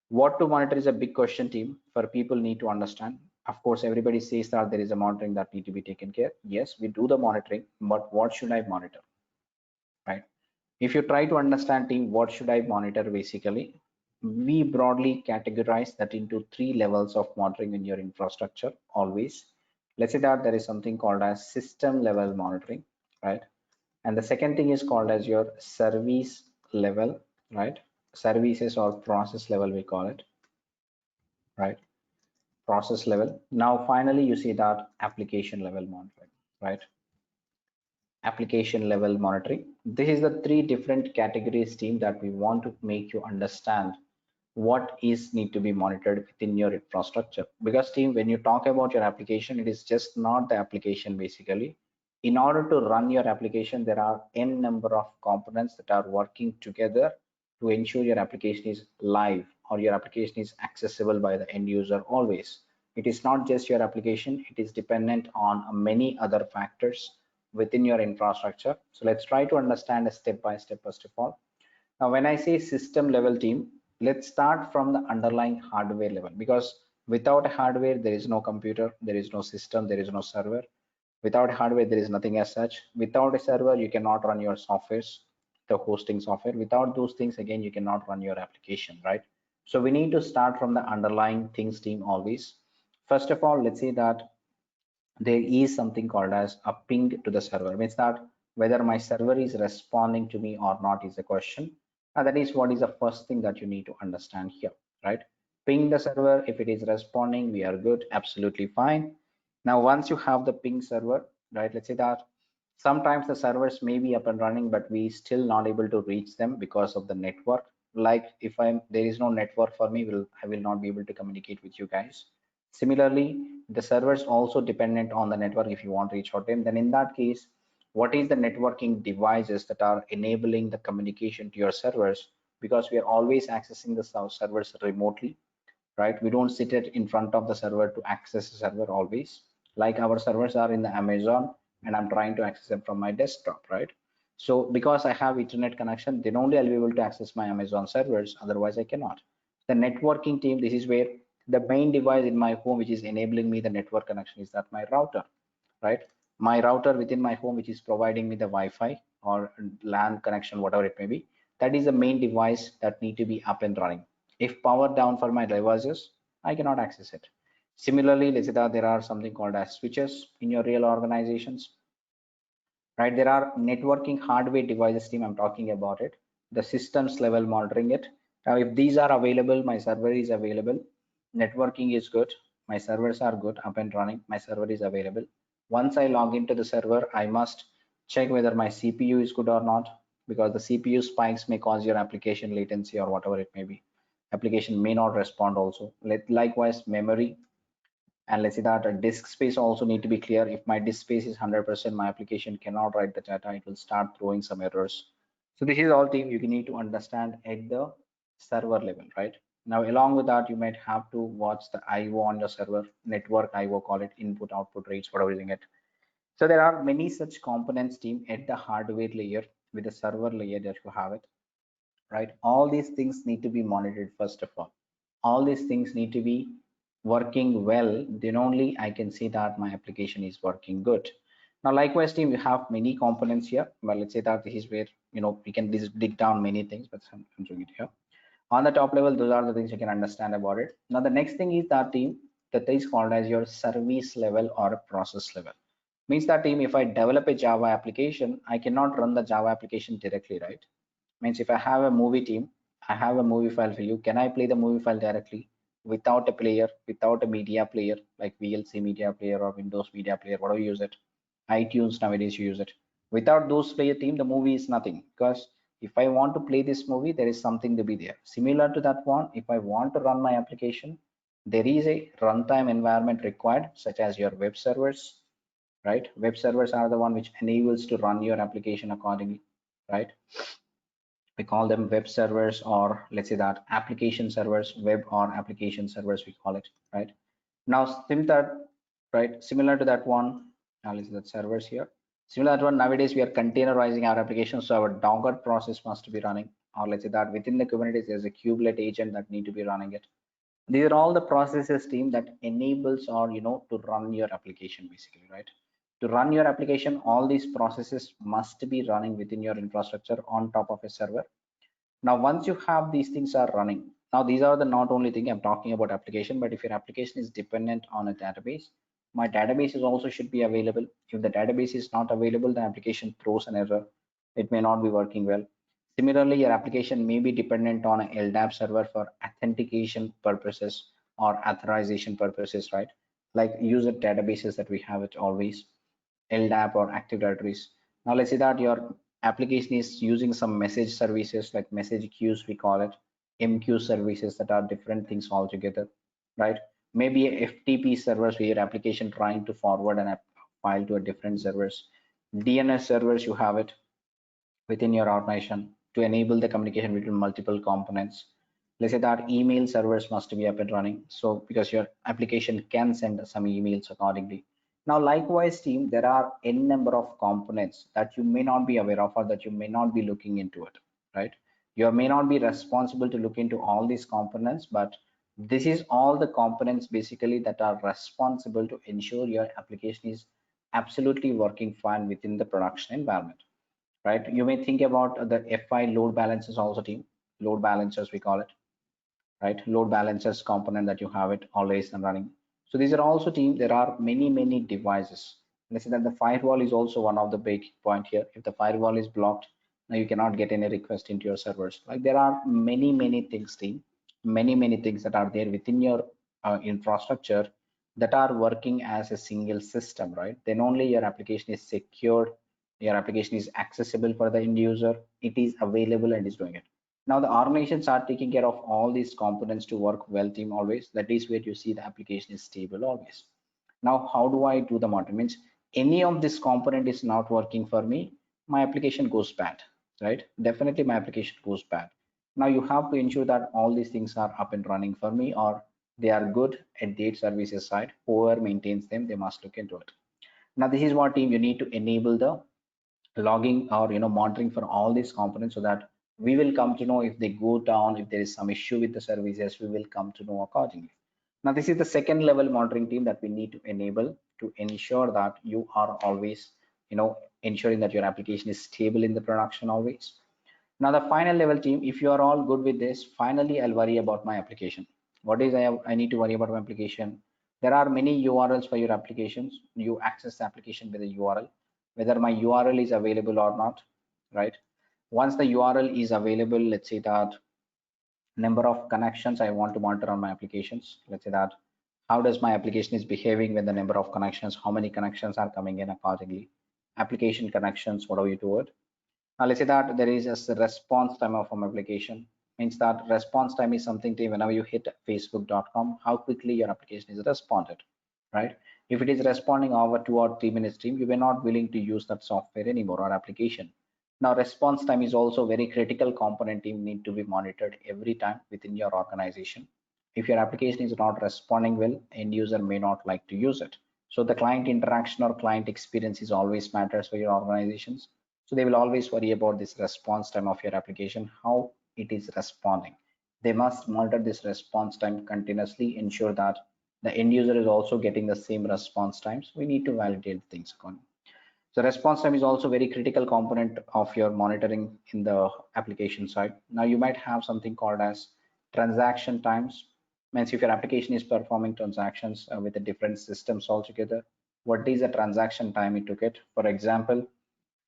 What to monitor is a big question, team, for people need to understand. Of course, everybody says that there is a monitoring that need to be taken care. Yes, we do the monitoring, but what should I monitor, right? If you try to understand, team, what should I monitor, basically, we broadly categorize that into three levels of monitoring in your infrastructure always. Let's say that there is something called as system level monitoring, right? And the second thing is called as your service level, right? Services or process level, we call it, right? Process level. Now, finally, you see that application level monitoring, right? Application level monitoring. This is the three different categories, team, that we want to make you understand what is need to be monitored within your infrastructure. Because, team, when you talk about your application, it is just not the application. Basically, in order to run your application, there are n number of components that are working together to ensure your application is live or your application is accessible by the end user always. It is not just your application, it is dependent on many other factors within your infrastructure. So let's try to understand a step by step first of all. Now, when I say system level, team, let's start from the underlying hardware level, because without hardware, there is no computer, there is no system, there is no server. Without hardware, there is nothing as such. Without a server, you cannot run your softwares, the hosting software. Without those things, again, you cannot run your application, right? So we need to start from the underlying things, team, always. First of all, let's say that there is something called as a ping to the server. Means that whether my server is responding to me or not is a question. And that is what is the first thing that you need to understand here, right? Ping the server. If it is responding, we are good, absolutely fine. Now, once you have the ping server, right, let's say that sometimes the servers may be up and running, but we still not able to reach them because of the network. Like if there is no network for me, I will not be able to communicate with you guys. Similarly, the servers also dependent on the network. If you want to reach out them, then in that case, what is the networking devices that are enabling the communication to your servers? Because we are always accessing the servers remotely, right? We don't sit it in front of the server to access the server always. Like our servers are in the Amazon and I'm trying to access them from my desktop, right? So because I have internet connection, then only I'll be able to access my Amazon servers, otherwise I cannot. The networking, team, this is where the main device in my home which is enabling me the network connection is that my router, right? My router within my home which is providing me the Wi-Fi or LAN connection, whatever it may be. That is the main device that need to be up and running. If power down for my devices, I cannot access it. Similarly, let's say that there are something called as switches in your real organizations, right? There are networking hardware devices team, I'm talking about it, the systems level monitoring it. Now if these are available, my server is available, networking is good, my servers are good, up and running, my server is available. Once I log into the server, I must check whether my CPU is good or not, because the CPU spikes may cause your application latency or whatever it may be. Application may not respond also. Likewise, memory, and let's say that a disk space also need to be clear. If my disk space is 100%, my application cannot write the data, it will start throwing some errors. So this is all thing you need to understand at the server level, right? Now along with that, you might have to watch the IO on your server, network IO, call it input output rates, whatever using it. So there are many such components team at the hardware layer with the server layer that you have it, right? All these things need to be monitored. First of all these things need to be working well, then only I can see that my application is working good. Now likewise team, we have many components here. Well, let's say that this is where we can dig down many things, but I'm doing it here on the top level. Those are the things you can understand about it. Now the next thing is that team, that is called as your service level or process level. Means that team, if I develop a Java application, I cannot run the Java application directly, right? Means if I have a movie team, I have a movie file for you. Can I play the movie file directly without a player, without a media player like VLC media player or Windows media player, whatever you use it, iTunes nowadays you use it. Without those player team, the movie is nothing, because if I want to play this movie, there is something to be there. Similar to that one, if I want to run my application, there is a runtime environment required, such as your web servers, right? Web servers are the one which enables to run your application accordingly, right? We call them web servers, or let's say that application servers, web or application servers we call it, right? Now similar to that one, now let's see that servers here, similar to one, nowadays we are containerizing our application, so our Docker process must be running, or let's say that within the Kubernetes there's a kubelet agent that need to be running it. These are all the processes team that enables or to run your application basically, right? To run your application, all these processes must be running within your infrastructure on top of a server. Now once you have these things are running, now these are the not only thing I'm talking about application, but if your application is dependent on a database, my database is also should be available. If the database is not available, the application throws an error, it may not be working well. Similarly, your application may be dependent on a LDAP server for authentication purposes or authorization purposes, right? Like user databases that we have it always, LDAP or Active Directories. Now let's say that your application is using some message services like message queues, we call it MQ services, that are different things altogether, right? Maybe a FTP servers where your application trying to forward an app file to a different servers. DNS servers, you have it within your organization to enable the communication between multiple components. Let's say that email servers must be up and running, so because your application can send some emails accordingly. Now likewise team, there are n number of components that you may not be aware of, or that you may not be looking into it, right? You may not be responsible to look into all these components, but this is all the components basically that are responsible to ensure your application is absolutely working fine within the production environment, right? You may think about the FI load balancers also team, load balancers we call it, right? Load balancers component that you have it always and running. So these are also team, there are many devices. Let's say that the firewall is also one of the big point here. If the firewall is blocked, now you cannot get any request into your servers. Like there are many things team, many things that are there within your infrastructure that are working as a single system, right? Then only your application is secured, your application is accessible for the end user, it is available and is doing it. Now the organizations are taking care of all these components to work well team always. That is where you see the application is stable always. Now how do I do the monitoring? Means any of this component is not working for me, my application goes bad, right? Definitely my application goes bad. Now you have to ensure that all these things are up and running for me, or they are good at date services side. Whoever maintains them, they must look into it. Now this is what team you need to enable the logging or monitoring for all these components, so that we will come to know if they go down, if there is some issue with the services, we will come to know accordingly. Now this is the second level monitoring team that we need to enable to ensure that you are always ensuring that your application is stable in the production always. Now the final level team, if you are all good with this, finally I'll worry about my application. What is I need to worry about my application? There are many URLs for your applications. You access the application with a URL, whether my URL is available or not, right? Once the URL is available, let's say that number of connections I want to monitor on my applications. Let's say that how does my application is behaving when the number of connections, how many connections are coming in accordingly. Application connections, what do we do it? Now let's say that there is a response time of an application. Means that response time is something to whenever you hit facebook.com, how quickly your application is responded, right? If it is responding over 2 or 3 minutes stream, you were not willing to use that software anymore or application. Now response time is also very critical component team need to be monitored every time within your organization. If your application is not responding well, end user may not like to use it. So the client interaction or client experience is always matters for your organizations. So they will always worry about this response time of your application, how it is responding. They must monitor this response time continuously, ensure that the end user is also getting the same response times. We need to validate things accordingly. So response time is also very critical component of your monitoring in the application side. Now you might have something called as transaction times. Means if your application is performing transactions with the different systems altogether, what is the transaction time it took it? For example,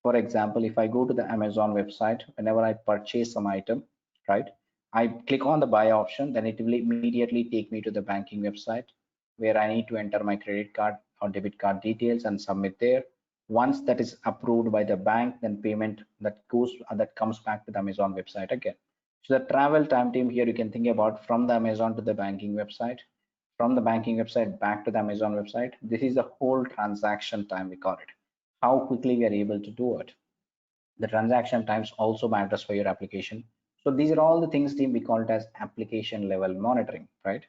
if I go to the Amazon website, whenever I purchase some item, right, I click on the buy option, then it will immediately take me to the banking website where I need to enter my credit card or debit card details and submit there. Once that is approved by the bank, then payment that comes back to the Amazon website again. So the travel time team here you can think about from the Amazon to the banking website, from the banking website back to the Amazon website. This is the whole transaction time we call it. How quickly we are able to do it. The transaction times also matters for your application. So these are all the things team we call it as application level monitoring, right?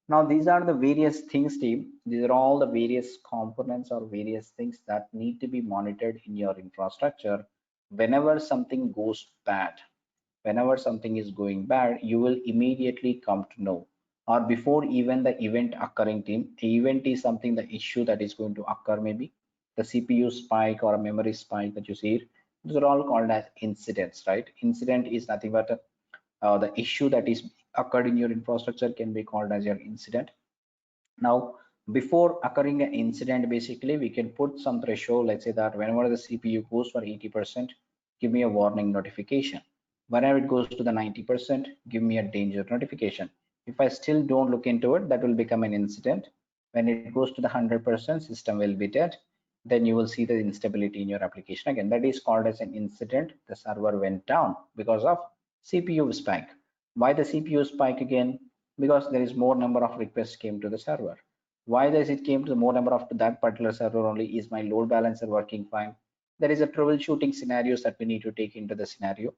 Now these are the various things team. These are all the various components or various things that need to be monitored in your infrastructure. Whenever something goes bad, whenever something is going bad, you will immediately come to know, or before even the event occurring team. The event is something, the issue that is going to occur, maybe the CPU spike or a memory spike that you see here. These are all called as incidents, right? Incident is nothing but the issue that is occurred in your infrastructure can be called as your incident. Now, before occurring an incident, basically we can put some threshold. Let's say that whenever the CPU goes for 80%, give me a warning notification. Whenever it goes to the 90%, give me a danger notification. If I still don't look into it, that will become an incident. When it goes to the 100%, system will be dead. Then you will see the instability in your application again. That is called as an incident. The server went down because of CPU spike. Why the CPU spike again? Because there is more number of requests came to the server. Why does it came to the more number of that particular server only? Is my load balancer working fine? There is a troubleshooting scenarios that we need to take into the scenario.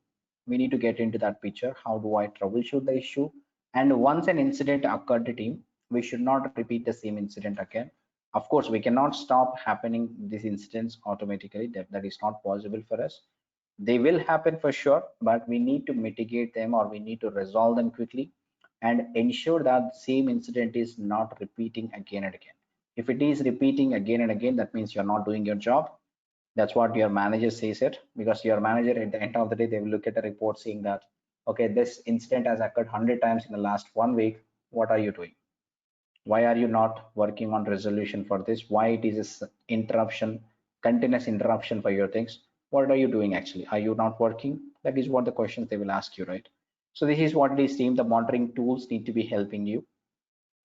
We need to get into that picture. How do I troubleshoot the issue? And once an incident occurred to team, we should not repeat the same incident again. Of course, we cannot stop happening these incidents automatically. That is not possible for us. They will happen for sure, but we need to mitigate them or we need to resolve them quickly and ensure that the same incident is not repeating again and again. If it is repeating again and again, that means you're not doing your job. That's what your manager says it, because your manager at the end of the day, they will look at a report saying that, okay, this incident has occurred 100 times in the last 1 week. What are you doing? Why are you not working on resolution for this? Why it is this interruption, continuous interruption for your things? What are you doing actually? Are you not working? That is what the questions they will ask you, right? So this is what these team, the monitoring tools need to be helping you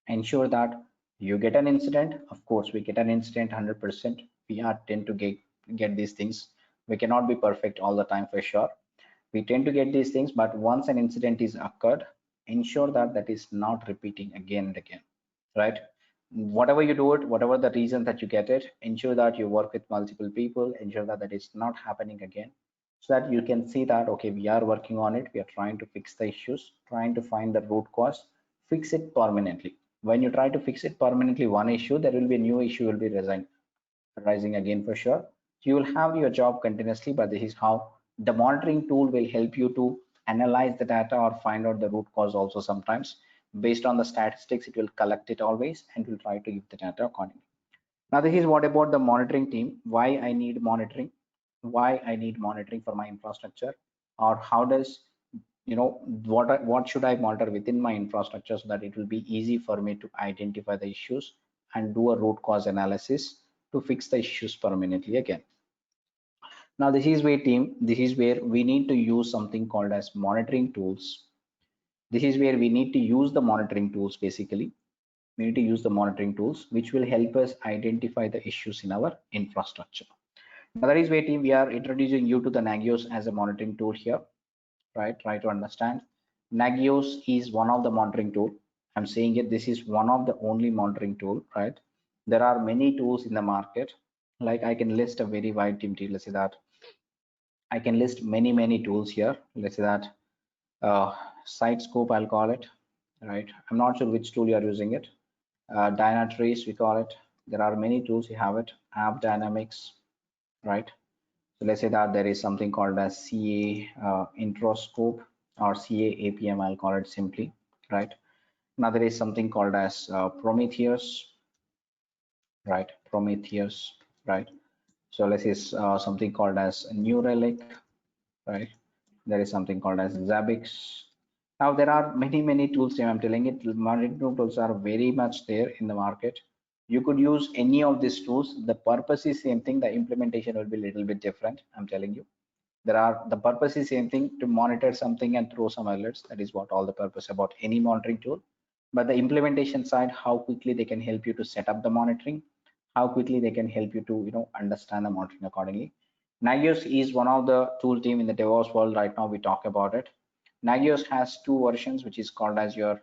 ensure that you get an incident. Of course, we get an incident 100%. We are tend to get these things. We cannot be perfect all the time for sure. We tend to get these things, but once an incident is occurred, ensure that that is not repeating again and again, right? Whatever you do it, whatever the reason that you get it, ensure that you work with multiple people, ensure that that is not happening again, so that you can see that, okay, we are working on it, we are trying to fix the issues, trying to find the root cause, fix it permanently. When you try to fix it permanently, one issue, there will be a new issue will be rising again for sure. So you will have your job continuously, but this is how the monitoring tool will help you to analyze the data or find out the root cause also. Sometimes based on the statistics, it will collect it always and will try to give the data accordingly. Now this is what about the monitoring team, why I need monitoring, why I need monitoring for my infrastructure, or how does, what should I monitor within my infrastructure so that it will be easy for me to identify the issues and do a root cause analysis to fix the issues permanently again. Now this is where team, this is where we need to use something called as monitoring tools. This is where we need to use the monitoring tools. Basically we need to use the monitoring tools which will help us identify the issues in our infrastructure. Now that is where team, we are introducing you to the Nagios as a monitoring tool here, right? Try to understand. Nagios is one of the monitoring tool. I'm saying it, this is one of the only monitoring tool, right? There are many tools in the market. Like I can list a very wide team. Let's say that I can list many tools here. Let's say that site scope, I'll call it, right? I'm not sure which tool you are using it. Dynatrace, we call it. There are many tools, you have it. App Dynamics, right? So let's say that there is something called as CA Introscope or CA APM, I'll call it simply, right? Now there is something called as Prometheus, right? Prometheus, right? So let's say something called as New Relic, right? There is something called as Zabbix. Now there are many tools. I'm telling it, monitoring tools are very much there in the market. You could use any of these tools. The purpose is same thing. The implementation will be a little bit different. I'm telling you. The purpose is same thing, to monitor something and throw some alerts. That is what all the purpose about any monitoring tool. But the implementation side, how quickly they can help you to set up the monitoring, how quickly they can help you to understand the monitoring accordingly. Nagios is one of the tool team in the DevOps world right now. We talk about it. Nagios has two versions, which is called as your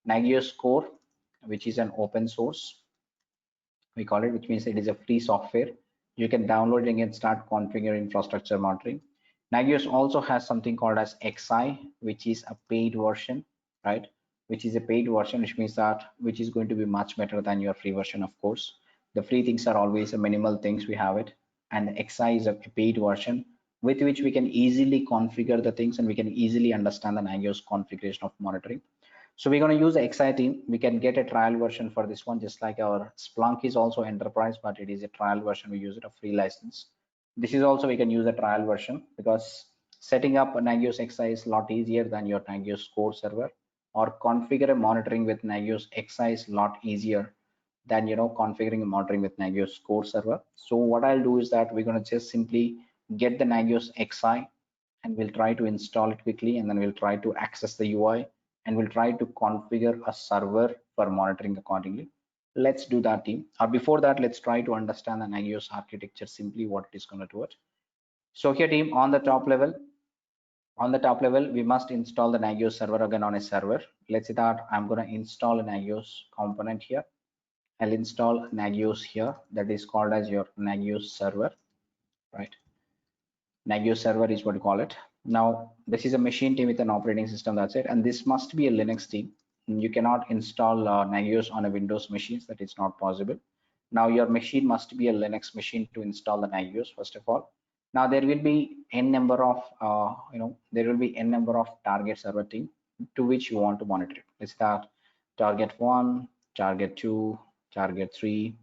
Nagios Core, which is an open source, we call it, which means it is a free software. You can download it and start configuring infrastructure monitoring. Nagios also has something called as XI, which is a paid version, right? Which is a paid version, which means that which is going to be much better than your free version, of course. The free things are always a minimal things, we have it, and XI is a paid version with which we can easily configure the things and we can easily understand the Nagios configuration of monitoring. So we're going to use the XI team. We can get a trial version for this one, just like our Splunk is also enterprise, but it is a trial version. We use it a free license. This is also we can use a trial version because setting up a Nagios XI is a lot easier than your Nagios core server, or configure a monitoring with Nagios XI is a lot easier than configuring a monitoring with Nagios core server. So what I'll do is that we're going to just simply get the Nagios XI and we'll try to install it quickly, and then we'll try to access the UI and we'll try to configure a server for monitoring accordingly. Let's do that team. Or before that, let's try to understand the Nagios architecture, simply what it is going to do it. So here team, on the top level, we must install the Nagios server again on a server. Let's say that I'm going to install a Nagios component here. I'll install Nagios here, that is called as your Nagios server, right? Nagios server is what you call it. Now, this is a machine team with an operating system, that's it. And this must be a Linux team. You cannot install Nagios on a Windows machines, that is not possible. Now, your machine must be a Linux machine to install the Nagios, first of all. Now, there will be n number of, there will be n number of target server team to which you want to monitor it. Let's start target 1, target 2, target 3,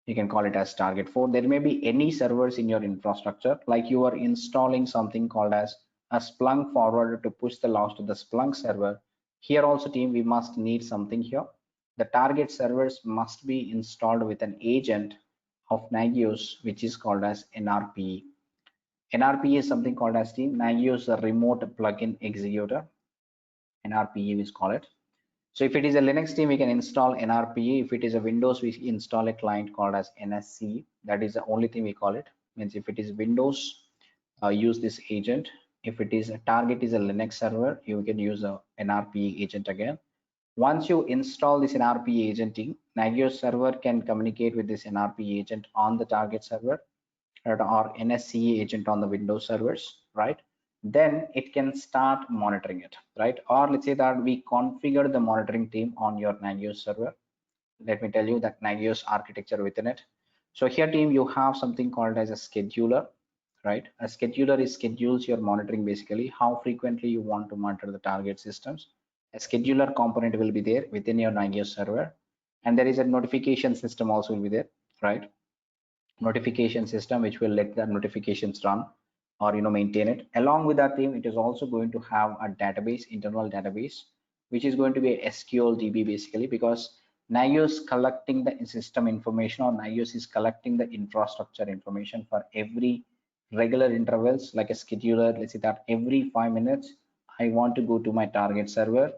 you can call it as target 4. There may be any servers in your infrastructure, like you are installing something called as a Splunk forwarder to push the logs to the Splunk server. Here also team, we must need something here. The target servers must be installed with an agent of Nagios, which is called as NRPE. NRPE is something called as team Nagios remote plugin executor. NRPE we call it. So if it is a Linux team, we can install NRPE. If it is a Windows, we install a client called as NSC. That is the only thing we call it. Means if it is Windows, use this agent. If it is a target is a Linux server, you can use a NRPE agent again. Once you install this NRPE agent team, Nagios server can communicate with this NRPE agent on the target server, or NSCE agent on the Windows servers, right? Then it can start monitoring it, right? Or let's say that we configure the monitoring team on your Nagios server. Let me tell you that Nagios architecture within it. So here team, you have something called as a scheduler, right? A scheduler is schedules your monitoring, basically how frequently you want to monitor the target systems. A scheduler component will be there within your Nagios server, and there is a notification system also will be there. right? Notification system which will let the notifications run or maintain it. Along with that theme, it is also going to have a database, internal database, which is going to be a SQL DB basically, because Nagios collecting the system information, or Nagios is collecting the infrastructure information for every regular intervals, like a scheduler. Let's say that every 5 minutes I want to go to my target server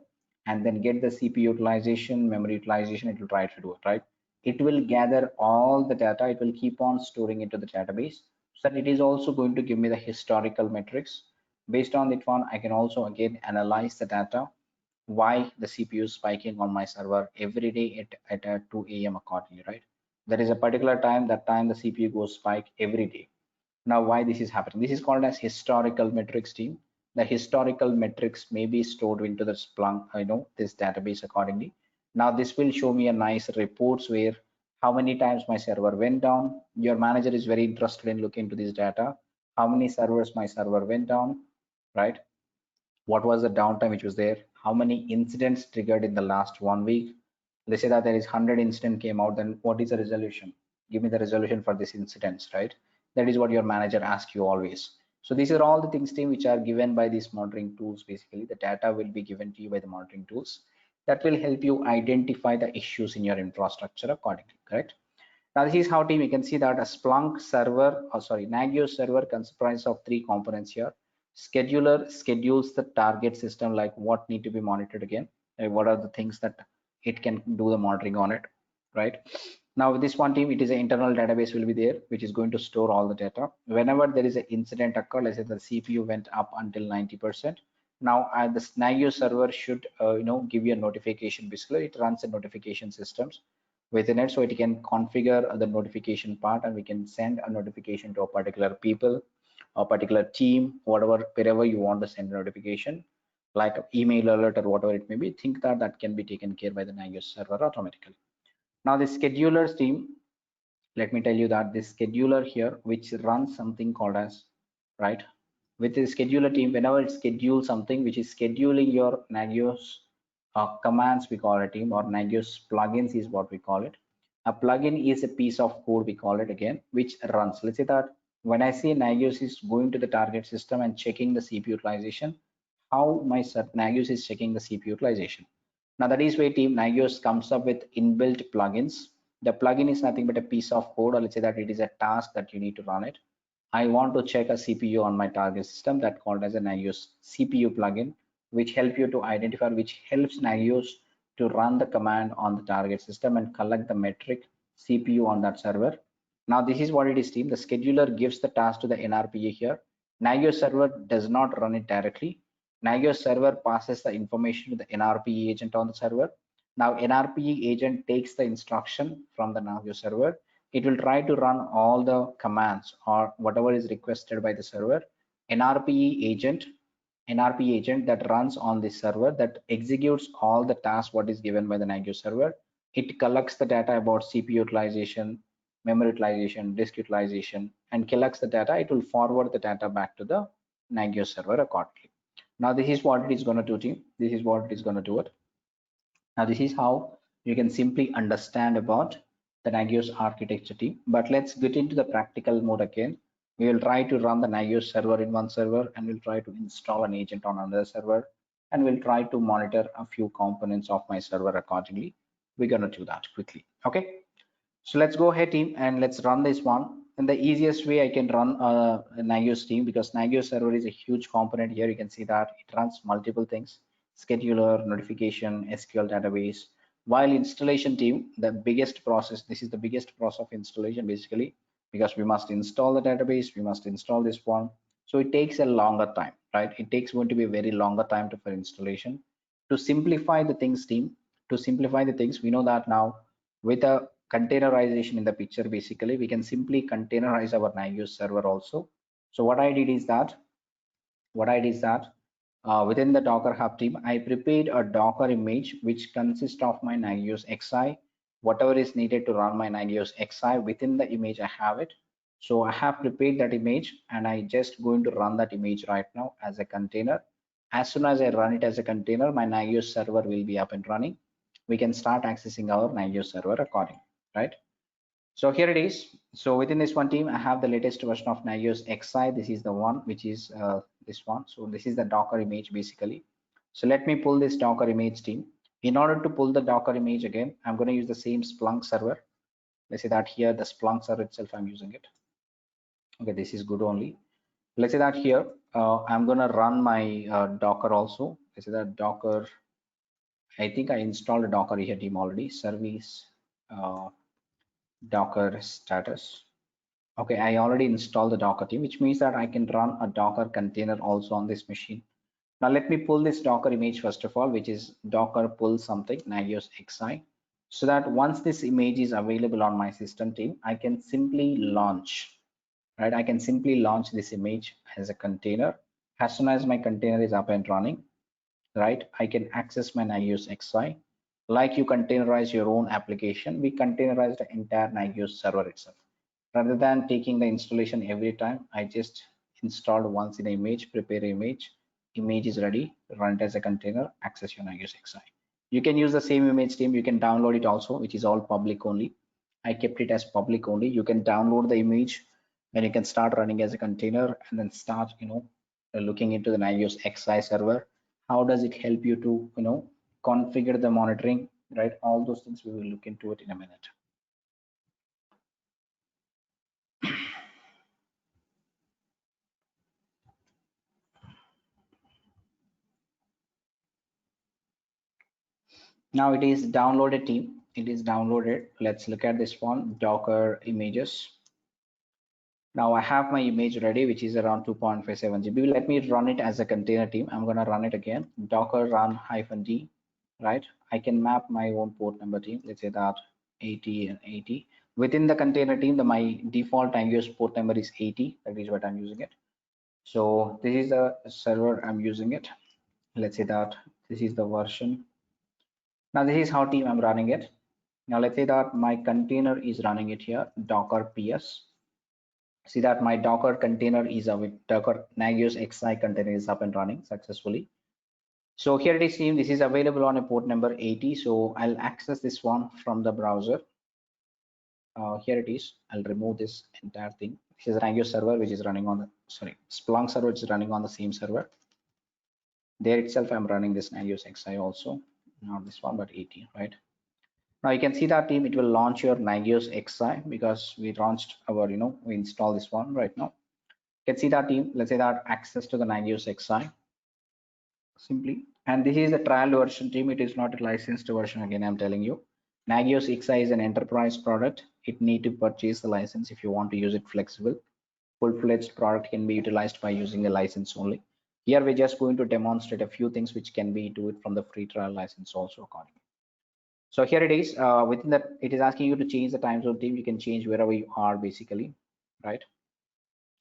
and then get the CPU utilization, memory utilization. It will try to do it, right? It will gather all the data. It will keep on storing into the database. So that it is also going to give me the historical metrics. Based on that one, I can also again analyze the data, why the CPU is spiking on my server every day at 2 a.m. accordingly, right? There is a particular time, that time the CPU goes spike every day. Now, why this is happening? This is called as historical metrics team. The historical metrics may be stored into the Splunk, this database accordingly. Now, this will show me a nice reports where how many times my server went down. Your manager is very interested in looking into this data. How many servers my server went down, right? What was the downtime which was there? How many incidents triggered in the last 1 week? Let's say that there is 100 incident came out, then what is the resolution? Give me the resolution for this incidents, right? That is what your manager asks you always. So these are all the things team which are given by these monitoring tools. Basically the data will be given to you by the monitoring tools that will help you identify the issues in your infrastructure accordingly, correct? Now this is how team, you can see that a Splunk server, or sorry, Nagios server comprises of three components here. Scheduler schedules the target system, like what need to be monitored again, what are the things that it can do the monitoring on it, right? Now with this one team, it is an internal database will be there, which is going to store all the data. Whenever there is an incident occur, let's say the CPU went up until 90%. Now the Nagios server should give you a notification. Basically, it runs a notification systems within it, so it can configure the notification part, and we can send a notification to a particular people, a particular team, whatever, wherever you want to send a notification, like email alert or whatever it may be. Think that that can be taken care by the Nagios server automatically. Now the schedulers team, let me tell you that this scheduler here, which runs something called as, right, with the scheduler team, whenever it schedules something which is scheduling your Nagios commands, we call it team, or Nagios plugins is what we call it. A plugin is a piece of code, we call it again, which runs. Let's say that when I say Nagios is going to the target system and checking the CPU utilization, how my Nagios is checking the CPU utilization. Now that is where team Nagios comes up with inbuilt plugins. The plugin is nothing but a piece of code, or let's say that it is a task that you need to run it. I want to check a CPU on my target system, that called as a Nagios CPU plugin, which help you to identify, which helps Nagios to run the command on the target system and collect the metric CPU on that server. Now this is what it is team. The scheduler gives the task to the NRPA here. Nagios server does not run it directly. Nagios server passes the information to the NRPA agent on the server. Now NRPA agent takes the instruction from the Nagios server. It will try to run all the commands or whatever is requested by the server. NRPA agent that runs on this server, that executes all the tasks what is given by the Nagios server. It collects the data about CPU utilization, memory utilization, disk utilization, and collects the data. It will forward the data back to the Nagios server accordingly. Now this is what it is going to do team. This is what it is going to do it. Now this is how you can simply understand about the Nagios architecture team. But let's get into the practical mode again. We will try to run the Nagios server in one server, and we'll try to install an agent on another server, and we'll try to monitor a few components of my server accordingly. We're going to do that quickly. Okay. So let's go ahead team and let's run this one. And the easiest way I can run a Nagios team, because Nagios server is a huge component here. You can see that it runs multiple things: scheduler, notification, SQL database. While installation team, the biggest process, this is the biggest process of installation basically, because we must install the database, we must install this one. So it takes a longer time, right? It takes going to be a very longer time for installation. To simplify the things team, to simplify the things, we know that now with a containerization in the picture, basically we can simply containerize our Nagios server also. So what I did is that within the Docker Hub team, I prepared a Docker image which consists of my Nagios XI, whatever is needed to run my Nagios XI. Within the image I have it. So I have prepared that image, and I just going to run that image right now as a container. As soon as I run it as a container, my Nagios server will be up and running. We can start accessing our Nagios server accordingly, right? So here it is. So within this one team, I have the latest version of Nagios XI. This is the one which is this one. So this is the Docker image basically. So let me pull this Docker image team. In order to pull the Docker image again, I'm going to use the same Splunk server. Let's say that here the Splunk server itself, I'm using it. Okay, this is good only. Let's say that here I'm going to run my Docker also. Let's say that Docker. I think I installed a Docker here team already. Service uh, Docker status. Okay, I already installed the Docker team, which means that I can run a Docker container also on this machine. Now let me pull this Docker image first of all, which is Docker pull something, Nagios XI, so that once this image is available on my system team, I can simply launch, right? I can simply launch this image as a container. As soon as my container is up and running, right, I can access my Nagios XI. Like you containerize your own application, we containerize the entire Nagios server itself. Rather than taking the installation every time, I just installed once in the image, prepare image, image is ready, run it as a container, access your Nagios XI. You can use the same image team, you can download it also, which is all public only. I kept it as public only. You can download the image and you can start running as a container and then start, looking into the Nagios XI server. How does it help you to, configure the monitoring, right? All those things we will look into it in a minute. Now it is downloaded team. It is downloaded. Let's look at this one, Docker images. Now I have my image ready, which is around 2.57 GB. Let me run it as a container team. I'm going to run it again. Docker run -d, right? I can map my own port number team. Let's say that 80 and 80. Within the container team, my default Nagios port number is 80. That is what I'm using it. So this is the server I'm using it. Let's say that this is the version. Now this is how team I'm running it. Now let's say that my container is running it here, Docker PS. See that my Docker container is with Docker Nagios XI container is up and running successfully. So here it is team, this is available on a port number 80. So I'll access this one from the browser. Here it is. I'll remove this entire thing. This is Nagios server, which is running on the, Splunk server, which is running on the same server. There itself, I'm running this Nagios XI also, not this one, but 80, right? Now you can see that team, it will launch your Nagios XI because we launched our, we install this one right now. You can see that team, let's say that access to the Nagios XI simply. And this is the trial version team. It is not a licensed version. Again, I'm telling you, Nagios XI is an enterprise product. It need to purchase the license if you want to use it flexible. Full-fledged product can be utilized by using a license only. Here we're just going to demonstrate a few things which can be do it from the free trial license also accordingly. So here it is. Within that, it is asking you to change the time zone team. You can change wherever you are basically, right?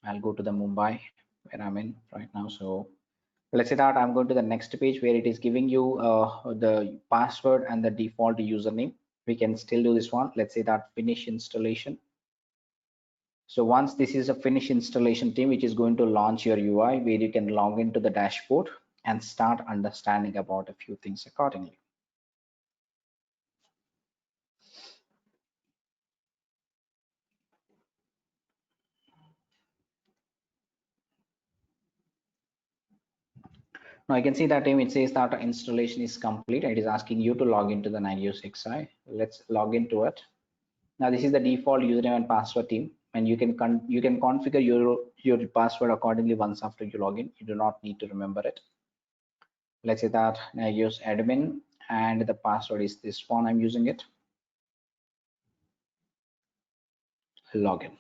I'll go to the Mumbai where I'm in right now. So let's say that I'm going to the next page where it is giving you the password and the default username. We can still do this one. Let's say that finish installation. So once this is a finish installation team, which is going to launch your UI where you can log into the dashboard and start understanding about a few things accordingly. Now I can see that team, it says that installation is complete. It is asking you to log into the Nagios XI. Let's log into it. Now this is the default username and password team, and you can configure your password accordingly once after you log in. You do not need to remember it. Let's say that Nagios admin, and the password is this one. I'm using it. Login.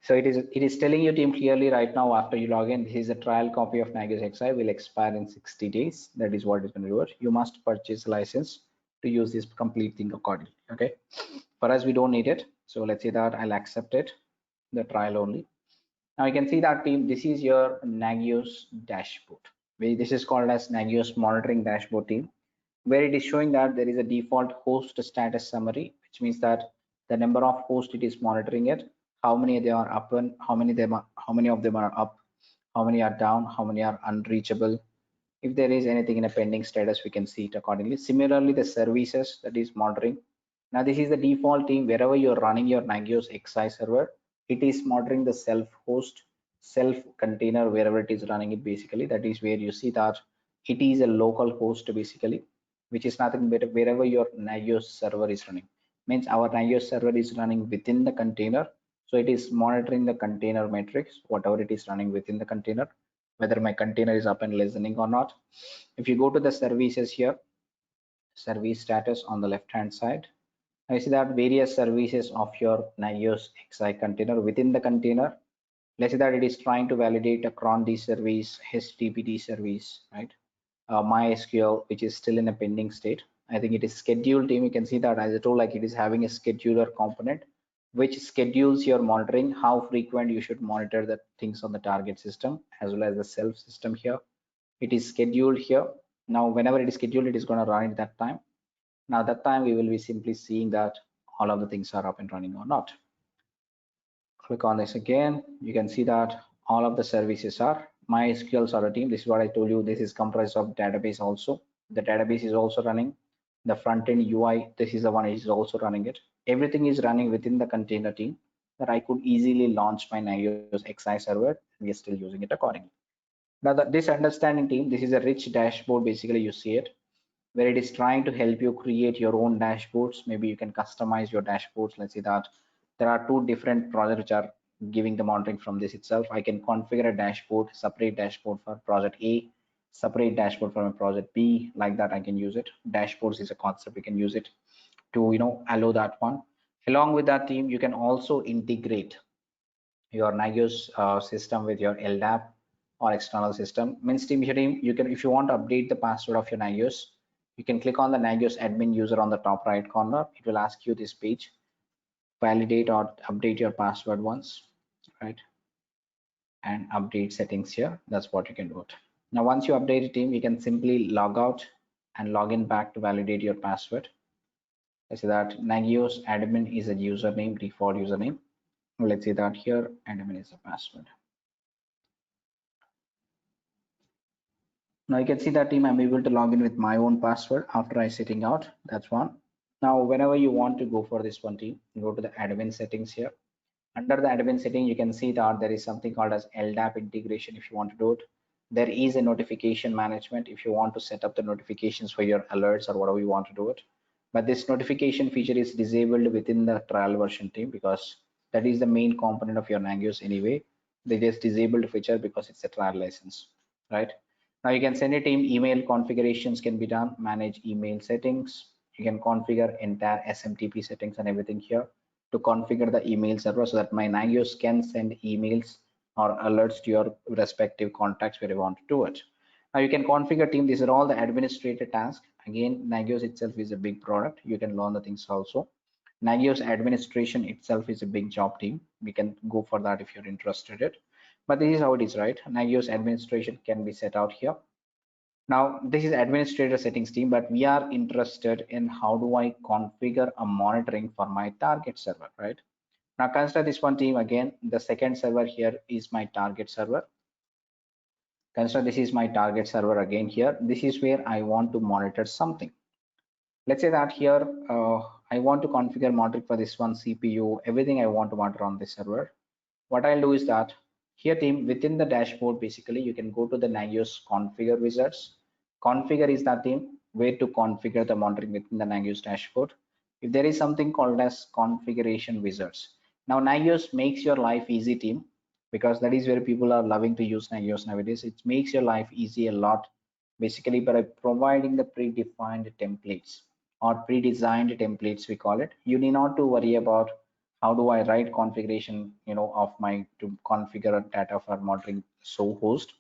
So it is telling you team clearly right now after you log in, this is a trial copy of Nagios XI will expire in 60 days. That is what is going to do it. You must purchase a license to use this complete thing accordingly. Okay. For us, we don't need it. So let's say that I'll accept it, the trial only. Now you can see that team, this is your Nagios dashboard. This is called as Nagios monitoring dashboard team, where it is showing that there is a default host status summary, which means that the number of hosts it is monitoring it, how many they are up and how many of them are up, how many are down, how many are unreachable. If there is anything in a pending status, we can see it accordingly. Similarly, the services that is monitoring, Now this is the default theme wherever you're running your Nagios XI server, it is monitoring the self-host, self-container wherever it is running it basically. That is where you see that it is a local host basically, which is nothing but wherever your Nagios server is running. Means our Nagios server is running within the container. So it is monitoring the container metrics, whatever it is running within the container, whether my container is up and listening or not. If you go to the services here, service status on the left hand side, I see that various services of your Nagios XI container within the container. Let's say that it is trying to validate a cron D service, HTTPD service, right? MySQL, which is still in a pending state. I think it is scheduled team. You can see that as I told, like it is having a scheduler component, which schedules your monitoring, how frequent you should monitor the things on the target system, as well as the self system here. It is scheduled here. Now, whenever it is scheduled, it is going to run at that time. Now that time we will be simply seeing that all of the things are up and running or not. Click on this again. You can see that all of the services are MySQL server team. This is what I told you. This is comprised of database also. The database is also running. The front end UI, this is the one is also running it. Everything is running within the container team that I could easily launch my Nagios XI server. We are still using it accordingly. Now this understanding team, this is a rich dashboard. Basically, you see it where it is trying to help you create your own dashboards. Maybe you can customize your dashboards. Let's say that there are two different projects which are giving the monitoring from this itself. I can configure a dashboard, separate dashboard for project A, separate dashboard for a project B. Like that, I can use it. Dashboards is a concept. We can use it to allow that one. Along with that team, you can also integrate your Nagios system with your LDAP or external system. Means team here, you can, if you want to update the password of your Nagios, you can click on the Nagios admin user on the top right corner. It will ask you this page, validate or update your password once, right? And update settings here. That's what you can do it. Now, once you update it, team, you can simply log out and log in back to validate your password. Let's say that Nagios admin is a username, default username. Let's say that here admin is a password. Now you can see that team, I'm able to log in with my own password after I setting out. That's one. Now, whenever you want to go for this one team, go to the admin settings here. Under the admin setting, you can see that there is something called as LDAP integration if you want to do it. There is a notification management if you want to set up the notifications for your alerts or whatever you want to do it. But this notification feature is disabled within the trial version team because that is the main component of your Nagios anyway. They just disabled feature because it's a trial license, right? Now you can send a team email configurations can be done, manage email settings. You can configure entire SMTP settings and everything here to configure the email server so that my Nagios can send emails or alerts to your respective contacts where you want to do it. Now you can configure team. These are all the administrative tasks. Again, Nagios itself is a big product. You can learn the things also. Nagios administration itself is a big job team. We can go for that if you're interested in it. But this is how it is, right? Nagios administration can be set out here. Now, this is administrator settings team, but we are interested in how do I configure a monitoring for my target server, right? Now consider this one team again. The second server here is my target server. Consider this is my target server again here. This is where I want to monitor something. Let's say that here I want to configure monitoring for this one CPU, everything I want to monitor on this server. What I'll do is that here team within the dashboard, basically you can go to the Nagios configure wizards. Configure is that team where to configure the monitoring within the Nagios dashboard. If there is something called as configuration wizards. Now Nagios makes your life easy team because that is where people are loving to use Nagios nowadays. It makes your life easy a lot basically by providing the predefined templates or pre-designed templates we call it. You need not to worry about how do I write configuration of my to configure a data for monitoring so host.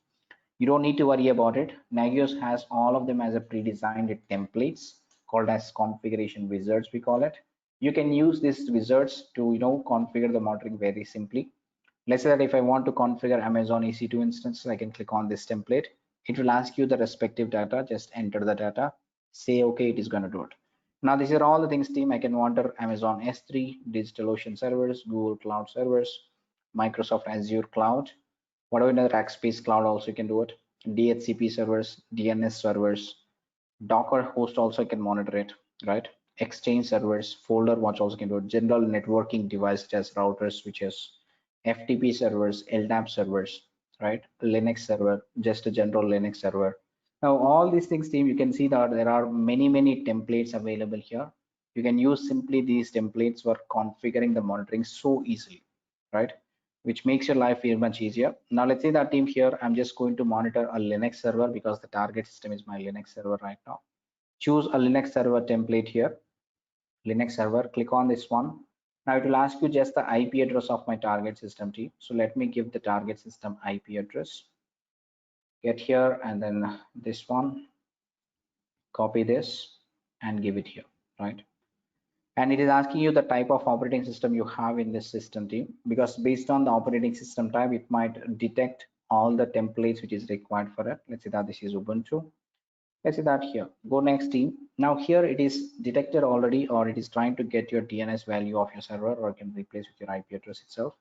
You don't need to worry about it. Nagios has all of them as a pre-designed templates called as configuration wizards we call it. You can use these wizards to configure the monitoring very simply. Let's say that if I want to configure Amazon EC2 instance, I can click on this template. It will ask you the respective data. Just enter the data, say okay, it is going to do it. Now these are all the things team. I can monitor Amazon S3, DigitalOcean servers, Google Cloud servers, Microsoft Azure Cloud, whatever in the Rackspace Cloud also you can do it. DHCP servers, DNS servers, Docker host also can monitor it, right? Exchange servers, folder watch also can do it, general networking devices such as routers, switches, FTP servers, LDAP servers, right? Linux server, just a general Linux server. Now, all these things, team, you can see that there are many templates available here. You can use simply these templates for configuring the monitoring so easily, right? Which makes your life feel much easier. Now, let's say that team here, I'm just going to monitor a Linux server because the target system is my Linux server right now. Choose a Linux server template here, Linux server, click on this one. Now it will ask you just the IP address of my target system team. So let me give the target system IP address. Get here and then this one, copy this and give it here, right? And it is asking you the type of operating system you have in this system team, because based on the operating system type, it might detect all the templates which is required for it. Let's say that this is Ubuntu. Let's see that here. Go next team. Now here it is detected already, or it is trying to get your DNS value of your server, or can replace with your IP address itself.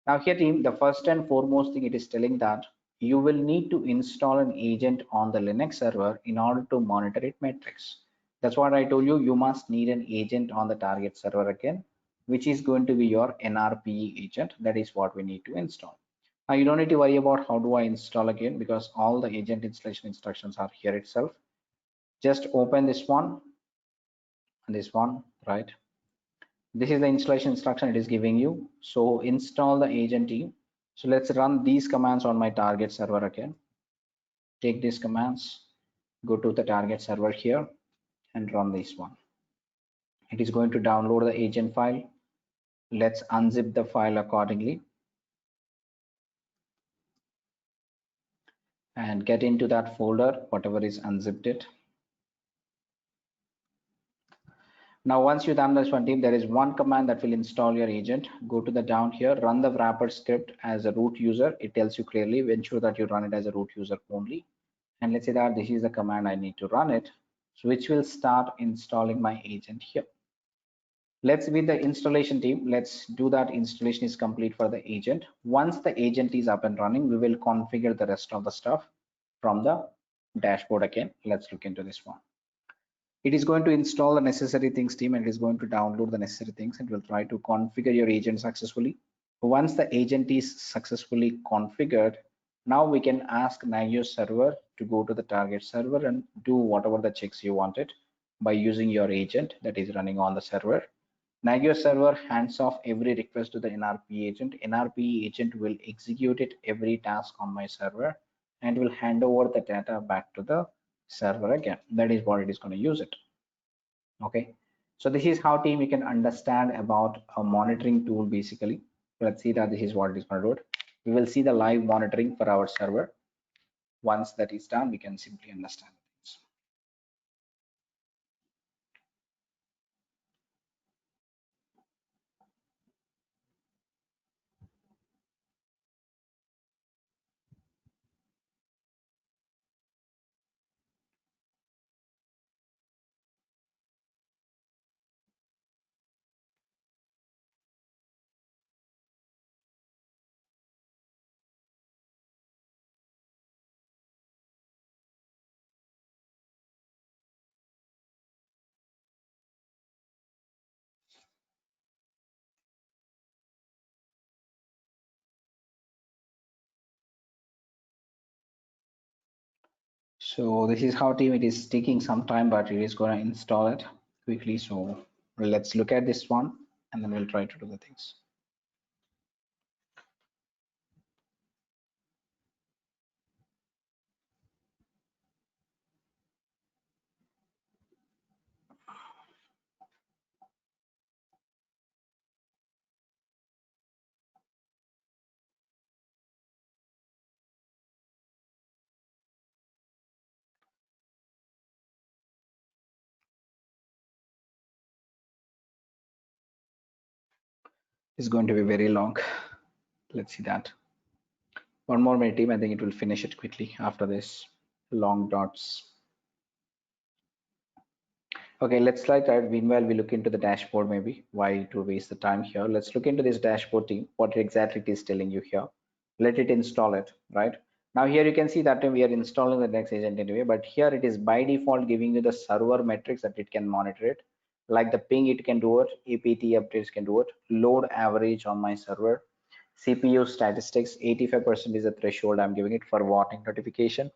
Now here team, the first and foremost thing it is telling that you will need to install an agent on the Linux server in order to monitor its metrics. That's what I told you. You must need an agent on the target server again, which is going to be your NRPE agent. That is what we need to install. Now you don't need to worry about how do I install again, because all the agent installation instructions are here itself. Just open this one and this one, right? This is the installation instruction it is giving you. So install the agent team. So let's run these commands on my target server again. Take these commands, go to the target server here and run this one. It is going to download the agent file. Let's unzip the file accordingly and get into that folder, whatever is unzipped it. Now, once you've done this one team, there is one command that will install your agent. Go to the down here, run the wrapper script as a root user. It tells you clearly, ensure that you run it as a root user only. And let's say that this is the command I need to run it, so which will start installing my agent here. Let's with the installation team, let's do that. Installation is complete for the agent. Once the agent is up and running, we will configure the rest of the stuff from the dashboard again. Let's look into this one. It is going to install the necessary things team, and it is going to download the necessary things, and will try to configure your agent successfully. Once the agent is successfully configured, now we can ask Nagios server to go to the target server and do whatever the checks you wanted by using your agent that is running on the server. Nagios server hands off every request to the NRP agent. NRP agent will execute it every task on my server and will hand over the data back to the server again. That is what it is going to use it. Okay, so this is how team you can understand about a monitoring tool basically. Let's see that this is what it is going to do. We will see the live monitoring for our server. Once that is done, we can simply understand things. So this is how team, it is taking some time, but it is going to install it quickly. So let's look at this one and then we'll try to do the things. It's going to be very long. Let's see that. One more minute team, I think it will finish it quickly after this long dots. Okay, let's like that. Meanwhile, we look into the dashboard, maybe why to waste the time here. Let's look into this dashboard team, what exactly it is telling you here. Let it install it, right? Now here you can see that we are installing the next agent anyway, but here it is by default giving you the server metrics that it can monitor it. like the ping, it can do it, apt updates can do it, load average on my server, CPU statistics. 85% is a threshold I'm giving it for warning notification,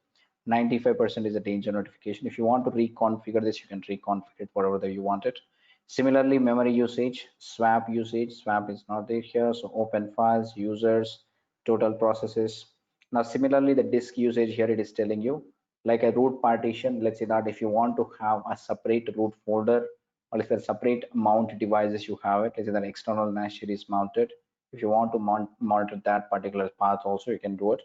95% is a danger notification. If you want to reconfigure this, you can reconfigure it whatever you want it. Similarly, memory usage, swap usage, swap is not there here, so open files, users, total processes. Now similarly, the disk usage here, it is telling you like a root partition. Let's say that if you want to have a separate root folder, or if a separate mount devices you have it, let's say that external NAS is mounted, if you want to monitor that particular path also, you can do it.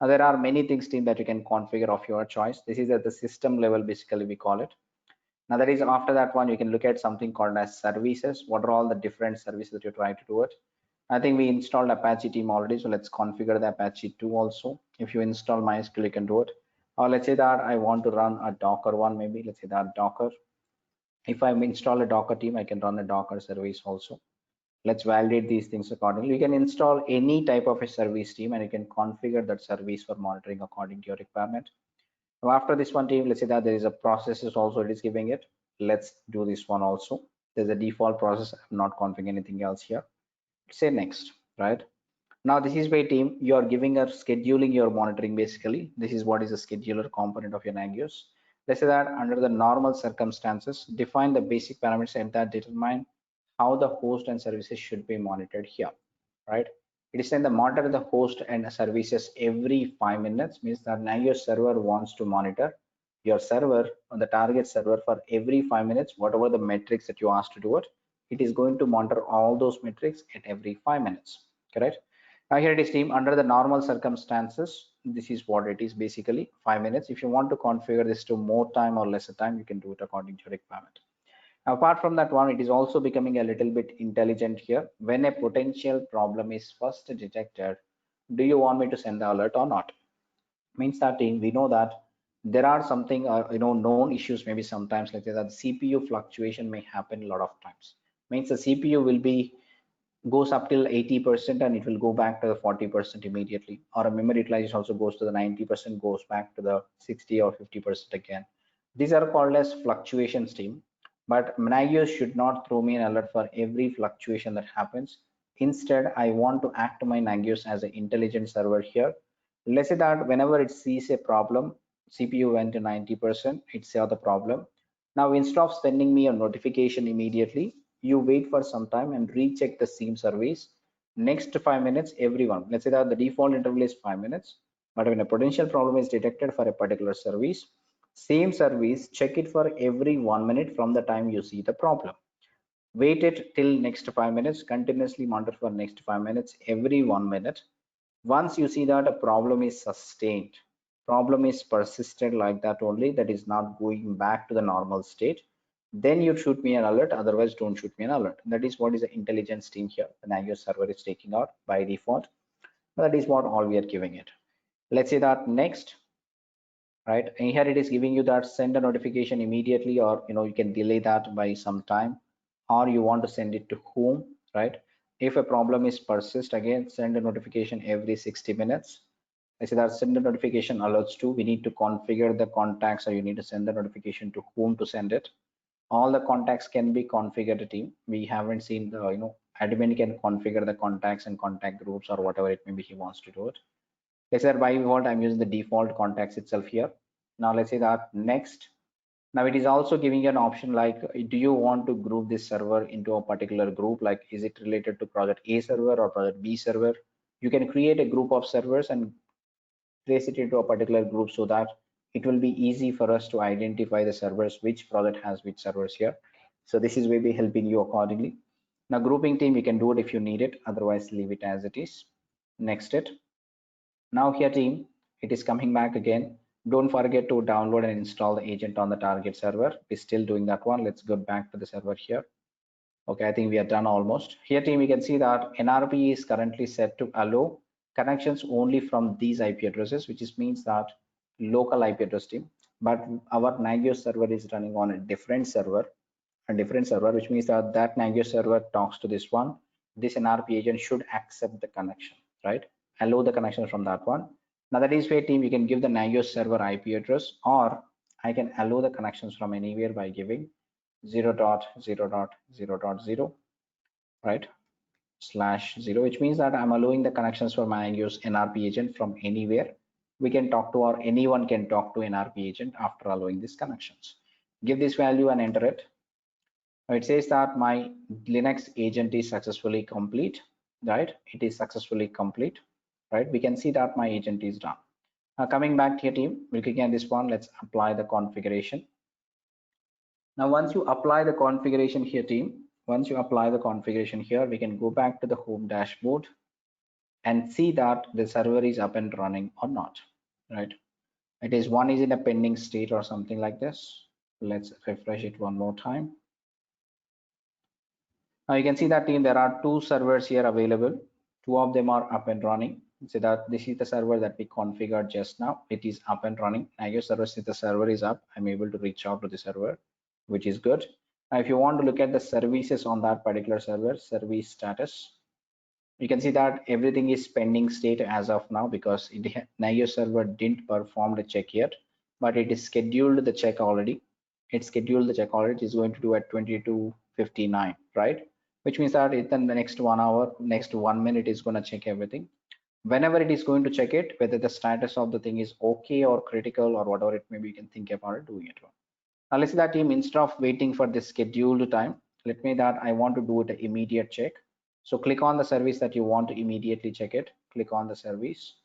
Now there are many things team that you can configure of your choice. This is at the system level, basically we call it. Now that is after that one, you can look at something called as services. What are all the different services that you try to do it? I think we installed Apache team already, so let's configure the Apache 2 also. If you install MySQL, you can do it. Or let's say that I want to run a Docker one, maybe let's say that Docker. If I install a Docker team, I can run a Docker service also. Let's validate these things accordingly. You can install any type of a service team and you can configure that service for monitoring according to your requirement. Now after this one team, let's say that there is a processes also it is giving it. Let's do this one also. There's a default process. I'm not configuring anything else here. Say next, right? Now this is where team you are giving a scheduling your monitoring. Basically this is what is a scheduler component of your Nagios. Let's say that under the normal circumstances, define the basic parameters and that determine how the host and services should be monitored here, right? It is saying the monitor the host and services every 5 minutes, means that Nagios server wants to monitor your server on the target server for every 5 minutes. Whatever the metrics that you asked to do it, it is going to monitor all those metrics at every 5 minutes, correct? Now here it is team under the normal circumstances. This is what it is basically 5 minutes. If you want to configure this to more time or lesser time, you can do it according to your requirement. Apart from that one, it is also becoming a little bit intelligent here. When a potential problem is first detected, do you want me to send the alert or not? Means that we know that there are something known issues, maybe sometimes like that CPU fluctuation may happen a lot of times. Means the CPU will be goes up till 80% and it will go back to the 40% immediately, or a memory utilization also goes to the 90%, goes back to the 60 or 50% again. These are called as fluctuation stream, but Nagios should not throw me an alert for every fluctuation that happens. Instead, I want to act my Nagios as an intelligent server here. Let's say that whenever it sees a problem, CPU went to 90%, it saw the problem. Now instead of sending me a notification immediately, you wait for some time and recheck the same service. Next 5 minutes, everyone, let's say that the default interval is 5 minutes, but when a potential problem is detected for a particular service, same service, check it for every 1 minute from the time you see the problem. Wait it till next 5 minutes, continuously monitor for next 5 minutes, every 1 minute. Once you see that a problem is sustained, problem is persisted like that only, that is not going back to the normal state, then you shoot me an alert, otherwise don't shoot me an alert. That is what is the intelligence team here the Nagios server is taking out by default. That is what all we are giving it. Let's say that next, right? And here it is giving you that send a notification immediately, or you can delay that by some time, or you want to send it to whom, right? If a problem is persist, again send a notification every 60 minutes. I say that send the notification alerts to, we need to configure the contacts, or you need to send the notification to whom to send it. All the contacts can be configured team. We haven't seen the admin can configure the contacts and contact groups or whatever it may be he wants to do it. Let's say by default I'm using the default contacts itself here. Now let's say that next. Now it is also giving you an option like, do you want to group this server into a particular group? Like, is it related to project A server or project B server? You can create a group of servers and place it into a particular group so that it will be easy for us to identify the servers, which project has which servers here. So this is maybe helping you accordingly. Now grouping team, you can do it if you need it, otherwise leave it as it is. Next it. Now here team, it is coming back again. Don't forget to download and install the agent on the target server. We're still doing that one. Let's go back to the server here. Okay, I think we are done almost. Here team, you can see that NRP is currently set to allow connections only from these IP addresses, which is means that local IP address team. But our Nagios server is running on a different server, which means that that Nagios server talks to this one. This NRP agent should accept the connection, right? Allow the connection from that one. Now that is where team, you can give the Nagios server IP address, or I can allow the connections from anywhere by giving 0.0.0.0, right? /0, which means that I'm allowing the connections for my Nagios NRP agent from anywhere. We can talk to, or anyone can talk to NRP agent after allowing these connections. Give this value and enter it. It says that my Linux agent is successfully complete, right? It is successfully complete, right? We can see that my agent is done. Now coming back to your team, we'll click on this one. Let's apply the configuration. Now, once you apply the configuration here, team, once you apply the configuration here, we can go back to the home dashboard and see that the server is up and running or not, right? It is one is in a pending state or something like this. Let's refresh it one more time. Now you can see that, team, there are two servers here available. Two of them are up and running. So that this is the server that we configured just now. It is up and running. Nagios server, since the server is up, I'm able to reach out to the server, which is good. Now, if you want to look at the services on that particular server, service status, you can see that everything is pending state as of now because Nagios server didn't perform the check yet, but it is scheduled the check already. It's scheduled the check already. It is going to do at 22:59, right? Which means that in the next 1 hour, next 1 minute is going to check everything. Whenever it is going to check it, whether the status of the thing is okay or critical or whatever it may be, you can think about it, doing it. Now let's say that, team, instead of waiting for this scheduled time, let me that I want to do it an immediate check. So click on the service that you want to immediately check it. Click on the service.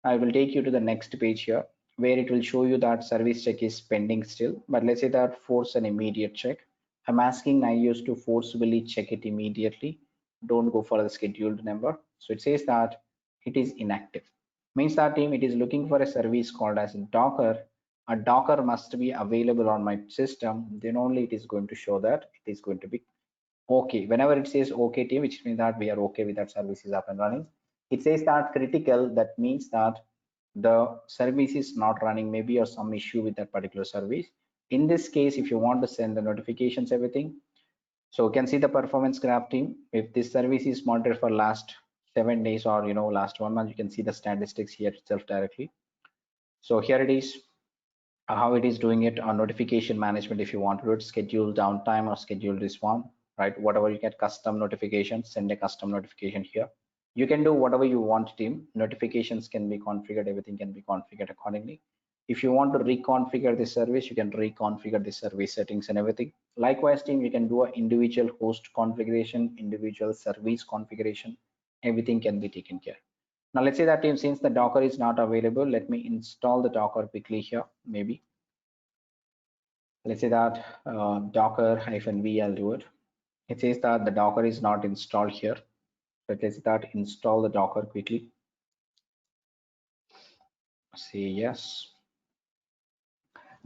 I will take you to the next page here where it will show you that service check is pending still. But let's say that force an immediate check. I'm asking Nagios to forcibly check it immediately. Don't go for the scheduled number. So it says that it is inactive. Means that, team, it is looking for a service called as Docker. A Docker must be available on my system. Then only it is going to show that it is going to be okay. Whenever it says okay, team, which means that we are okay with that service is up and running. It says that critical, that means that the service is not running, maybe, or some issue with that particular service. In this case, if you want to send the notifications, everything, so you can see the performance graph, team. If this service is monitored for last 7 days or last 1 month, you can see the statistics here itself directly. So here it is, how it is doing it on notification management. If you want to do it, schedule downtime or schedule response, right? Whatever, you get custom notifications, send a custom notification here. You can do whatever you want, team. Notifications can be configured, everything can be configured accordingly. If you want to reconfigure this service, you can reconfigure the service settings and everything. Likewise, team, you can do an individual host configuration, individual service configuration, everything can be taken care. Now let's say that, team, since the Docker is not available, let me install the Docker quickly here. Maybe let's say that docker-v, I'll do it. It says that the Docker is not installed here. But let's say that install the Docker quickly. Say yes.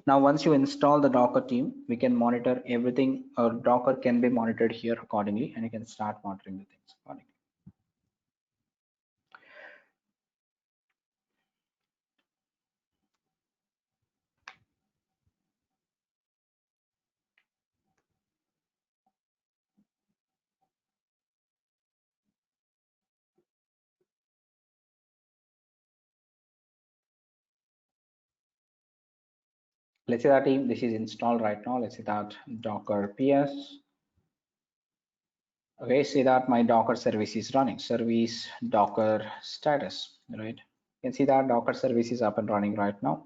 Now once you install the Docker, team, we can monitor everything, or Docker can be monitored here accordingly, and you can start monitoring the things accordingly. Let's say that, team, this is installed right now. Let's say that Docker PS. Okay, say that my Docker service is running. Service Docker status, right? You can see that Docker service is up and running right now.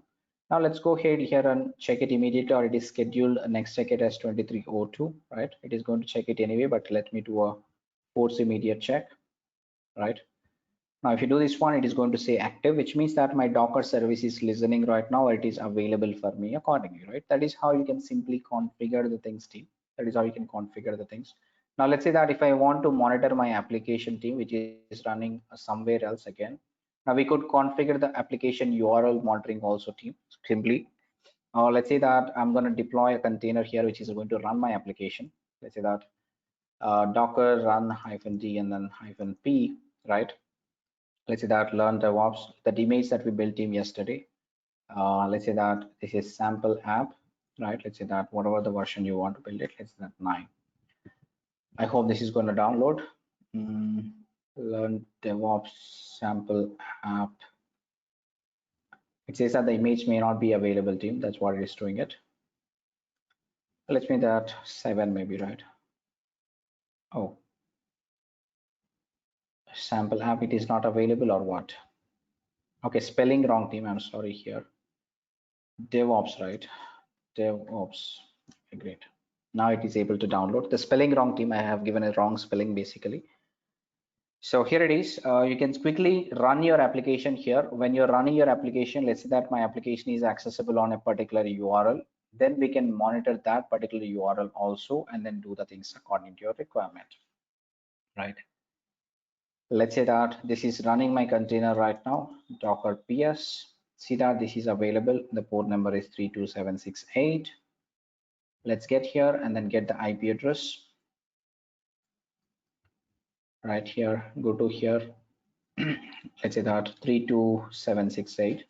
Now let's go ahead here and check it immediately, or it is scheduled next check it as 23:02, right? It is going to check it anyway, but let me do a force immediate check, right? Now, if you do this one, it is going to say active, which means that my Docker service is listening right now, or it is available for me accordingly, right? That is how you can simply configure the things, team. That is how you can configure the things. Now, let's say that if I want to monitor my application, team, which is running somewhere else again, now we could configure the application URL monitoring also, team, simply. Let's say that I'm going to deploy a container here, which is going to run my application. Let's say that Docker run -d and then -p, right? Let's say that learn DevOps, the image that we built, team, yesterday. Let's say that this is sample app, right? Let's say that whatever the version you want to build it, let's say that 9. I hope this is going to download. Learn DevOps sample app. It says that the image may not be available, team. That's what it is doing it. Let me that 7 maybe, right? Oh, sample app, it is not available or what? Okay, spelling wrong team. I'm sorry here. DevOps, right? DevOps. Okay, great. Now it is able to download. The spelling wrong team, I have given a wrong spelling basically. So here it is. You can quickly run your application here. When you're running your application, let's say that my application is accessible on a particular URL. Then we can monitor that particular URL also and then do the things according to your requirement, right? Let's say that this is running my container right now, Docker PS. See that this is available. The port number is 32768. Let's get here and then get the IP address right here. Go to here. Let's say that 32768.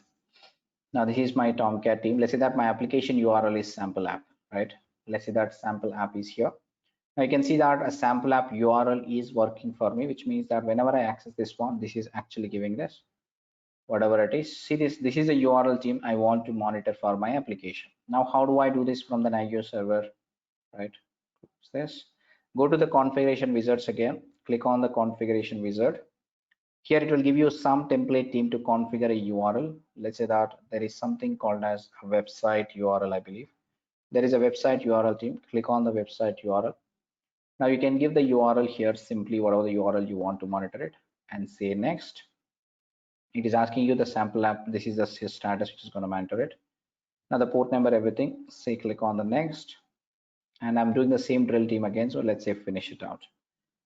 Now this is my Tomcat team. Let's say that my application URL is sample app, right? Let's say that sample app is here. Now you can see that a sample app URL is working for me, which means that whenever I access this one, this is actually giving this, whatever it is. See this is a URL team I want to monitor for my application. Now, how do I do this from the Nagios server, right? This, go to the configuration wizards again, click on the configuration wizard. Here it will give you some template team to configure a URL. Let's say that there is something called as a website URL, I believe. There is a website URL team. Click on the website URL. Now you can give the URL here, simply whatever the URL you want to monitor it, and say next. It is asking you the sample app. This is the status which is going to monitor it. Now the port number, everything. Say click on the next. And I'm doing the same drill team again. So let's say finish it out.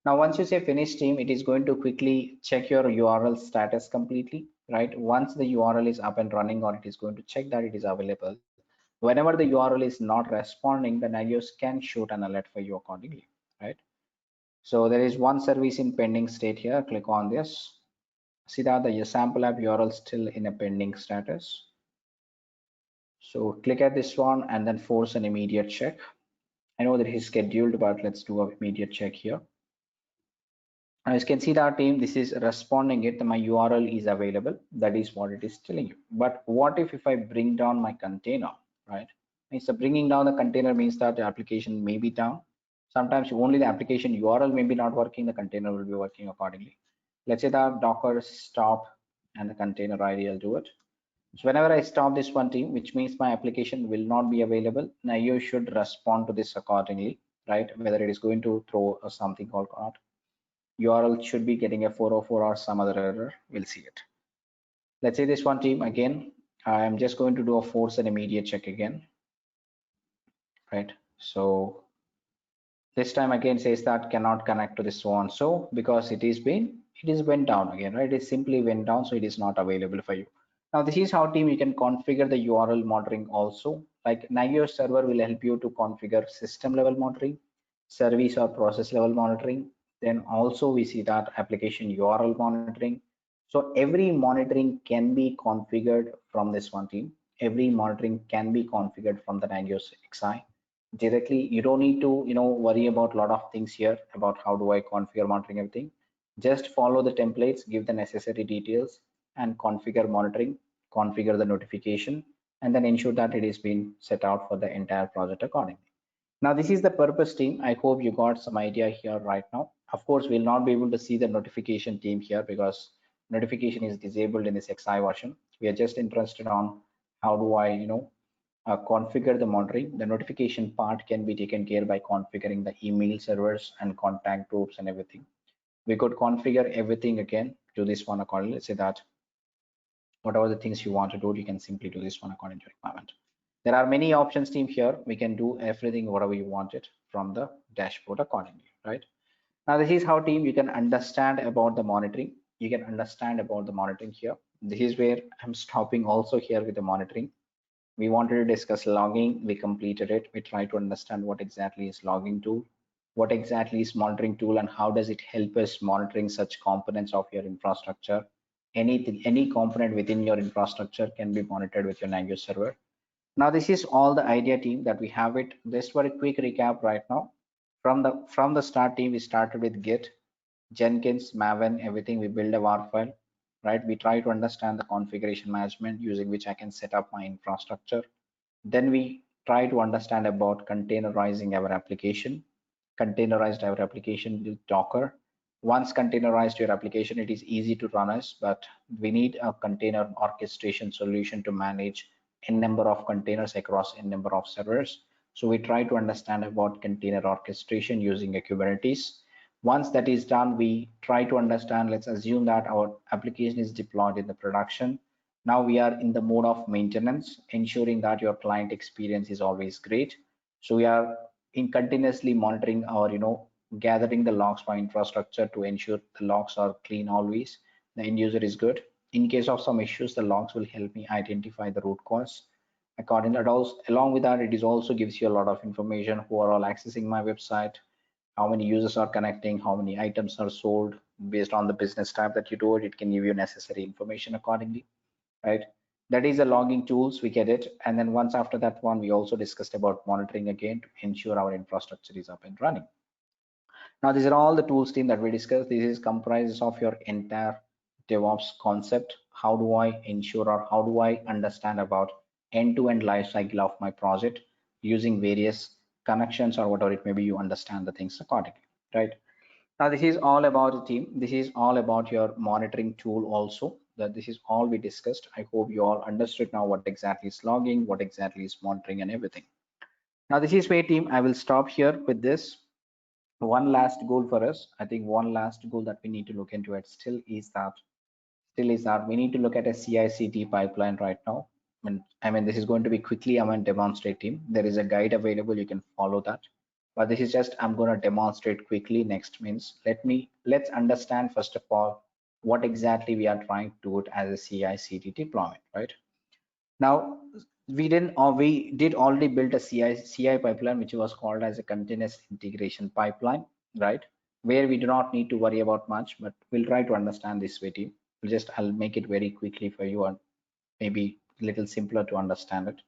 Now, once you say finish team, it is going to quickly check your URL status completely, right? Once the URL is up and running, or it is going to check that it is available. Whenever the URL is not responding, the Nagios can shoot an alert for you accordingly, right? So there is one service in pending state here. Click on this. See that the sample app URL still in a pending status. So click at this one and then force an immediate check. I know that it is scheduled, but let's do an immediate check here. As you can see that team, this is responding it, my URL is available. That is what it is telling you. But what if I bring down my container, right? So bringing down the container means that the application may be down. Sometimes only the application URL may be not working, the container will be working accordingly. Let's say that Docker stop and the container ID, I'll do it. So whenever I stop this one team, which means my application will not be available, now you should respond to this accordingly, right? Whether it is going to throw something called or not. URL should be getting a 404 or some other error. We'll see it. Let's say this one team again. I'm just going to do a force and immediate check again, right? So this time again says that cannot connect to this so on so, because it is went down again, right? It simply went down, so it is not available for you. Now this is how team you can configure the URL monitoring also. Like Nagios server will help you to configure system level monitoring, service or process level monitoring. Then also we see that application URL monitoring. So every monitoring can be configured from this one team. Every monitoring can be configured from the Nagios XI directly. You don't need to worry about a lot of things here about how do I configure monitoring everything. Just follow the templates, give the necessary details, and configure monitoring, configure the notification, and then ensure that it is being set out for the entire project accordingly. Now this is the purpose team. I hope you got some idea here right now. Of course, we'll not be able to see the notification team here because notification is disabled in this XI version. We are just interested on how do I configure the monitoring. The notification part can be taken care by configuring the email servers and contact groups and everything. We could configure everything again to this one accordingly. Let's say that whatever the things you want to do, you can simply do this one according to requirement. There are many options team here. We can do everything whatever you want it from the dashboard accordingly, right? Now this is how team you can understand about the monitoring. You can understand about the monitoring here. This is where I'm stopping also here with the monitoring. We wanted to discuss logging. We completed it. We tried to understand what exactly is logging tool, what exactly is monitoring tool, and how does it help us monitoring such components of your infrastructure. Anything, any component within your infrastructure can be monitored with your Nagios server. Now this is all the idea team that we have it. Just for a quick recap right now. From the start team, we started with Git, Jenkins, Maven, everything. We build a war file, right? We try to understand the configuration management using which I can set up my infrastructure. Then we try to understand about containerizing our application, containerized our application with Docker. Once containerized your application, it is easy to run us, but we need a container orchestration solution to manage n number of containers across n number of servers. So we try to understand about container orchestration using a Kubernetes. Once that is done, we try to understand, let's assume that our application is deployed in the production. Now we are in the mode of maintenance, ensuring that your client experience is always great. So we are in continuously monitoring our, gathering the logs for infrastructure to ensure the logs are clean always. The end user is good. In case of some issues, the logs will help me identify the root cause. According to those, along with that, it is also gives you a lot of information who are all accessing my website, how many users are connecting, how many items are sold. Based on the business type that you do it, it can give you necessary information accordingly, right? That is the logging tools, we get it. And then once after that one, we also discussed about monitoring again to ensure our infrastructure is up and running. Now, these are all the tools team that we discussed. This is comprises of your entire DevOps concept. How do I ensure or how do I understand about end-to-end life cycle of my project using various connections or whatever it may be, you understand the things accordingly, right? Now, this is all about the team. This is all about your monitoring tool also. That this is all we discussed. I hope you all understood now what exactly is logging, what exactly is monitoring and everything. Now, this is where team, I will stop here with this. One last goal for us. I think one last goal that we need to look into it still is that we need to look at a CI/CD pipeline right now. I mean, this is going to be quickly. I'm going to demonstrate team. There is a guide available. You can follow that. But this is just I'm going to demonstrate quickly. Next means let's understand first of all what exactly we are trying to do it as a CI/CD deployment, right? Now we did already build a CI pipeline which was called as a continuous integration pipeline, right? Where we do not need to worry about much, but we'll try to understand this way team. I'll make it very quickly for you and maybe a little simpler to understand it.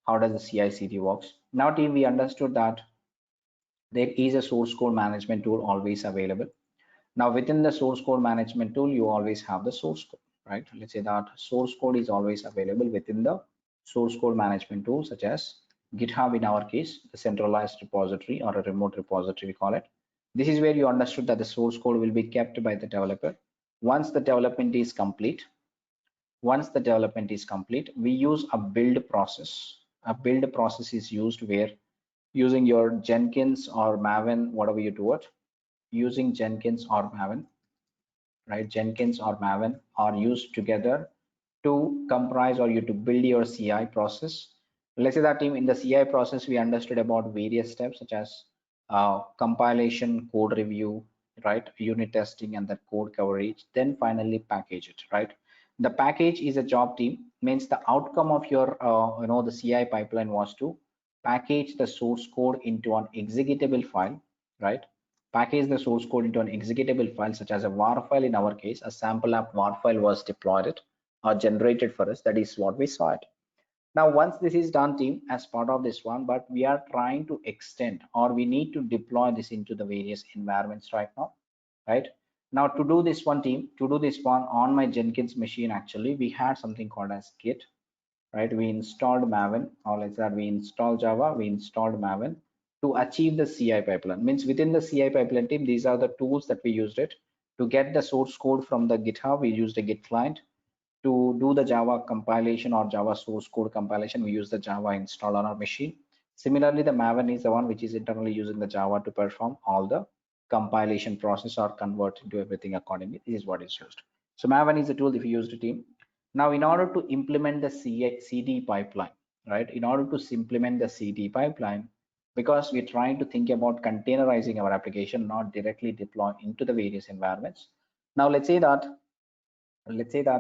How does the CI/CD works? Now team, we understood that there is a source code management tool always available. Now within the source code management tool, you always have the source code, right? Let's say that source code is always available within the source code management tool, such as GitHub in our case, the centralized repository or a remote repository, we call it. This is where you understood that the source code will be kept by the developer. Once the development is complete, we use a build process. A build process is used where using your Jenkins or Maven, whatever you do it, using Jenkins or Maven, right? Jenkins or Maven are used together to comprise or you to build your CI process. Let's say that team in the CI process, we understood about various steps such as compilation, code review, right? Unit testing and the code coverage, then finally package it, right? The package is a job team, means the outcome of your, the CI pipeline was to package the source code into an executable file, right? Package the source code into an executable file such as a war file. In our case, a sample app war file was deployed or generated for us. That is what we saw it. Now once this is done team, as part of this one, but we are trying to extend or we need to deploy this into the various environments right now, right? Now to do this one team, to do this one on my Jenkins machine, actually we had something called as Git, right? We installed Maven, or let's say we installed Java, we installed Maven to achieve the CI pipeline. Means within the CI pipeline team, these are the tools that we used it to get the source code from the GitHub. We used a Git client to do the Java compilation or Java source code compilation. We use the Java install on our machine. Similarly, the Maven is the one which is internally using the Java to perform all the compilation process or convert into everything accordingly. This is what is used. So Maven is the tool if you use the team. Now, in order to implement the CD pipeline, right? In order to implement the CD pipeline, because we're trying to think about containerizing our application, not directly deploy into the various environments. Now, let's say that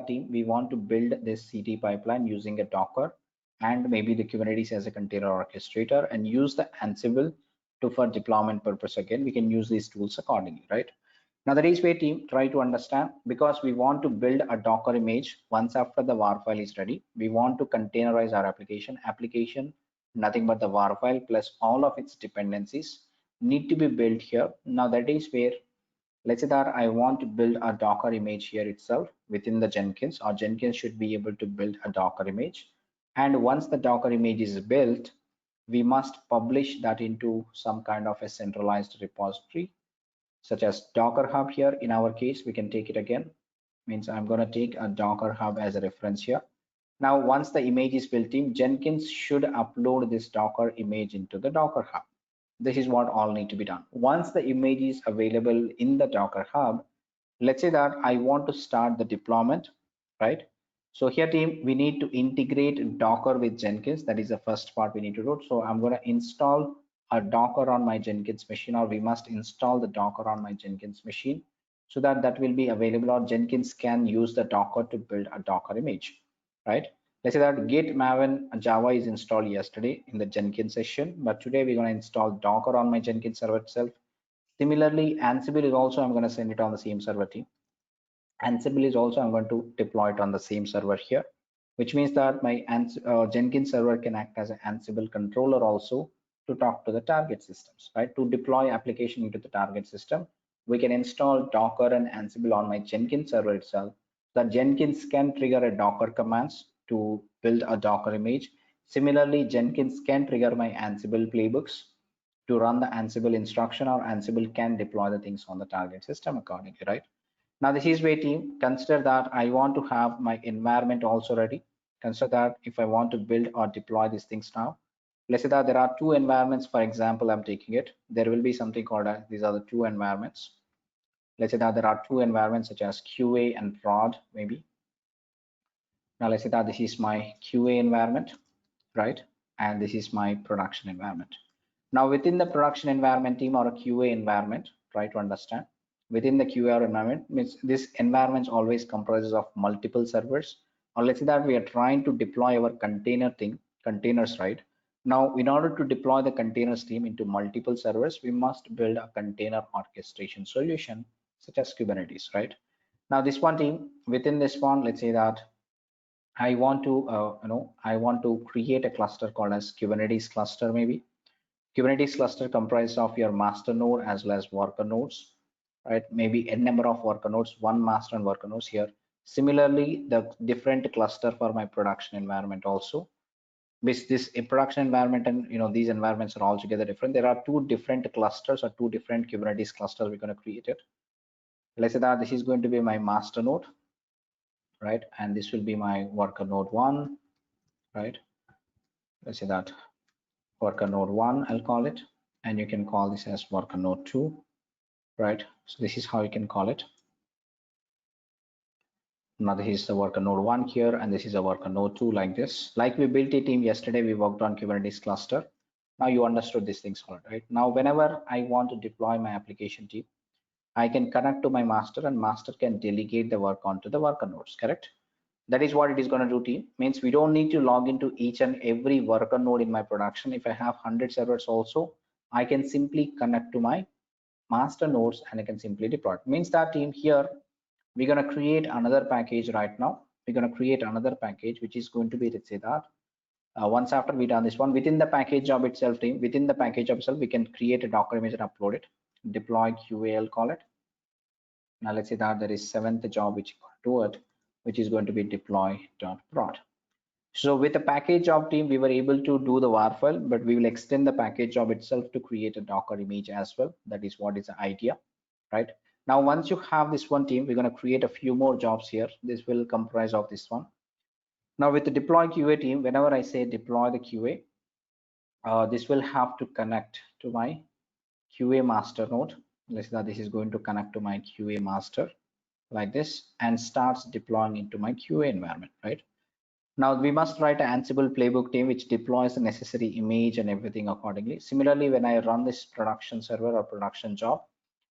team, we want to build this CD pipeline using a Docker and maybe the Kubernetes as a container orchestrator and use the Ansible to for deployment purpose. Again, we can use these tools accordingly, right? Now that is where team try to understand, because we want to build a Docker image. Once after the war file is ready, we want to containerize our application, nothing but the war file plus all of its dependencies need to be built here. Now that is where, let's say that I want to build a Docker image here itself within the Jenkins, or Jenkins should be able to build a Docker image. And once the Docker image is built, we must publish that into some kind of a centralized repository, such as Docker Hub. Here in our case, we can take it again. Means I'm going to take a Docker Hub as a reference here. Now, once the image is built in, Jenkins should upload this Docker image into the Docker Hub. This is what all need to be done. Once the image is available in the Docker Hub, let's say that I want to start the deployment, right? So here team, we need to integrate Docker with Jenkins. That is the first part we need to do. So I'm going to install a Docker on my Jenkins machine, or we must install the Docker on my Jenkins machine so that that will be available, or Jenkins can use the Docker to build a Docker image, right? Let's say that Git Maven Java is installed yesterday in the Jenkins session, but today we're going to install Docker on my Jenkins server itself. Similarly, Ansible is also, I'm going to send it on the same server team. Ansible is also, I'm going to deploy it on the same server here, which means that my Jenkins server can act as an Ansible controller also to talk to the target systems, right? To deploy application into the target system, we can install Docker and Ansible on my Jenkins server itself. That Jenkins can trigger a Docker commands to build a Docker image. Similarly, Jenkins can trigger my Ansible playbooks to run the Ansible instruction, or Ansible can deploy the things on the target system accordingly, right? Now this is where team, consider that I want to have my environment also ready. Consider that if I want to build or deploy these things now, let's say that there are two environments. For example, I'm taking it. There will be something called these are the two environments. Let's say that there are two environments such as QA and prod maybe. Now let's say that this is my QA environment, right? And this is my production environment. Now within the production environment team, or a QA environment, try to understand. Within the QA environment, means this environment always comprises of multiple servers. Or let's say that we are trying to deploy our containers, right? Now, in order to deploy the containers team into multiple servers, we must build a container orchestration solution such as Kubernetes, right? Now this one team, within this one, let's say that I want to, I want to create a cluster called as Kubernetes cluster maybe. Kubernetes cluster comprises of your master node as well as worker nodes, right? Maybe n number of worker nodes, one master and worker nodes here. Similarly, the different cluster for my production environment also. Which this a production environment and these environments are altogether different. There are two different clusters or two different Kubernetes clusters we're going to create it. Let's say that this is going to be my master node, right? And this will be my worker node one, right? Let's say that worker node one, I'll call it, and you can call this as worker node two, right? So this is how you can call it. Now this is the worker node one here, and this is a worker node two, like this. Like we built a team yesterday, we worked on Kubernetes cluster. Now you understood these things all right. Now whenever I want to deploy my application team, I can connect to my master, and master can delegate the work onto the worker nodes, correct? That is what it is going to do team. Means we don't need to log into each and every worker node in my production. If I have 100 servers also, I can simply connect to my master nodes and I can simply deploy it. Means that team here, we're going to create another package right now. We're going to create another package, which is going to be, let's say that once after we done this one, within the package job itself team, within the package job itself, we can create a Docker image and upload it, deploy QA, call it. Now let's say that there is seventh job which do it, which is going to be deploy.prod. So with the package job team, we were able to do the war file, but we will extend the package job itself to create a Docker image as well. That is what is the idea, right? Now, once you have this one team, we're going to create a few more jobs here. This will comprise of this one. Now with the deploy QA team, whenever I say deploy the QA, this will have to connect to my QA master node. Let's say that this is going to connect to my QA master like this and starts deploying into my QA environment, right? Now we must write an Ansible playbook team which deploys the necessary image and everything accordingly. Similarly, when I run this production server or production job,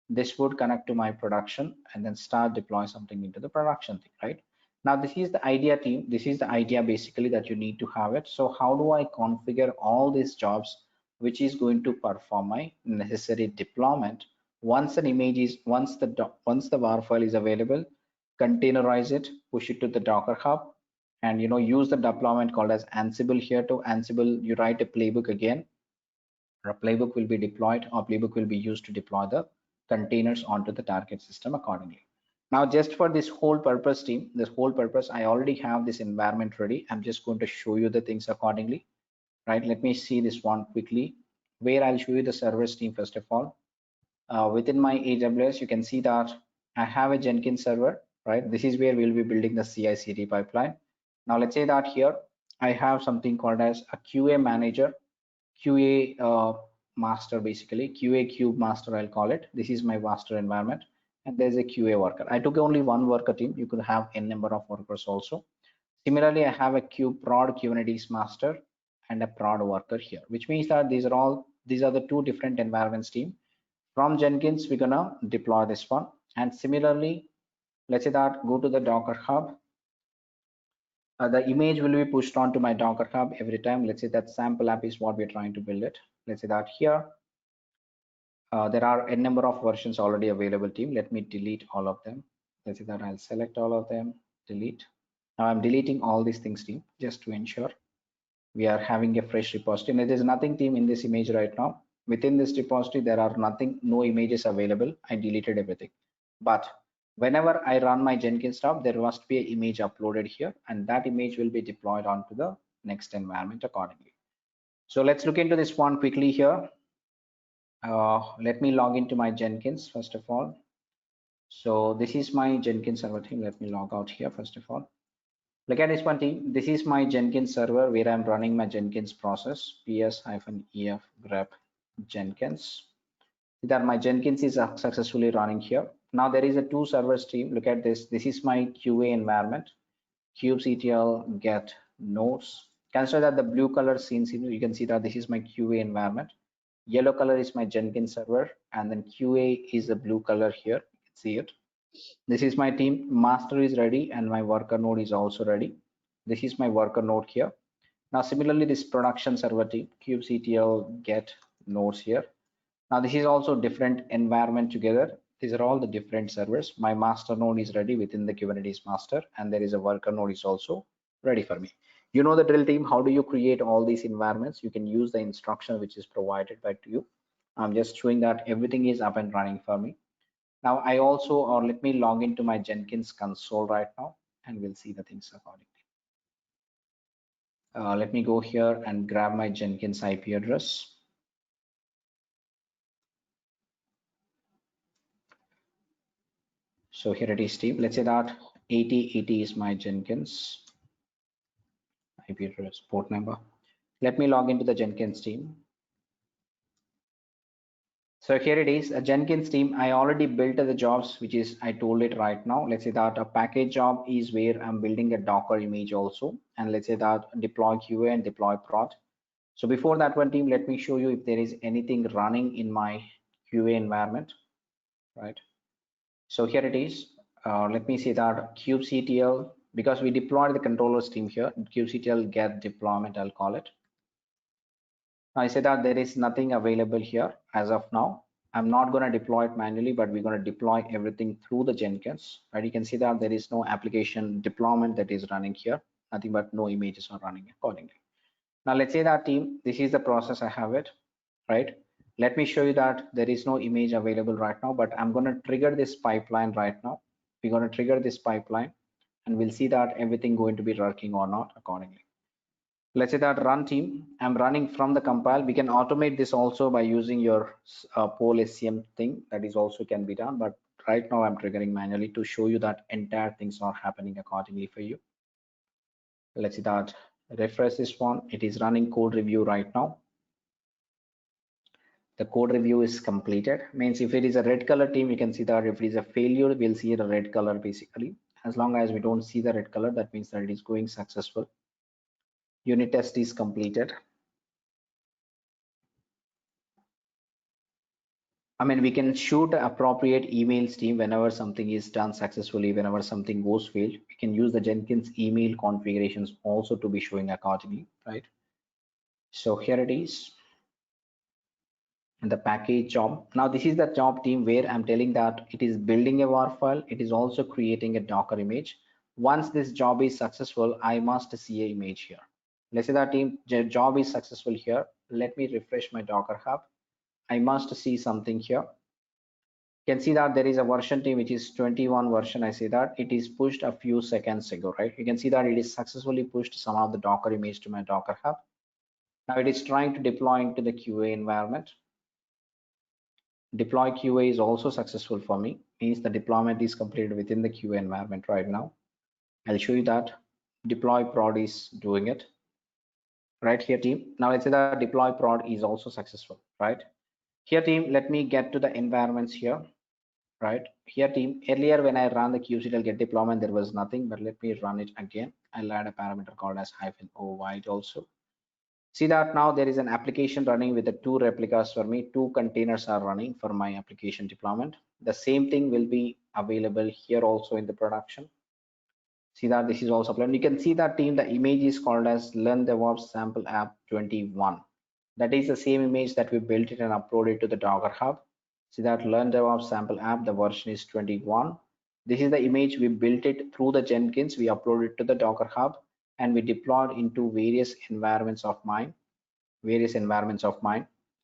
this would connect to my production and then start deploy something into the production thing, right? Now this is the idea team. This is the idea basically that you need to have it. So how do I configure all these jobs which is going to perform my necessary deployment once an image is once the var file is available, containerize it, push it to the Docker Hub, and use the deployment called as Ansible here. To Ansible, you write a playbook again. A playbook will be deployed, or playbook will be used to deploy the containers onto the target system accordingly. Now just for this whole purpose team, this whole purpose, I already have this environment ready. I'm just going to show you the things accordingly, right? Let me see this one quickly, where I'll show you the servers team first of all. Within my AWS, you can see that I have a Jenkins server, right? This is where we'll be building the CI/CD pipeline. Now let's say that here I have something called as a QA manager, QA master, basically QA cube master, I'll call it. This is my master environment, and there's a QA worker. I took only one worker team. You could have n number of workers also. Similarly, I have a prod Kubernetes master and a prod worker here, which means that these are the two different environments team. From Jenkins, we're gonna deploy this one. And similarly, let's say that go to the Docker Hub. The image will be pushed onto my Docker Hub every time. Let's say that sample app is what we're trying to build it. Let's say that here, there are a number of versions already available team. Let me delete all of them. Let's say that I'll select all of them, delete. Now I'm deleting all these things team just to ensure we are having a fresh repository. And there is nothing team in this image right now. Within this repository, there are no images available. I deleted everything. But whenever I run my Jenkins stuff, there must be an image uploaded here, and that image will be deployed onto the next environment accordingly. So let's look into this one quickly here. Let me log into my Jenkins first of all. So this is my Jenkins server team. Let me log out here first of all. Look at this one team. This is my Jenkins server where I'm running my Jenkins process, ps-ef grep Jenkins. That my Jenkins is successfully running here. Now there is a two server stream. Look at this. This is my QA environment, kubectl get nodes. Consider that the blue color seen, you can see that this is my QA environment. Yellow color is my Jenkins server, and then QA is the blue color here. You can see it. This is my team. Master is ready, and my worker node is also ready. This is my worker node here. Now similarly, this production server team, kubectl get nodes here. Now this is also different environment together. These are all the different servers. My master node is ready within the Kubernetes master, and there is a worker node is also ready for me. You know the drill team. How do you create all these environments? You can use the instruction which is provided by to you. I'm just showing that everything is up and running for me. Now I also, or let me log into my Jenkins console right now, and we'll see the things accordingly. Let me go here and grab my Jenkins IP address. So here it is team. Let's say that 8080 is my Jenkins IP address, port number. Let me log into the Jenkins team. So here it is, a Jenkins team. I already built the jobs, which is I told it right now. Let's say that a package job is where I'm building a Docker image also. And let's say that deploy QA and deploy prod. So before that one team, let me show you if there is anything running in my QA environment, right? So here it is. Let me see that kubectl, because we deployed the controllers team here, kubectl get deployment, I'll call it. Now I say that there is nothing available here as of now. I'm not going to deploy it manually, but we're going to deploy everything through the Jenkins, right? You can see that there is no application deployment that is running here, nothing but no images are running accordingly. Now let's say that team, this is the process I have it, right? Let me show you that there is no image available right now, but I'm going to trigger this pipeline right now. We're going to trigger this pipeline, and we'll see that everything going to be working or not accordingly. Let's say that run team, I'm running from the compile. We can automate this also by using your poll SCM thing. That is also can be done, but right now I'm triggering manually to show you that entire things are happening accordingly for you. Let's see that refresh this one. It is running code review right now. The code review is completed. Means if it is a red color team, you can see that if it is a failure, we'll see the red color basically. As long as we don't see the red color, that means that it is going successful. Unit test is completed. I mean, we can shoot appropriate emails team whenever something is done successfully, whenever something goes failed. We can use the Jenkins email configurations also to be showing accordingly, right? So here it is. And the package job. Now this is the job team where I'm telling that it is building a WAR file. It is also creating a Docker image. Once this job is successful, I must see an image here. Let's say that team job is successful here. Let me refresh my Docker Hub. I must see something here. You can see that there is a version team which is 21 version. I say that it is pushed a few seconds ago, right? You can see that it is successfully pushed some of the Docker image to my Docker Hub. Now it is trying to deploy into the QA environment. Deploy QA is also successful for me, means the deployment is completed within the QA environment right now. I'll show you that. Deploy prod is doing it right here, team. Now let's say that deploy prod is also successful, right? Here, team, let me get to the environments here, right? Here, team, earlier when I ran the kubectl get deployment, there was nothing, but let me run it again. I'll add a parameter called as -o white also. See that now there is an application running with the two replicas for me. Two containers are running for my application deployment. The same thing will be available here also in the production. See that this is also planned. You can see that, team, the image is called as Learn DevOps Sample App 21. That is the same image that we built it and uploaded to the Docker Hub. See that Learn DevOps Sample App, the version is 21. This is the image we built it through the Jenkins. We uploaded to the Docker Hub and we deployed into various environments of mine,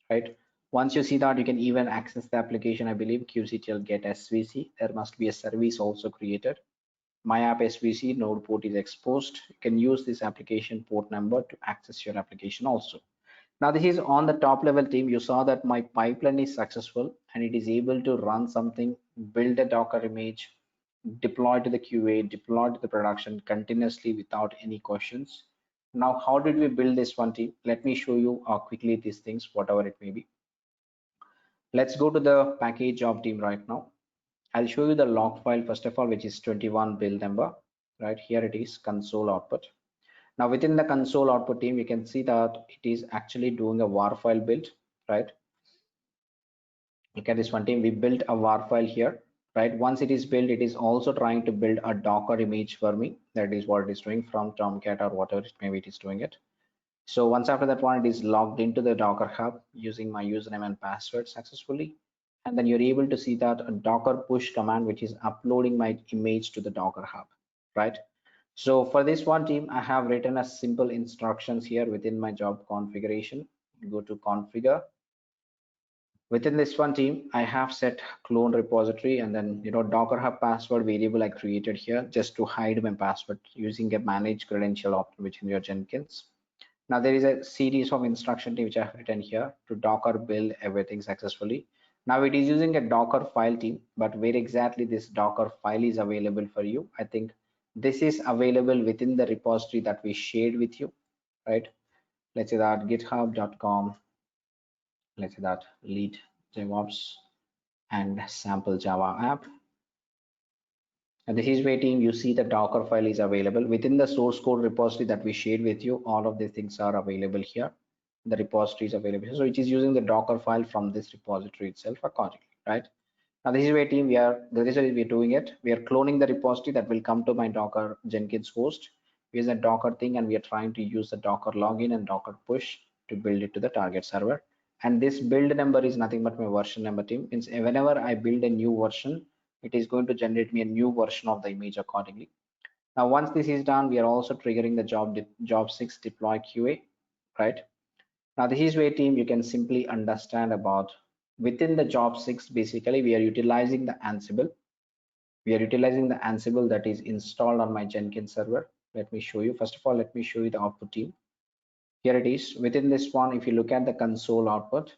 right? Once you see that, you can even access the application. I believe kubectl get svc. There must be a service also created. My app svc node port is exposed. You can use this application port number to access your application also. Now this is on the top level, team. You saw that my pipeline is successful and it is able to run something, build a Docker image, deploy to the QA, deploy to the production continuously without any questions. Now, how did we build this one, team? Let me show you quickly these things, whatever it may be. Let's go to the package job team right now. I'll show you the log file first of all, which is 21 build number. Right here it is console output. Now within the console output, team, you can see that it is actually doing a war file build, right? Look at this one, team. We built a war file here, right? Once it is built, it is also trying to build a Docker image for me. That is what it is doing from Tomcat or whatever maybe it is doing it. So once after that one, it is logged into the Docker Hub using my username and password successfully. And then you're able to see that a Docker push command, which is uploading my image to the Docker Hub, right? So for this one, team, I have written a simple instructions here within my job configuration. Go to configure. Within this one, team, I have set clone repository and then, Docker Hub password variable I created here just to hide my password using a manage credential option within your Jenkins. Now there is a series of instructions which I have written here to Docker build everything successfully. Now it is using a Docker file, team, but where exactly this Docker file is available for you? I think this is available within the repository that we shared with you, right? Let's say that github.com, let's say that lead DevOps and sample Java app. And this is where, team, you see the Docker file is available within the source code repository that we shared with you. All of these things are available here. The repository is available. So it is using the Docker file from this repository itself accordingly, right? Now this is where, team, this is where we're doing it. We are cloning the repository that will come to my Docker Jenkins host. Use a Docker thing and we are trying to use the Docker login and Docker push to build it to the target server. And this build number is nothing but my version number, team. Means whenever I build a new version, it is going to generate me a new version of the image accordingly. Now, once this is done, we are also triggering the job 6 deploy QA, right? Now, this is where, team, you can simply understand about within the job 6, basically, we are utilizing the Ansible. We are utilizing the Ansible that is installed on my Jenkins server. Let me show you. First of all, let me show you the output, team. Here it is. Within this one, if you look at the console output,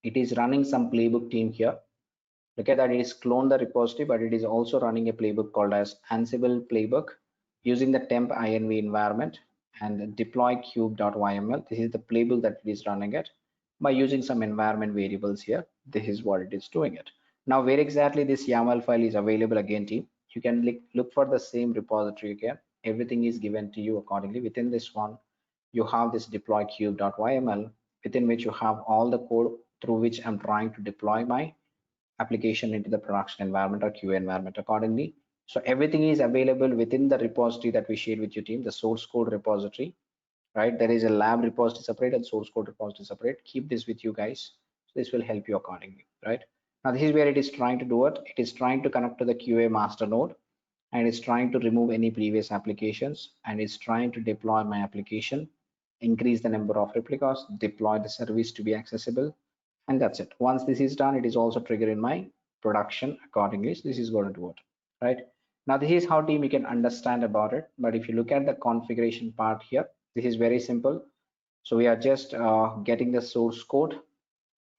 it is running some playbook, team, here. Look at that, it is cloned the repository, but it is also running a playbook called as Ansible playbook using the temp inv environment and deploy cube.yml. This is the playbook that it is running it by using some environment variables here. This is what it is doing it. Now, where exactly this YAML file is available again, team, you can look for the same repository again. Everything is given to you accordingly. Within this one, you have this deploy cube.yml, within which you have all the code through which I'm trying to deploy my application into the production environment or QA environment accordingly. So everything is available within the repository that we shared with your team, the source code repository, right? There is a lab repository separate and source code repository separate. Keep this with you guys. So this will help you accordingly, right? Now this is where it is trying to do it. It is trying to connect to the QA master node and it's trying to remove any previous applications and it's trying to deploy my application, increase the number of replicas, deploy the service to be accessible, and that's it. Once this is done, it is also triggering my production accordingly. So this is going to do it, right? Now this is how, team, you can understand about it. But if you look at the configuration part here, this is very simple. So we are just getting the source code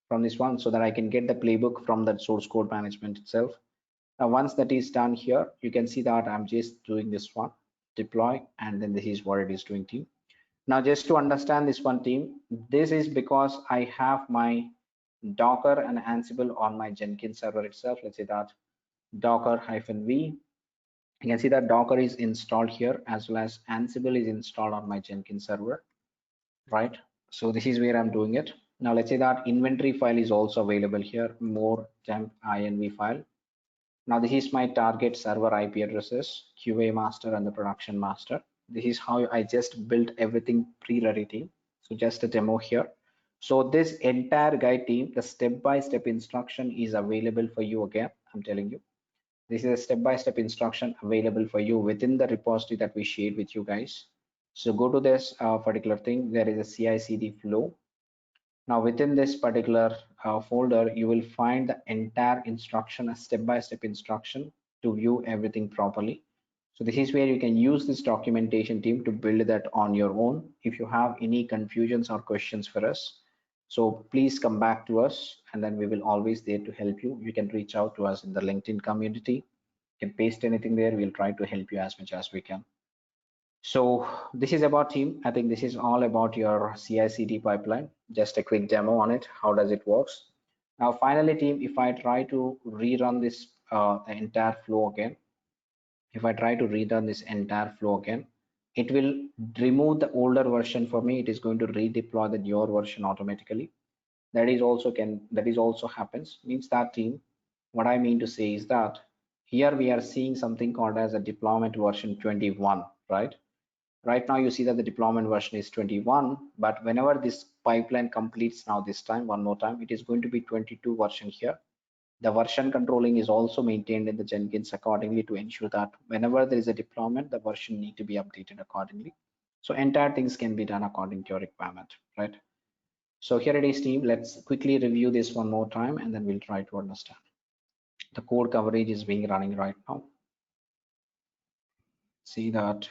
from this one so that I can get the playbook from that source code management itself. Now, once that is done here, you can see that I'm just doing this one, deploy, and then this is what it is doing team. Now, just to understand this one team, this is because I have my Docker and Ansible on my Jenkins server itself. Let's say that Docker-v. You can see that Docker is installed here as well as Ansible is installed on my Jenkins server, right? So this is where I'm doing it. Now let's say that inventory file is also available here, more temp inv file. Now this is my target server IP addresses, QA master and the production master. This is how I just built everything pre-ready team. So just a demo here. So this entire guide team, the step-by-step instruction is available for you again. I'm telling you, this is a step-by-step instruction available for you within the repository that we shared with you guys. So go to this particular thing. There is a CI/CD flow. Now within this particular folder, you will find the entire instruction, a step-by-step instruction to view everything properly. So this is where you can use this documentation team to build that on your own. If you have any confusions or questions for us, so please come back to us and then we will always there to help you. You can reach out to us in the LinkedIn community. You can paste anything there. We'll try to help you as much as we can. So this is about team. I think this is all about your CI/CD pipeline. Just a quick demo on it. How does it works? Now, finally, team, if I try to rerun this the entire flow again, if I try to rerun this entire flow again, it will remove the older version for me. It is going to redeploy the newer version automatically. That is also happens. Means that team. What I mean to say is that here we are seeing something called as a deployment version 21, right? Right now you see that the deployment version is 21, but whenever this pipeline completes now this time, one more time, it is going to be 22 version here. The version controlling is also maintained in the Jenkins accordingly to ensure that whenever there is a deployment, the version need to be updated accordingly. So entire things can be done according to your requirement, right? So here it is team. Let's quickly review this one more time and then we'll try to understand. The code coverage is being running right now. See that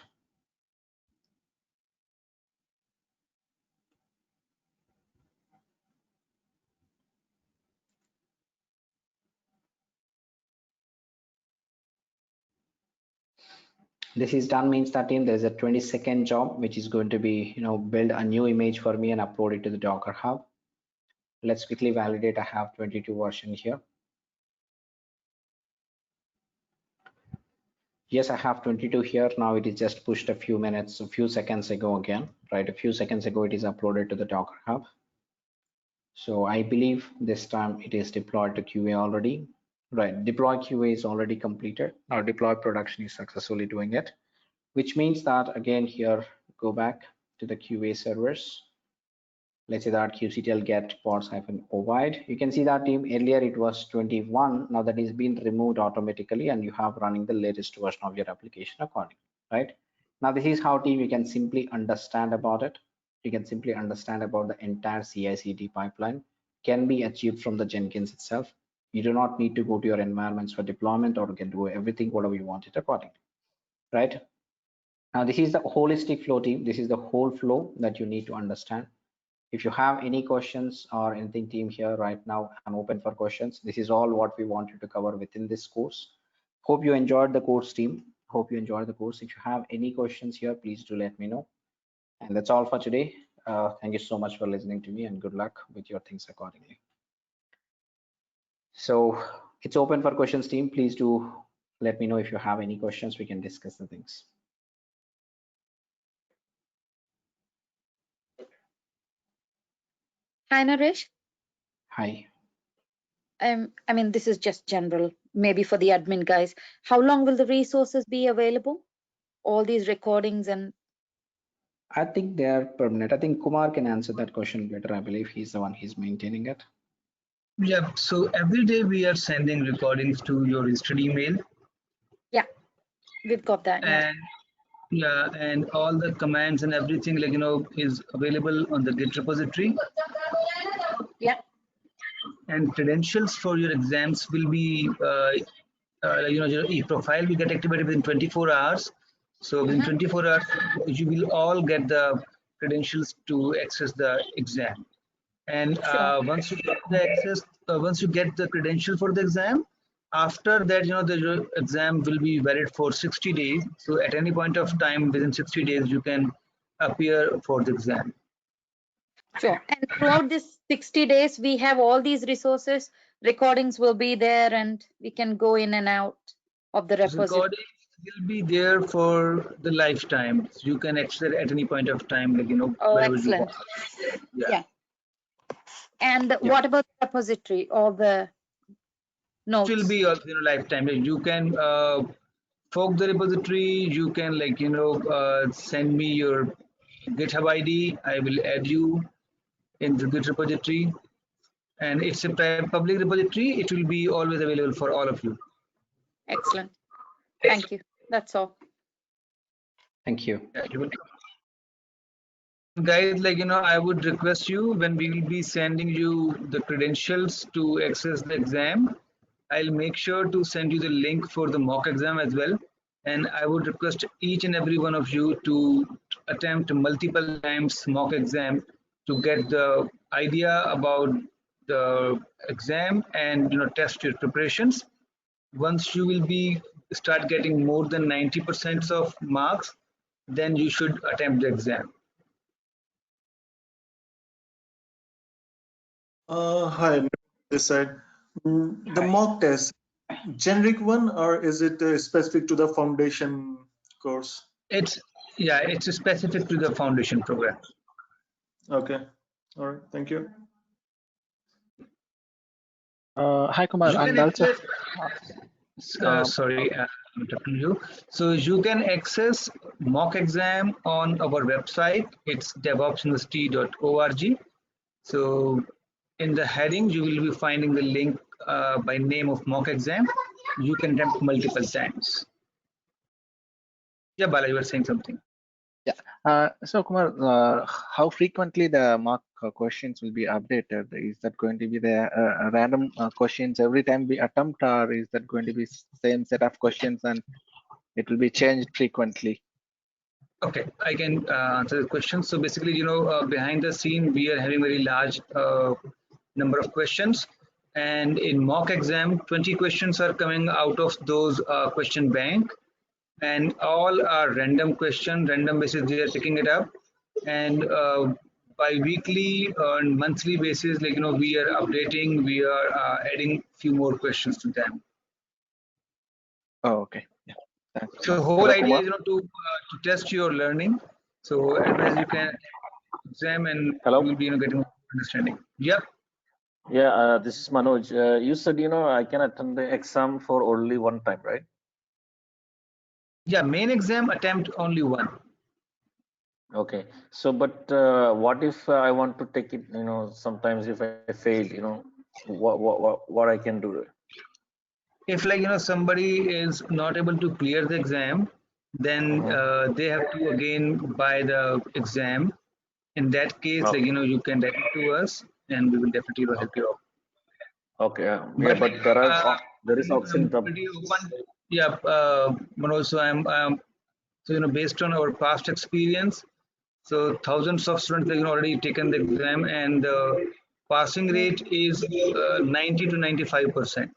this is done means that team there's a 20-second job which is going to be build a new image for me and upload it to the Docker Hub. Let's quickly validate. I have 22 version here. Yes, I have 22 here. Now it is just pushed a few seconds ago again, right? A few seconds ago it is uploaded to the Docker Hub. So I believe this time it is deployed to QA already, right? Deploy QA is already completed. Now deploy production is successfully doing it, which means that again here, go back to the QA servers. Let's say that kubectl get pods-ovide. You can see that team earlier it was 21. Now that is been removed automatically and you have running the latest version of your application accordingly, right? Now this is how team you can simply understand about it. You can simply understand about the entire CI/CD pipeline can be achieved from the Jenkins itself. You do not need to go to your environments for deployment or you can do everything whatever you want it accordingly, right? Now this is the holistic flow team. This is the whole flow that you need to understand. If you have any questions or anything team here right now, I'm open for questions. This is all what we wanted to cover within this course. Hope you enjoyed the course team. Hope you enjoyed the course. If you have any questions here, please do let me know. And that's all for today. Thank you so much for listening to me and good luck with your things accordingly. So it's open for questions team. Please do let me know if you have any questions. We can discuss the things. Hi, Naresh. Hi. I mean, this is just general, maybe for the admin guys. How long will the resources be available? All these recordings and. I think they are permanent. I think Kumar can answer that question better. I believe he's the one who's maintaining it. Yeah, so every day we are sending recordings to your registered email. Yeah, we've got that. And yeah, and all the commands and everything is available on the Git repository. Yeah. And credentials for your exams will be, your e-profile will get activated within 24 hours. So within 24 hours, you will all get the credentials to access the exam. And Sure. once you get the access, once you get the credential for the exam, after that, the exam will be valid for 60 days. So at any point of time within 60 days, you can appear for the exam. Sure. And throughout this 60 days, we have all these resources. Recordings will be there and we can go in and out of the This repository. recording will be there for the lifetime. So you can access it at any point of time, like, Oh, wherever you excellent. want. Yeah. And what about the repository or the It will notes? be also, lifetime. You can fork the repository. You can, like, send me your GitHub ID. I will add you in the Git repository, and it's a public repository. It will be always available for all of you. Excellent. Thank you. That's all. Thank you. Yeah, guys, like, I would request you, when we will be sending you the credentials to access the exam, I'll make sure to send you the link for the mock exam as well. And I would request each and every one of you to attempt multiple times mock exam to get the idea about the exam and test your preparations. Once you will be start getting more than 90% of marks, then you should attempt the exam. Hi, this side. The Hi. mock test, generic one, or is it specific to the foundation course? It's specific to the foundation program. Okay. All right. Thank you. Hi, Kumar. You And can also, access, sorry, I'm interrupting you. So you can access mock exam on our website. It's DevOpsUniversity.org. So in the heading, you will be finding the link by name of mock exam. You can attempt multiple times. Yeah, Bala, you were saying something. so Kumar, how frequently the mock questions will be updated? Is that going to be the random questions every time we attempt, or is that going to be same set of questions and it will be changed frequently? Okay, I can answer the question. So basically, behind the scene, we are having very large number of questions. And in mock exam, 20 questions are coming out of those question bank. And all are random question, random basis, they are picking it up. And by weekly or monthly basis, like, we are updating, we are adding few more questions to them. Oh, okay. Yeah. Thanks. So whole idea is, to test your learning. So as you can exam and Hello? you will be getting understanding. Yep. Yeah, this is Manoj. You said, I can attend the exam for only one time, right? Yeah, main exam attempt only one. Okay. So, but what if I want to take it, sometimes if I fail, what I can do? If, like, somebody is not able to clear the exam, then they have to again buy the exam. In that case, like, you can write it to us and we will definitely help you out. Okay. Yeah, but there is option. Pretty open. Yeah, Manoj, so so, based on our past experience, so thousands of students have already taken the exam, and the passing rate is 90 to 95%.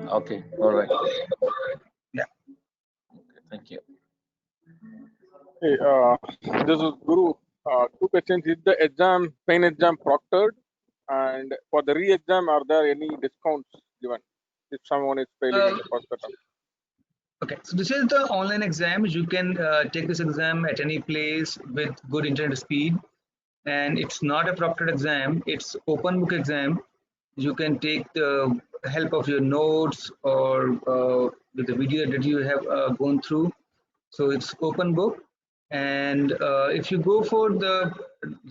Okay. All right. Yeah. Okay, thank you. Hey, this is Guru. Two questions. Is the main exam proctored? And for the re-exam, are there any discounts given if someone is failing in the first attempt? Okay, so this is the online exam. You can take this exam at any place with good internet speed, and it's not a proctored exam. It's open book exam. You can take the help of your notes or with the video that you have gone through. So it's open book, and if you go for the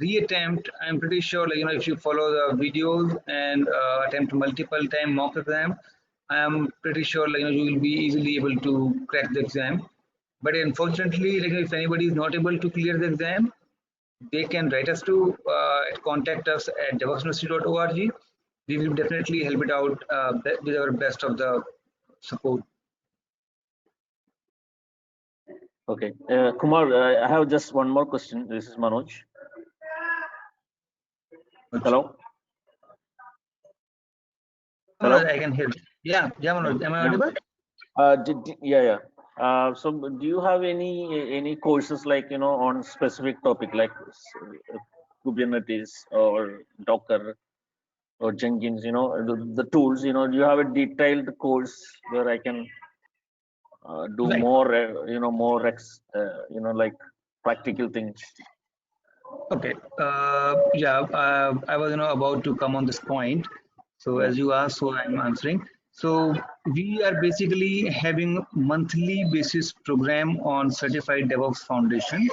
reattempt, I'm pretty sure, like, if you follow the videos and attempt multiple time mock exam, I am pretty sure, like, you will be easily able to crack the exam. But unfortunately, like, if anybody is not able to clear the exam, they can write us to contact us at DevOpsUniversity.org. We will definitely help it out with our best of the support. Okay, Kumar, I have just one more question. This is Manoj. Hello. Hello. I can hear you. Yeah, Manoj, am I audible? Yeah. So do you have any courses like on specific topic like Kubernetes or Docker or Jenkins? The tools. Do you have a detailed course where I can do Right. more? More like practical things. Okay. Yeah, I was about to come on this point. So as you asked, so I'm answering. So we are basically having monthly basis program on Certified DevOps Foundation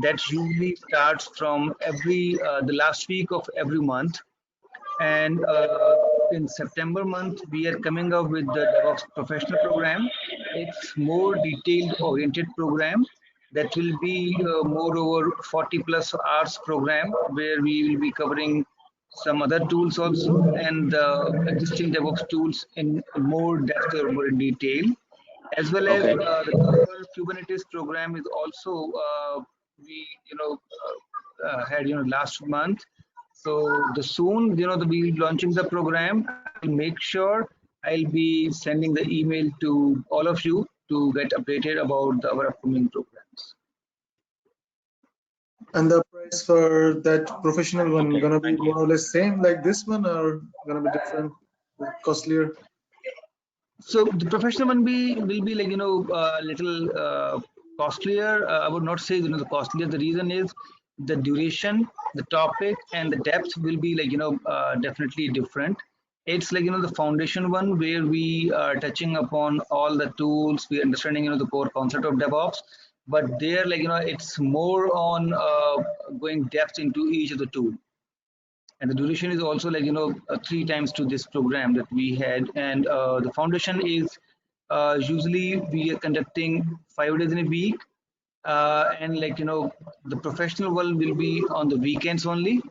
that usually starts from the last week of every month. And in September month, we are coming up with the DevOps professional program. It's more detailed oriented program that will be more over 40 plus hours program where we will be covering some other tools also and existing DevOps tools in more depth or more in detail, as well as Okay. the Docker Kubernetes program is also we had last month. So the soon we'll be launching the program. I'll make sure I'll be sending the email to all of you to get updated about our upcoming programs. And the price for that professional one Okay, gonna be thank you. more or less same like this one, or gonna be different, costlier? So the professional one will be like little costlier. I would not say the costlier. The reason is the duration, the topic, and the depth will be like definitely different. It's like the foundation one where we are touching upon all the tools, we are understanding the core concept of DevOps. But there like it's more on going depth into each of the tool. And the duration is also like 3 times to this program that we had. And the foundation is usually we are conducting 5 days in a week, and like the professional one will be on the weekends only,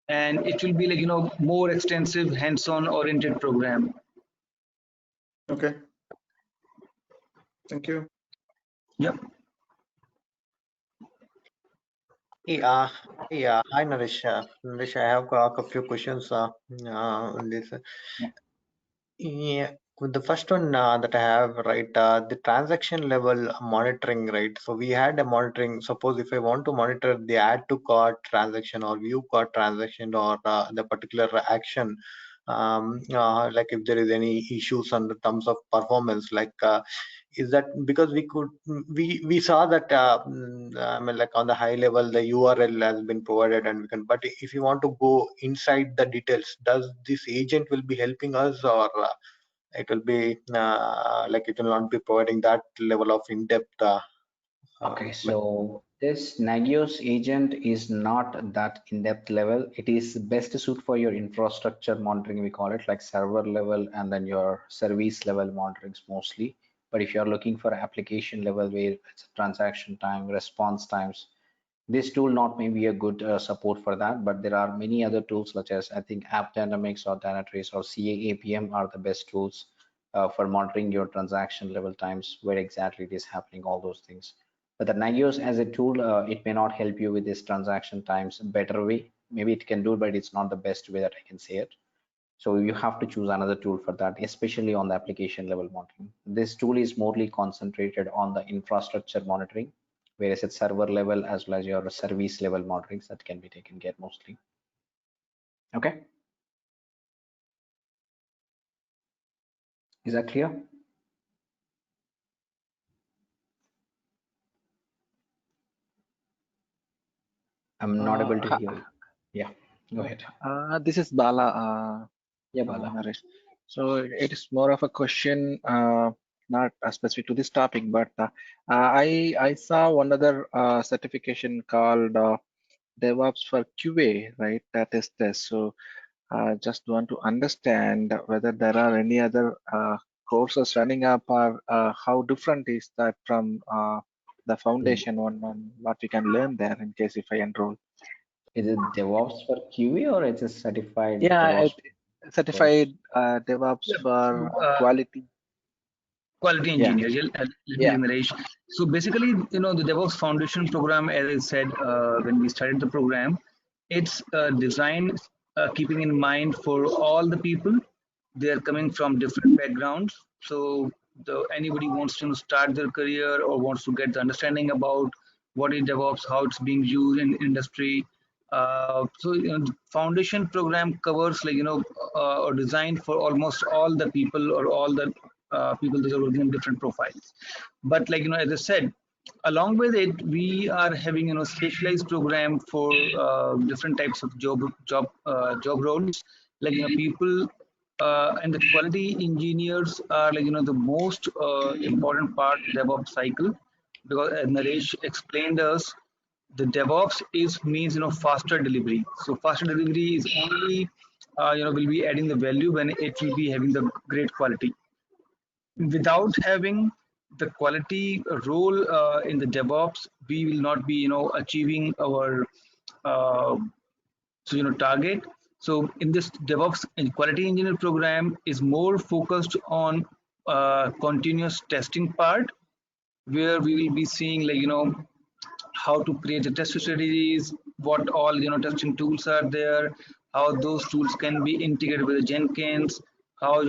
and it will be like more extensive hands-on oriented program. Okay, thank you. Yep. Yeah, Hi, Naresh. Naresh, I have got a few questions on this. Yeah, with the first one that I have, right, the transaction level monitoring, right? So we had a monitoring. Suppose if I want to monitor the add to cart transaction or view cart transaction or the particular action, like if there is any issues on the terms of performance, like is that because we saw that I mean, like on the high level the URL has been provided and we can, but if you want to go inside the details, does this agent will be helping us, or it will be like it will not be providing that level of in-depth Okay, so this Nagios agent is not that in-depth level. It is best suited for your infrastructure monitoring, we call it, like server level and then your service level monitorings mostly. But if you're looking for application level where it's transaction time, response times, this tool not may be a good support for that, but there are many other tools such as I think App Dynamics or Dynatrace or CA/APM are the best tools for monitoring your transaction level times, where exactly it is happening, all those things. But the Nagios as a tool, it may not help you with this transaction times better way. Maybe it can do, but it's not the best way that I can say it. So you have to choose another tool for that, especially on the application level monitoring. This tool is morely concentrated on the infrastructure monitoring, whereas at server level as well as your service level monitorings that can be taken care mostly. Okay. Is that clear? I'm not able to hear you. Yeah, go ahead. This is Bala. Yeah, Bala. Naresh. So it is more of a question, not specific to this topic, but I saw one other certification called DevOps for QA, right? That is this. So just want to understand whether there are any other courses running up, or how different is that from the foundation one, and what we can learn there in case if I enroll. Is it DevOps for QA or it's a certified Yeah, DevOps course? certified DevOps Yeah. for So, quality. Quality Yeah. engineer. Yeah. Naresh. So basically, the DevOps Foundation program, as I said when we started the program, it's designed keeping in mind for all the people. They are coming from different backgrounds. So anybody wants to start their career or wants to get the understanding about what is DevOps, how it's being used in industry. The foundation program covers or designed for almost all the people or all the people that are working in different profiles. But as I said, along with it, we are having specialized program for different types of job roles. People and the quality engineers are the most important part of DevOps cycle, because as Naresh explained us, the DevOps is means faster delivery. So faster delivery is only will be adding the value when it will be having the great quality. Without having the quality role in the DevOps, we will not be achieving our uh, target. So in this DevOps and quality engineer program is more focused on continuous testing part, where we will be seeing how to create the test strategies, what all testing tools are there, how those tools can be integrated with the Jenkins, how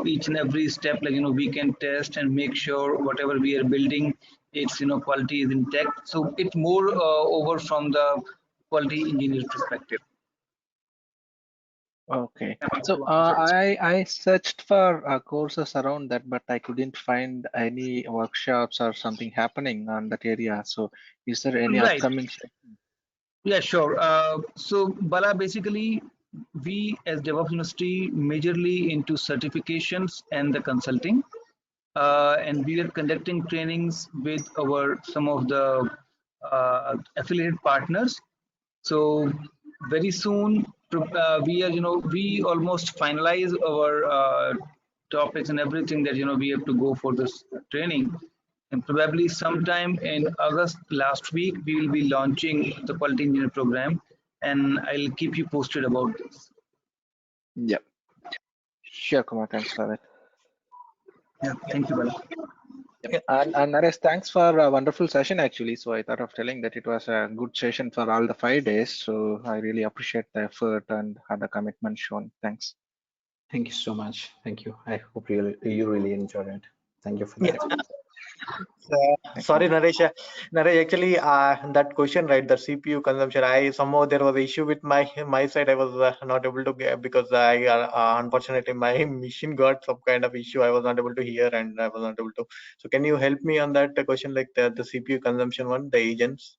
each and every step we can test and make sure whatever we are building, its quality is intact. So it's more over from the quality engineer perspective. Okay. So I searched for courses around that, but I couldn't find any workshops or something happening on that area. So is there any Right. upcoming? Yeah, sure. So Bala, basically, we as DevOps University majorly into certifications and the consulting, and we are conducting trainings with our some of the affiliated partners. So very soon we are we almost finalize our topics and everything that we have to go for this training, and probably sometime in August last week we will be launching the quality engineer program, and I'll keep you posted about this. Yep. Sure, Kumar. Thanks for that. Yeah, thank you, Bala. Yep. And Naresh, thanks for a wonderful session actually. So I thought of telling that it was a good session for all the 5 days. So I really appreciate the effort and the commitment shown. Thanks. Thank you so much. Thank you. I hope you really enjoyed it. Thank you for that. Sorry, Naresh. Naresh, actually, that question, right? The CPU consumption. I somehow there was an issue with my side. I was not able to get, because I unfortunately my machine got some kind of issue. I was not able to hear, and I was not able to. So can you help me on that question, like the CPU consumption one, the agents?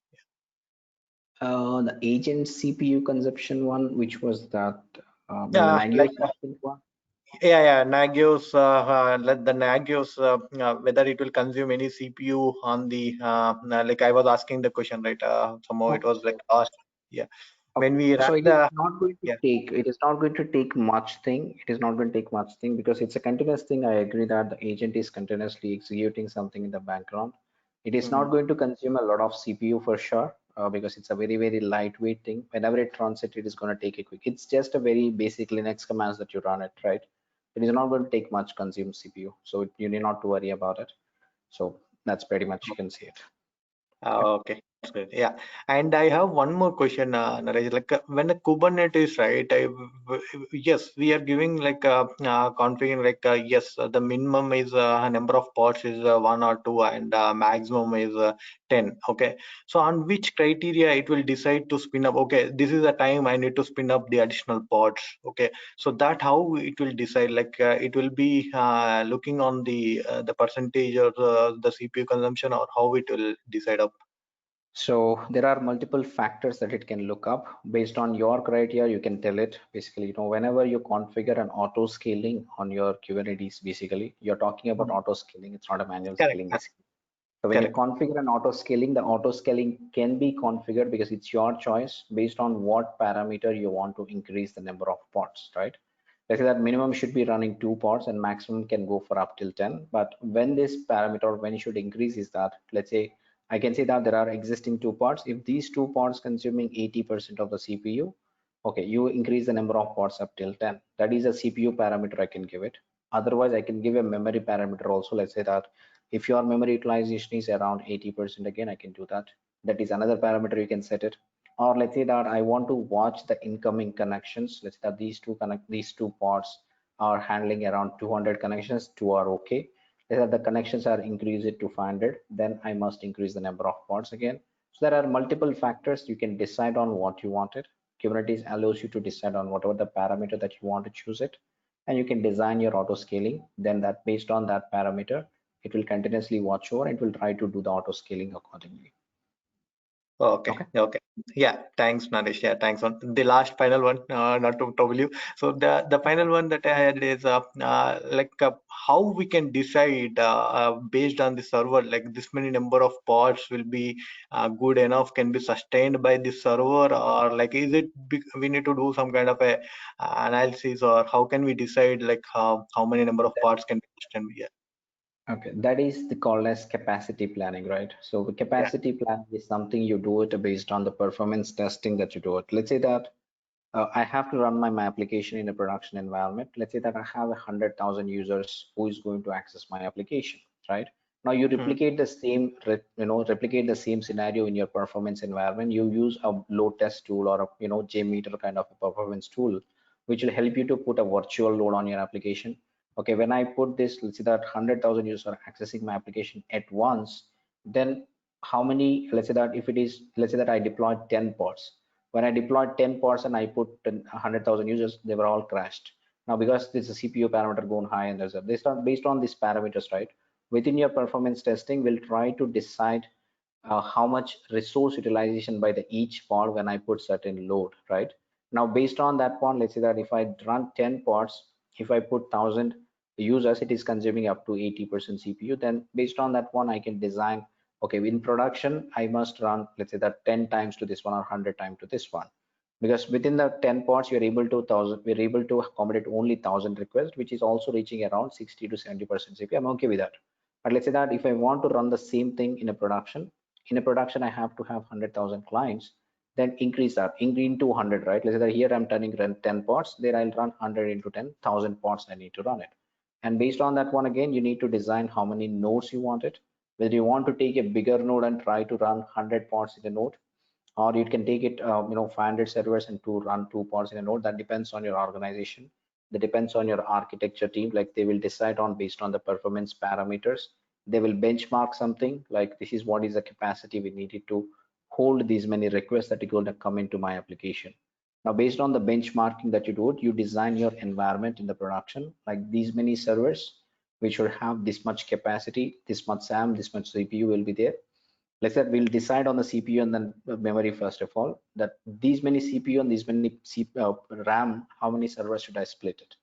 The agent CPU consumption one, which was that Yeah, Nagios one? Yeah, Nagios, let the Nagios, whether it will consume any CPU on the, like I was asking the question, right? Somehow it was like asked, yeah. When we So ran it is the, not going to yeah. take, it is not going to take much thing. It is not going to take much thing because it's a continuous thing. I agree that the agent is continuously executing something in the background. It is not going to consume a lot of CPU for sure, because it's a very, very lightweight thing. Whenever it runs it, it is going to take a quick. It's just a very basic Linux commands that you run it, right? It is not going to take much consume CPU. So you need not to worry about it. So that's pretty much you can see it. Okay, that's good. Yeah, and I have one more question, Naresh. Like when the Kubernetes, right? Yes, we are giving like configuring like yes, the minimum is a number of pods is 1 or 2, and maximum is 10. Okay, so on which criteria it will decide to spin up? Okay, this is the time I need to spin up the additional pods. Okay, so that how it will decide? Like it will be looking on the percentage or the CPU consumption, or how it will decide up. So there are multiple factors that it can look up based on your criteria. You can tell it basically, whenever you configure an auto scaling on your Kubernetes, basically you're talking about auto scaling. It's not a manual Correct. scaling basically. So when you configure an auto scaling, the auto scaling can be configured because it's your choice based on what parameter you want to increase the number of pods, right? Let's say that minimum should be running 2 pods and maximum can go for up till 10. But when this parameter, when you should increase is that, let's say, I can say that there are existing 2 pods. If these 2 pods consuming 80% of the CPU, okay, you increase the number of pods up till 10. That is a CPU parameter I can give it. Otherwise, I can give a memory parameter also. Let's say that if your memory utilization is around 80%, again, I can do that. That is another parameter you can set it. Or let's say that I want to watch the incoming connections. Let's say that these two pods are handling around 200 connections, 2 are okay. Let's say that the connections are increased to 500, then I must increase the number of pods again. So there are multiple factors. You can decide on what you wanted. Kubernetes allows you to decide on whatever the parameter that you want to choose it, and you can design your auto scaling. Then that based on that parameter, it will continuously watch over and will try to do the auto scaling accordingly. Okay. Yeah, thanks, Naresh. Yeah, thanks. On the last final one, not to trouble you. So the final one that I had is how we can decide based on the server, like this many number of pods will be good enough, can be sustained by the server, or like is it we need to do some kind of a analysis, or how can we decide like how many number of pods can be sustained? Yeah. Okay, that is called as capacity planning, right? So the capacity planning is something you do it based on the performance testing that you do it. Let's say that I have to run my application in a production environment. Let's say that I have 100,000 users who is going to access my application, right? Now you replicate the same, replicate the same scenario in your performance environment. You use a load test tool or a, JMeter kind of a performance tool, which will help you to put a virtual load on your application. Okay, when I put this, let's say that 100,000 users are accessing my application at once, then how many, let's say that if it is, let's say that I deployed 10 pods. When I deployed 10 pods and I put 100,000 users, they were all crashed. Now, because this is a CPU parameter going high and there's a, based on these parameters, right? Within your performance testing, we'll try to decide how much resource utilization by the each pod when I put certain load, right? Now, based on that pod, let's say that if I run 10 pods, if I put 1,000 users, it is consuming up to 80% CPU. Then based on that one, I can design, okay, in production, I must run, let's say that 10 times to this one or 100 times to this one. Because within the 10 pods, we're able to accommodate only 1,000 requests, which is also reaching around 60 to 70% CPU. I'm okay with that. But let's say that if I want to run the same thing in a production, I have to have 100,000 clients, then increase that into 100, right? Let's say that here I'm run 10 pods, there I'll run 100 into 10,000 pods I need to run it. And based on that one, again, you need to design how many nodes you want it, whether you want to take a bigger node and try to run 100 pods in a node, or you can take it 500 servers and to run 2 pods in a node. That depends on your organization, that depends on your architecture team. Like they will decide on based on the performance parameters, they will benchmark something like this is what is the capacity we needed to hold these many requests that are going to come into my application. Now based on the benchmarking that you do, you design your environment in the production, like these many servers which should have this much capacity, this much SAM, this much CPU will be there. Let's say we'll decide on the CPU and then memory first of all, that these many CPU and these many RAM, how many servers should I split it?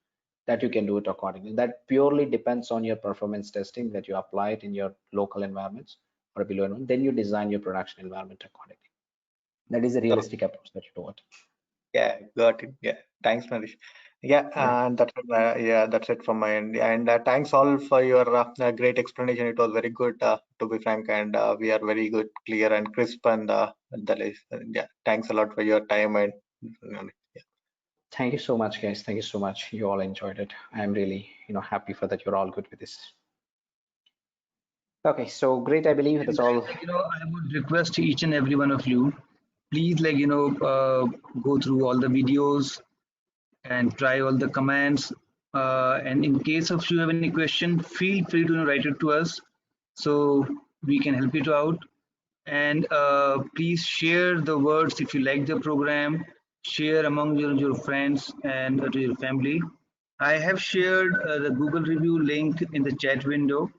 That you can do it accordingly. That purely depends on your performance testing that you apply it in your local environments or below environment. Then you design your production environment accordingly. That is a realistic approach that you do it. Yeah, got it. Yeah, thanks, Naresh. Yeah, and that's it from my end. And thanks all for your great explanation. It was very good, to be frank, and we are very good, clear, and crisp. And yeah, thanks a lot for your time. And yeah. Thank you so much, guys. Thank you so much. You all enjoyed it. I'm really, happy for that. You're all good with this. Okay, so great. I believe that's all. I would request each and every one of you, please, go through all the videos and try all the commands. And in case of you have any question, feel free to write it to us so we can help you out. And please share the words if you like the program, share among your friends and to your family. I have shared the Google review link in the chat window.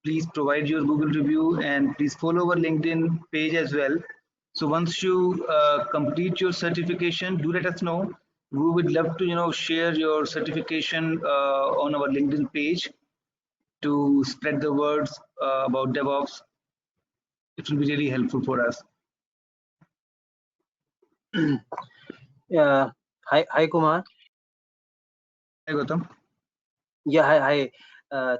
Please provide your Google review and please follow our LinkedIn page as well. So once you complete your certification, do let us know. We would love to share your certification on our LinkedIn page to spread the words about DevOps. It will be really helpful for us. Yeah. Hi, Kumar. Hi, Gautam. Yeah, hi.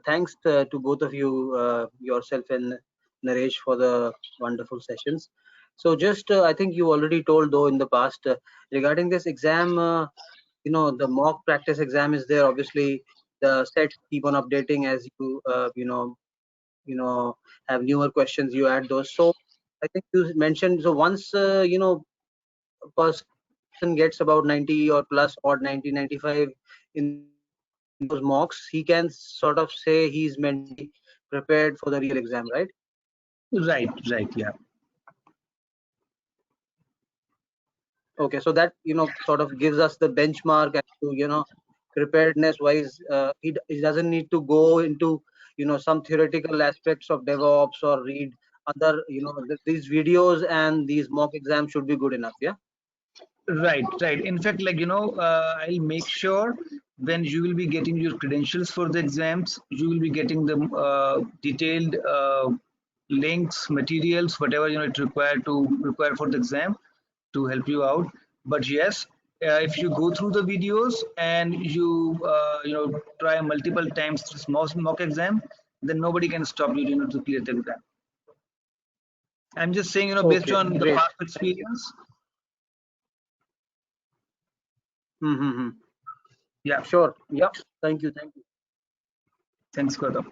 Thanks to both of you, yourself and Naresh, for the wonderful sessions. So just, I think you already told though in the past regarding this exam, the mock practice exam is there. Obviously, the sets keep on updating as you have newer questions, you add those. So I think you mentioned, so once a person gets about 90 or plus or 90, 95 in those mocks, he can sort of say he's mentally prepared for the real exam, right? Right, yeah. Okay, so that sort of gives us the benchmark as to preparedness wise. He doesn't need to go into some theoretical aspects of DevOps or read other these videos, and these mock exams should be good enough. Yeah. Right. In fact, I'll make sure when you will be getting your credentials for the exams, you will be getting the detailed links, materials, whatever it require for the exam to help you out. But yes, if you go through the videos and you try multiple times this mock exam, then nobody can stop you to clear the exam. I'm just saying based Okay, on the great. past experience. Yeah. Sure. Yeah. Thank you. Thanks, Gautam.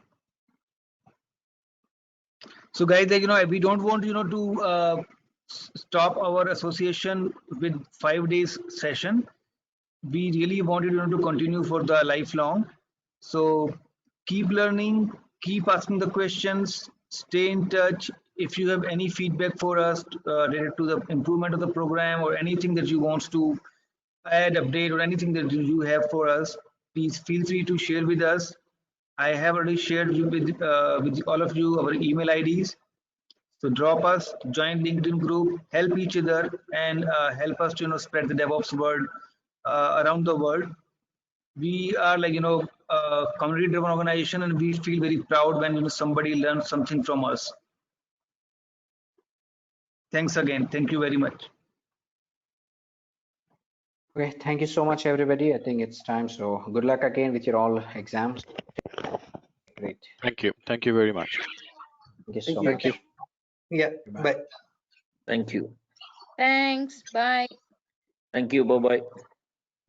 So guys, we don't want to stop our association with 5 days session. We really wanted to continue for the lifelong. So keep learning, keep asking the questions, stay in touch. If you have any feedback for us related to the improvement of the program or anything that you want to add, update, or anything that you have for us, please feel free to share with us. I have already shared with all of you our email IDs. So drop us, join LinkedIn group, help each other, and help us to spread the DevOps word around the world. We are community-driven organization, and we feel very proud when somebody learns something from us. Thanks again. Thank you very much. Okay, thank you so much, everybody. I think it's time. So good luck again with your all exams. Great. Thank you. Thank you very much. Thank you so Thank much. you. Yeah. Bye. Thank you. Thanks. Bye. Thank you. Bye-bye.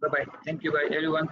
Bye-bye. Thank you. Bye, everyone.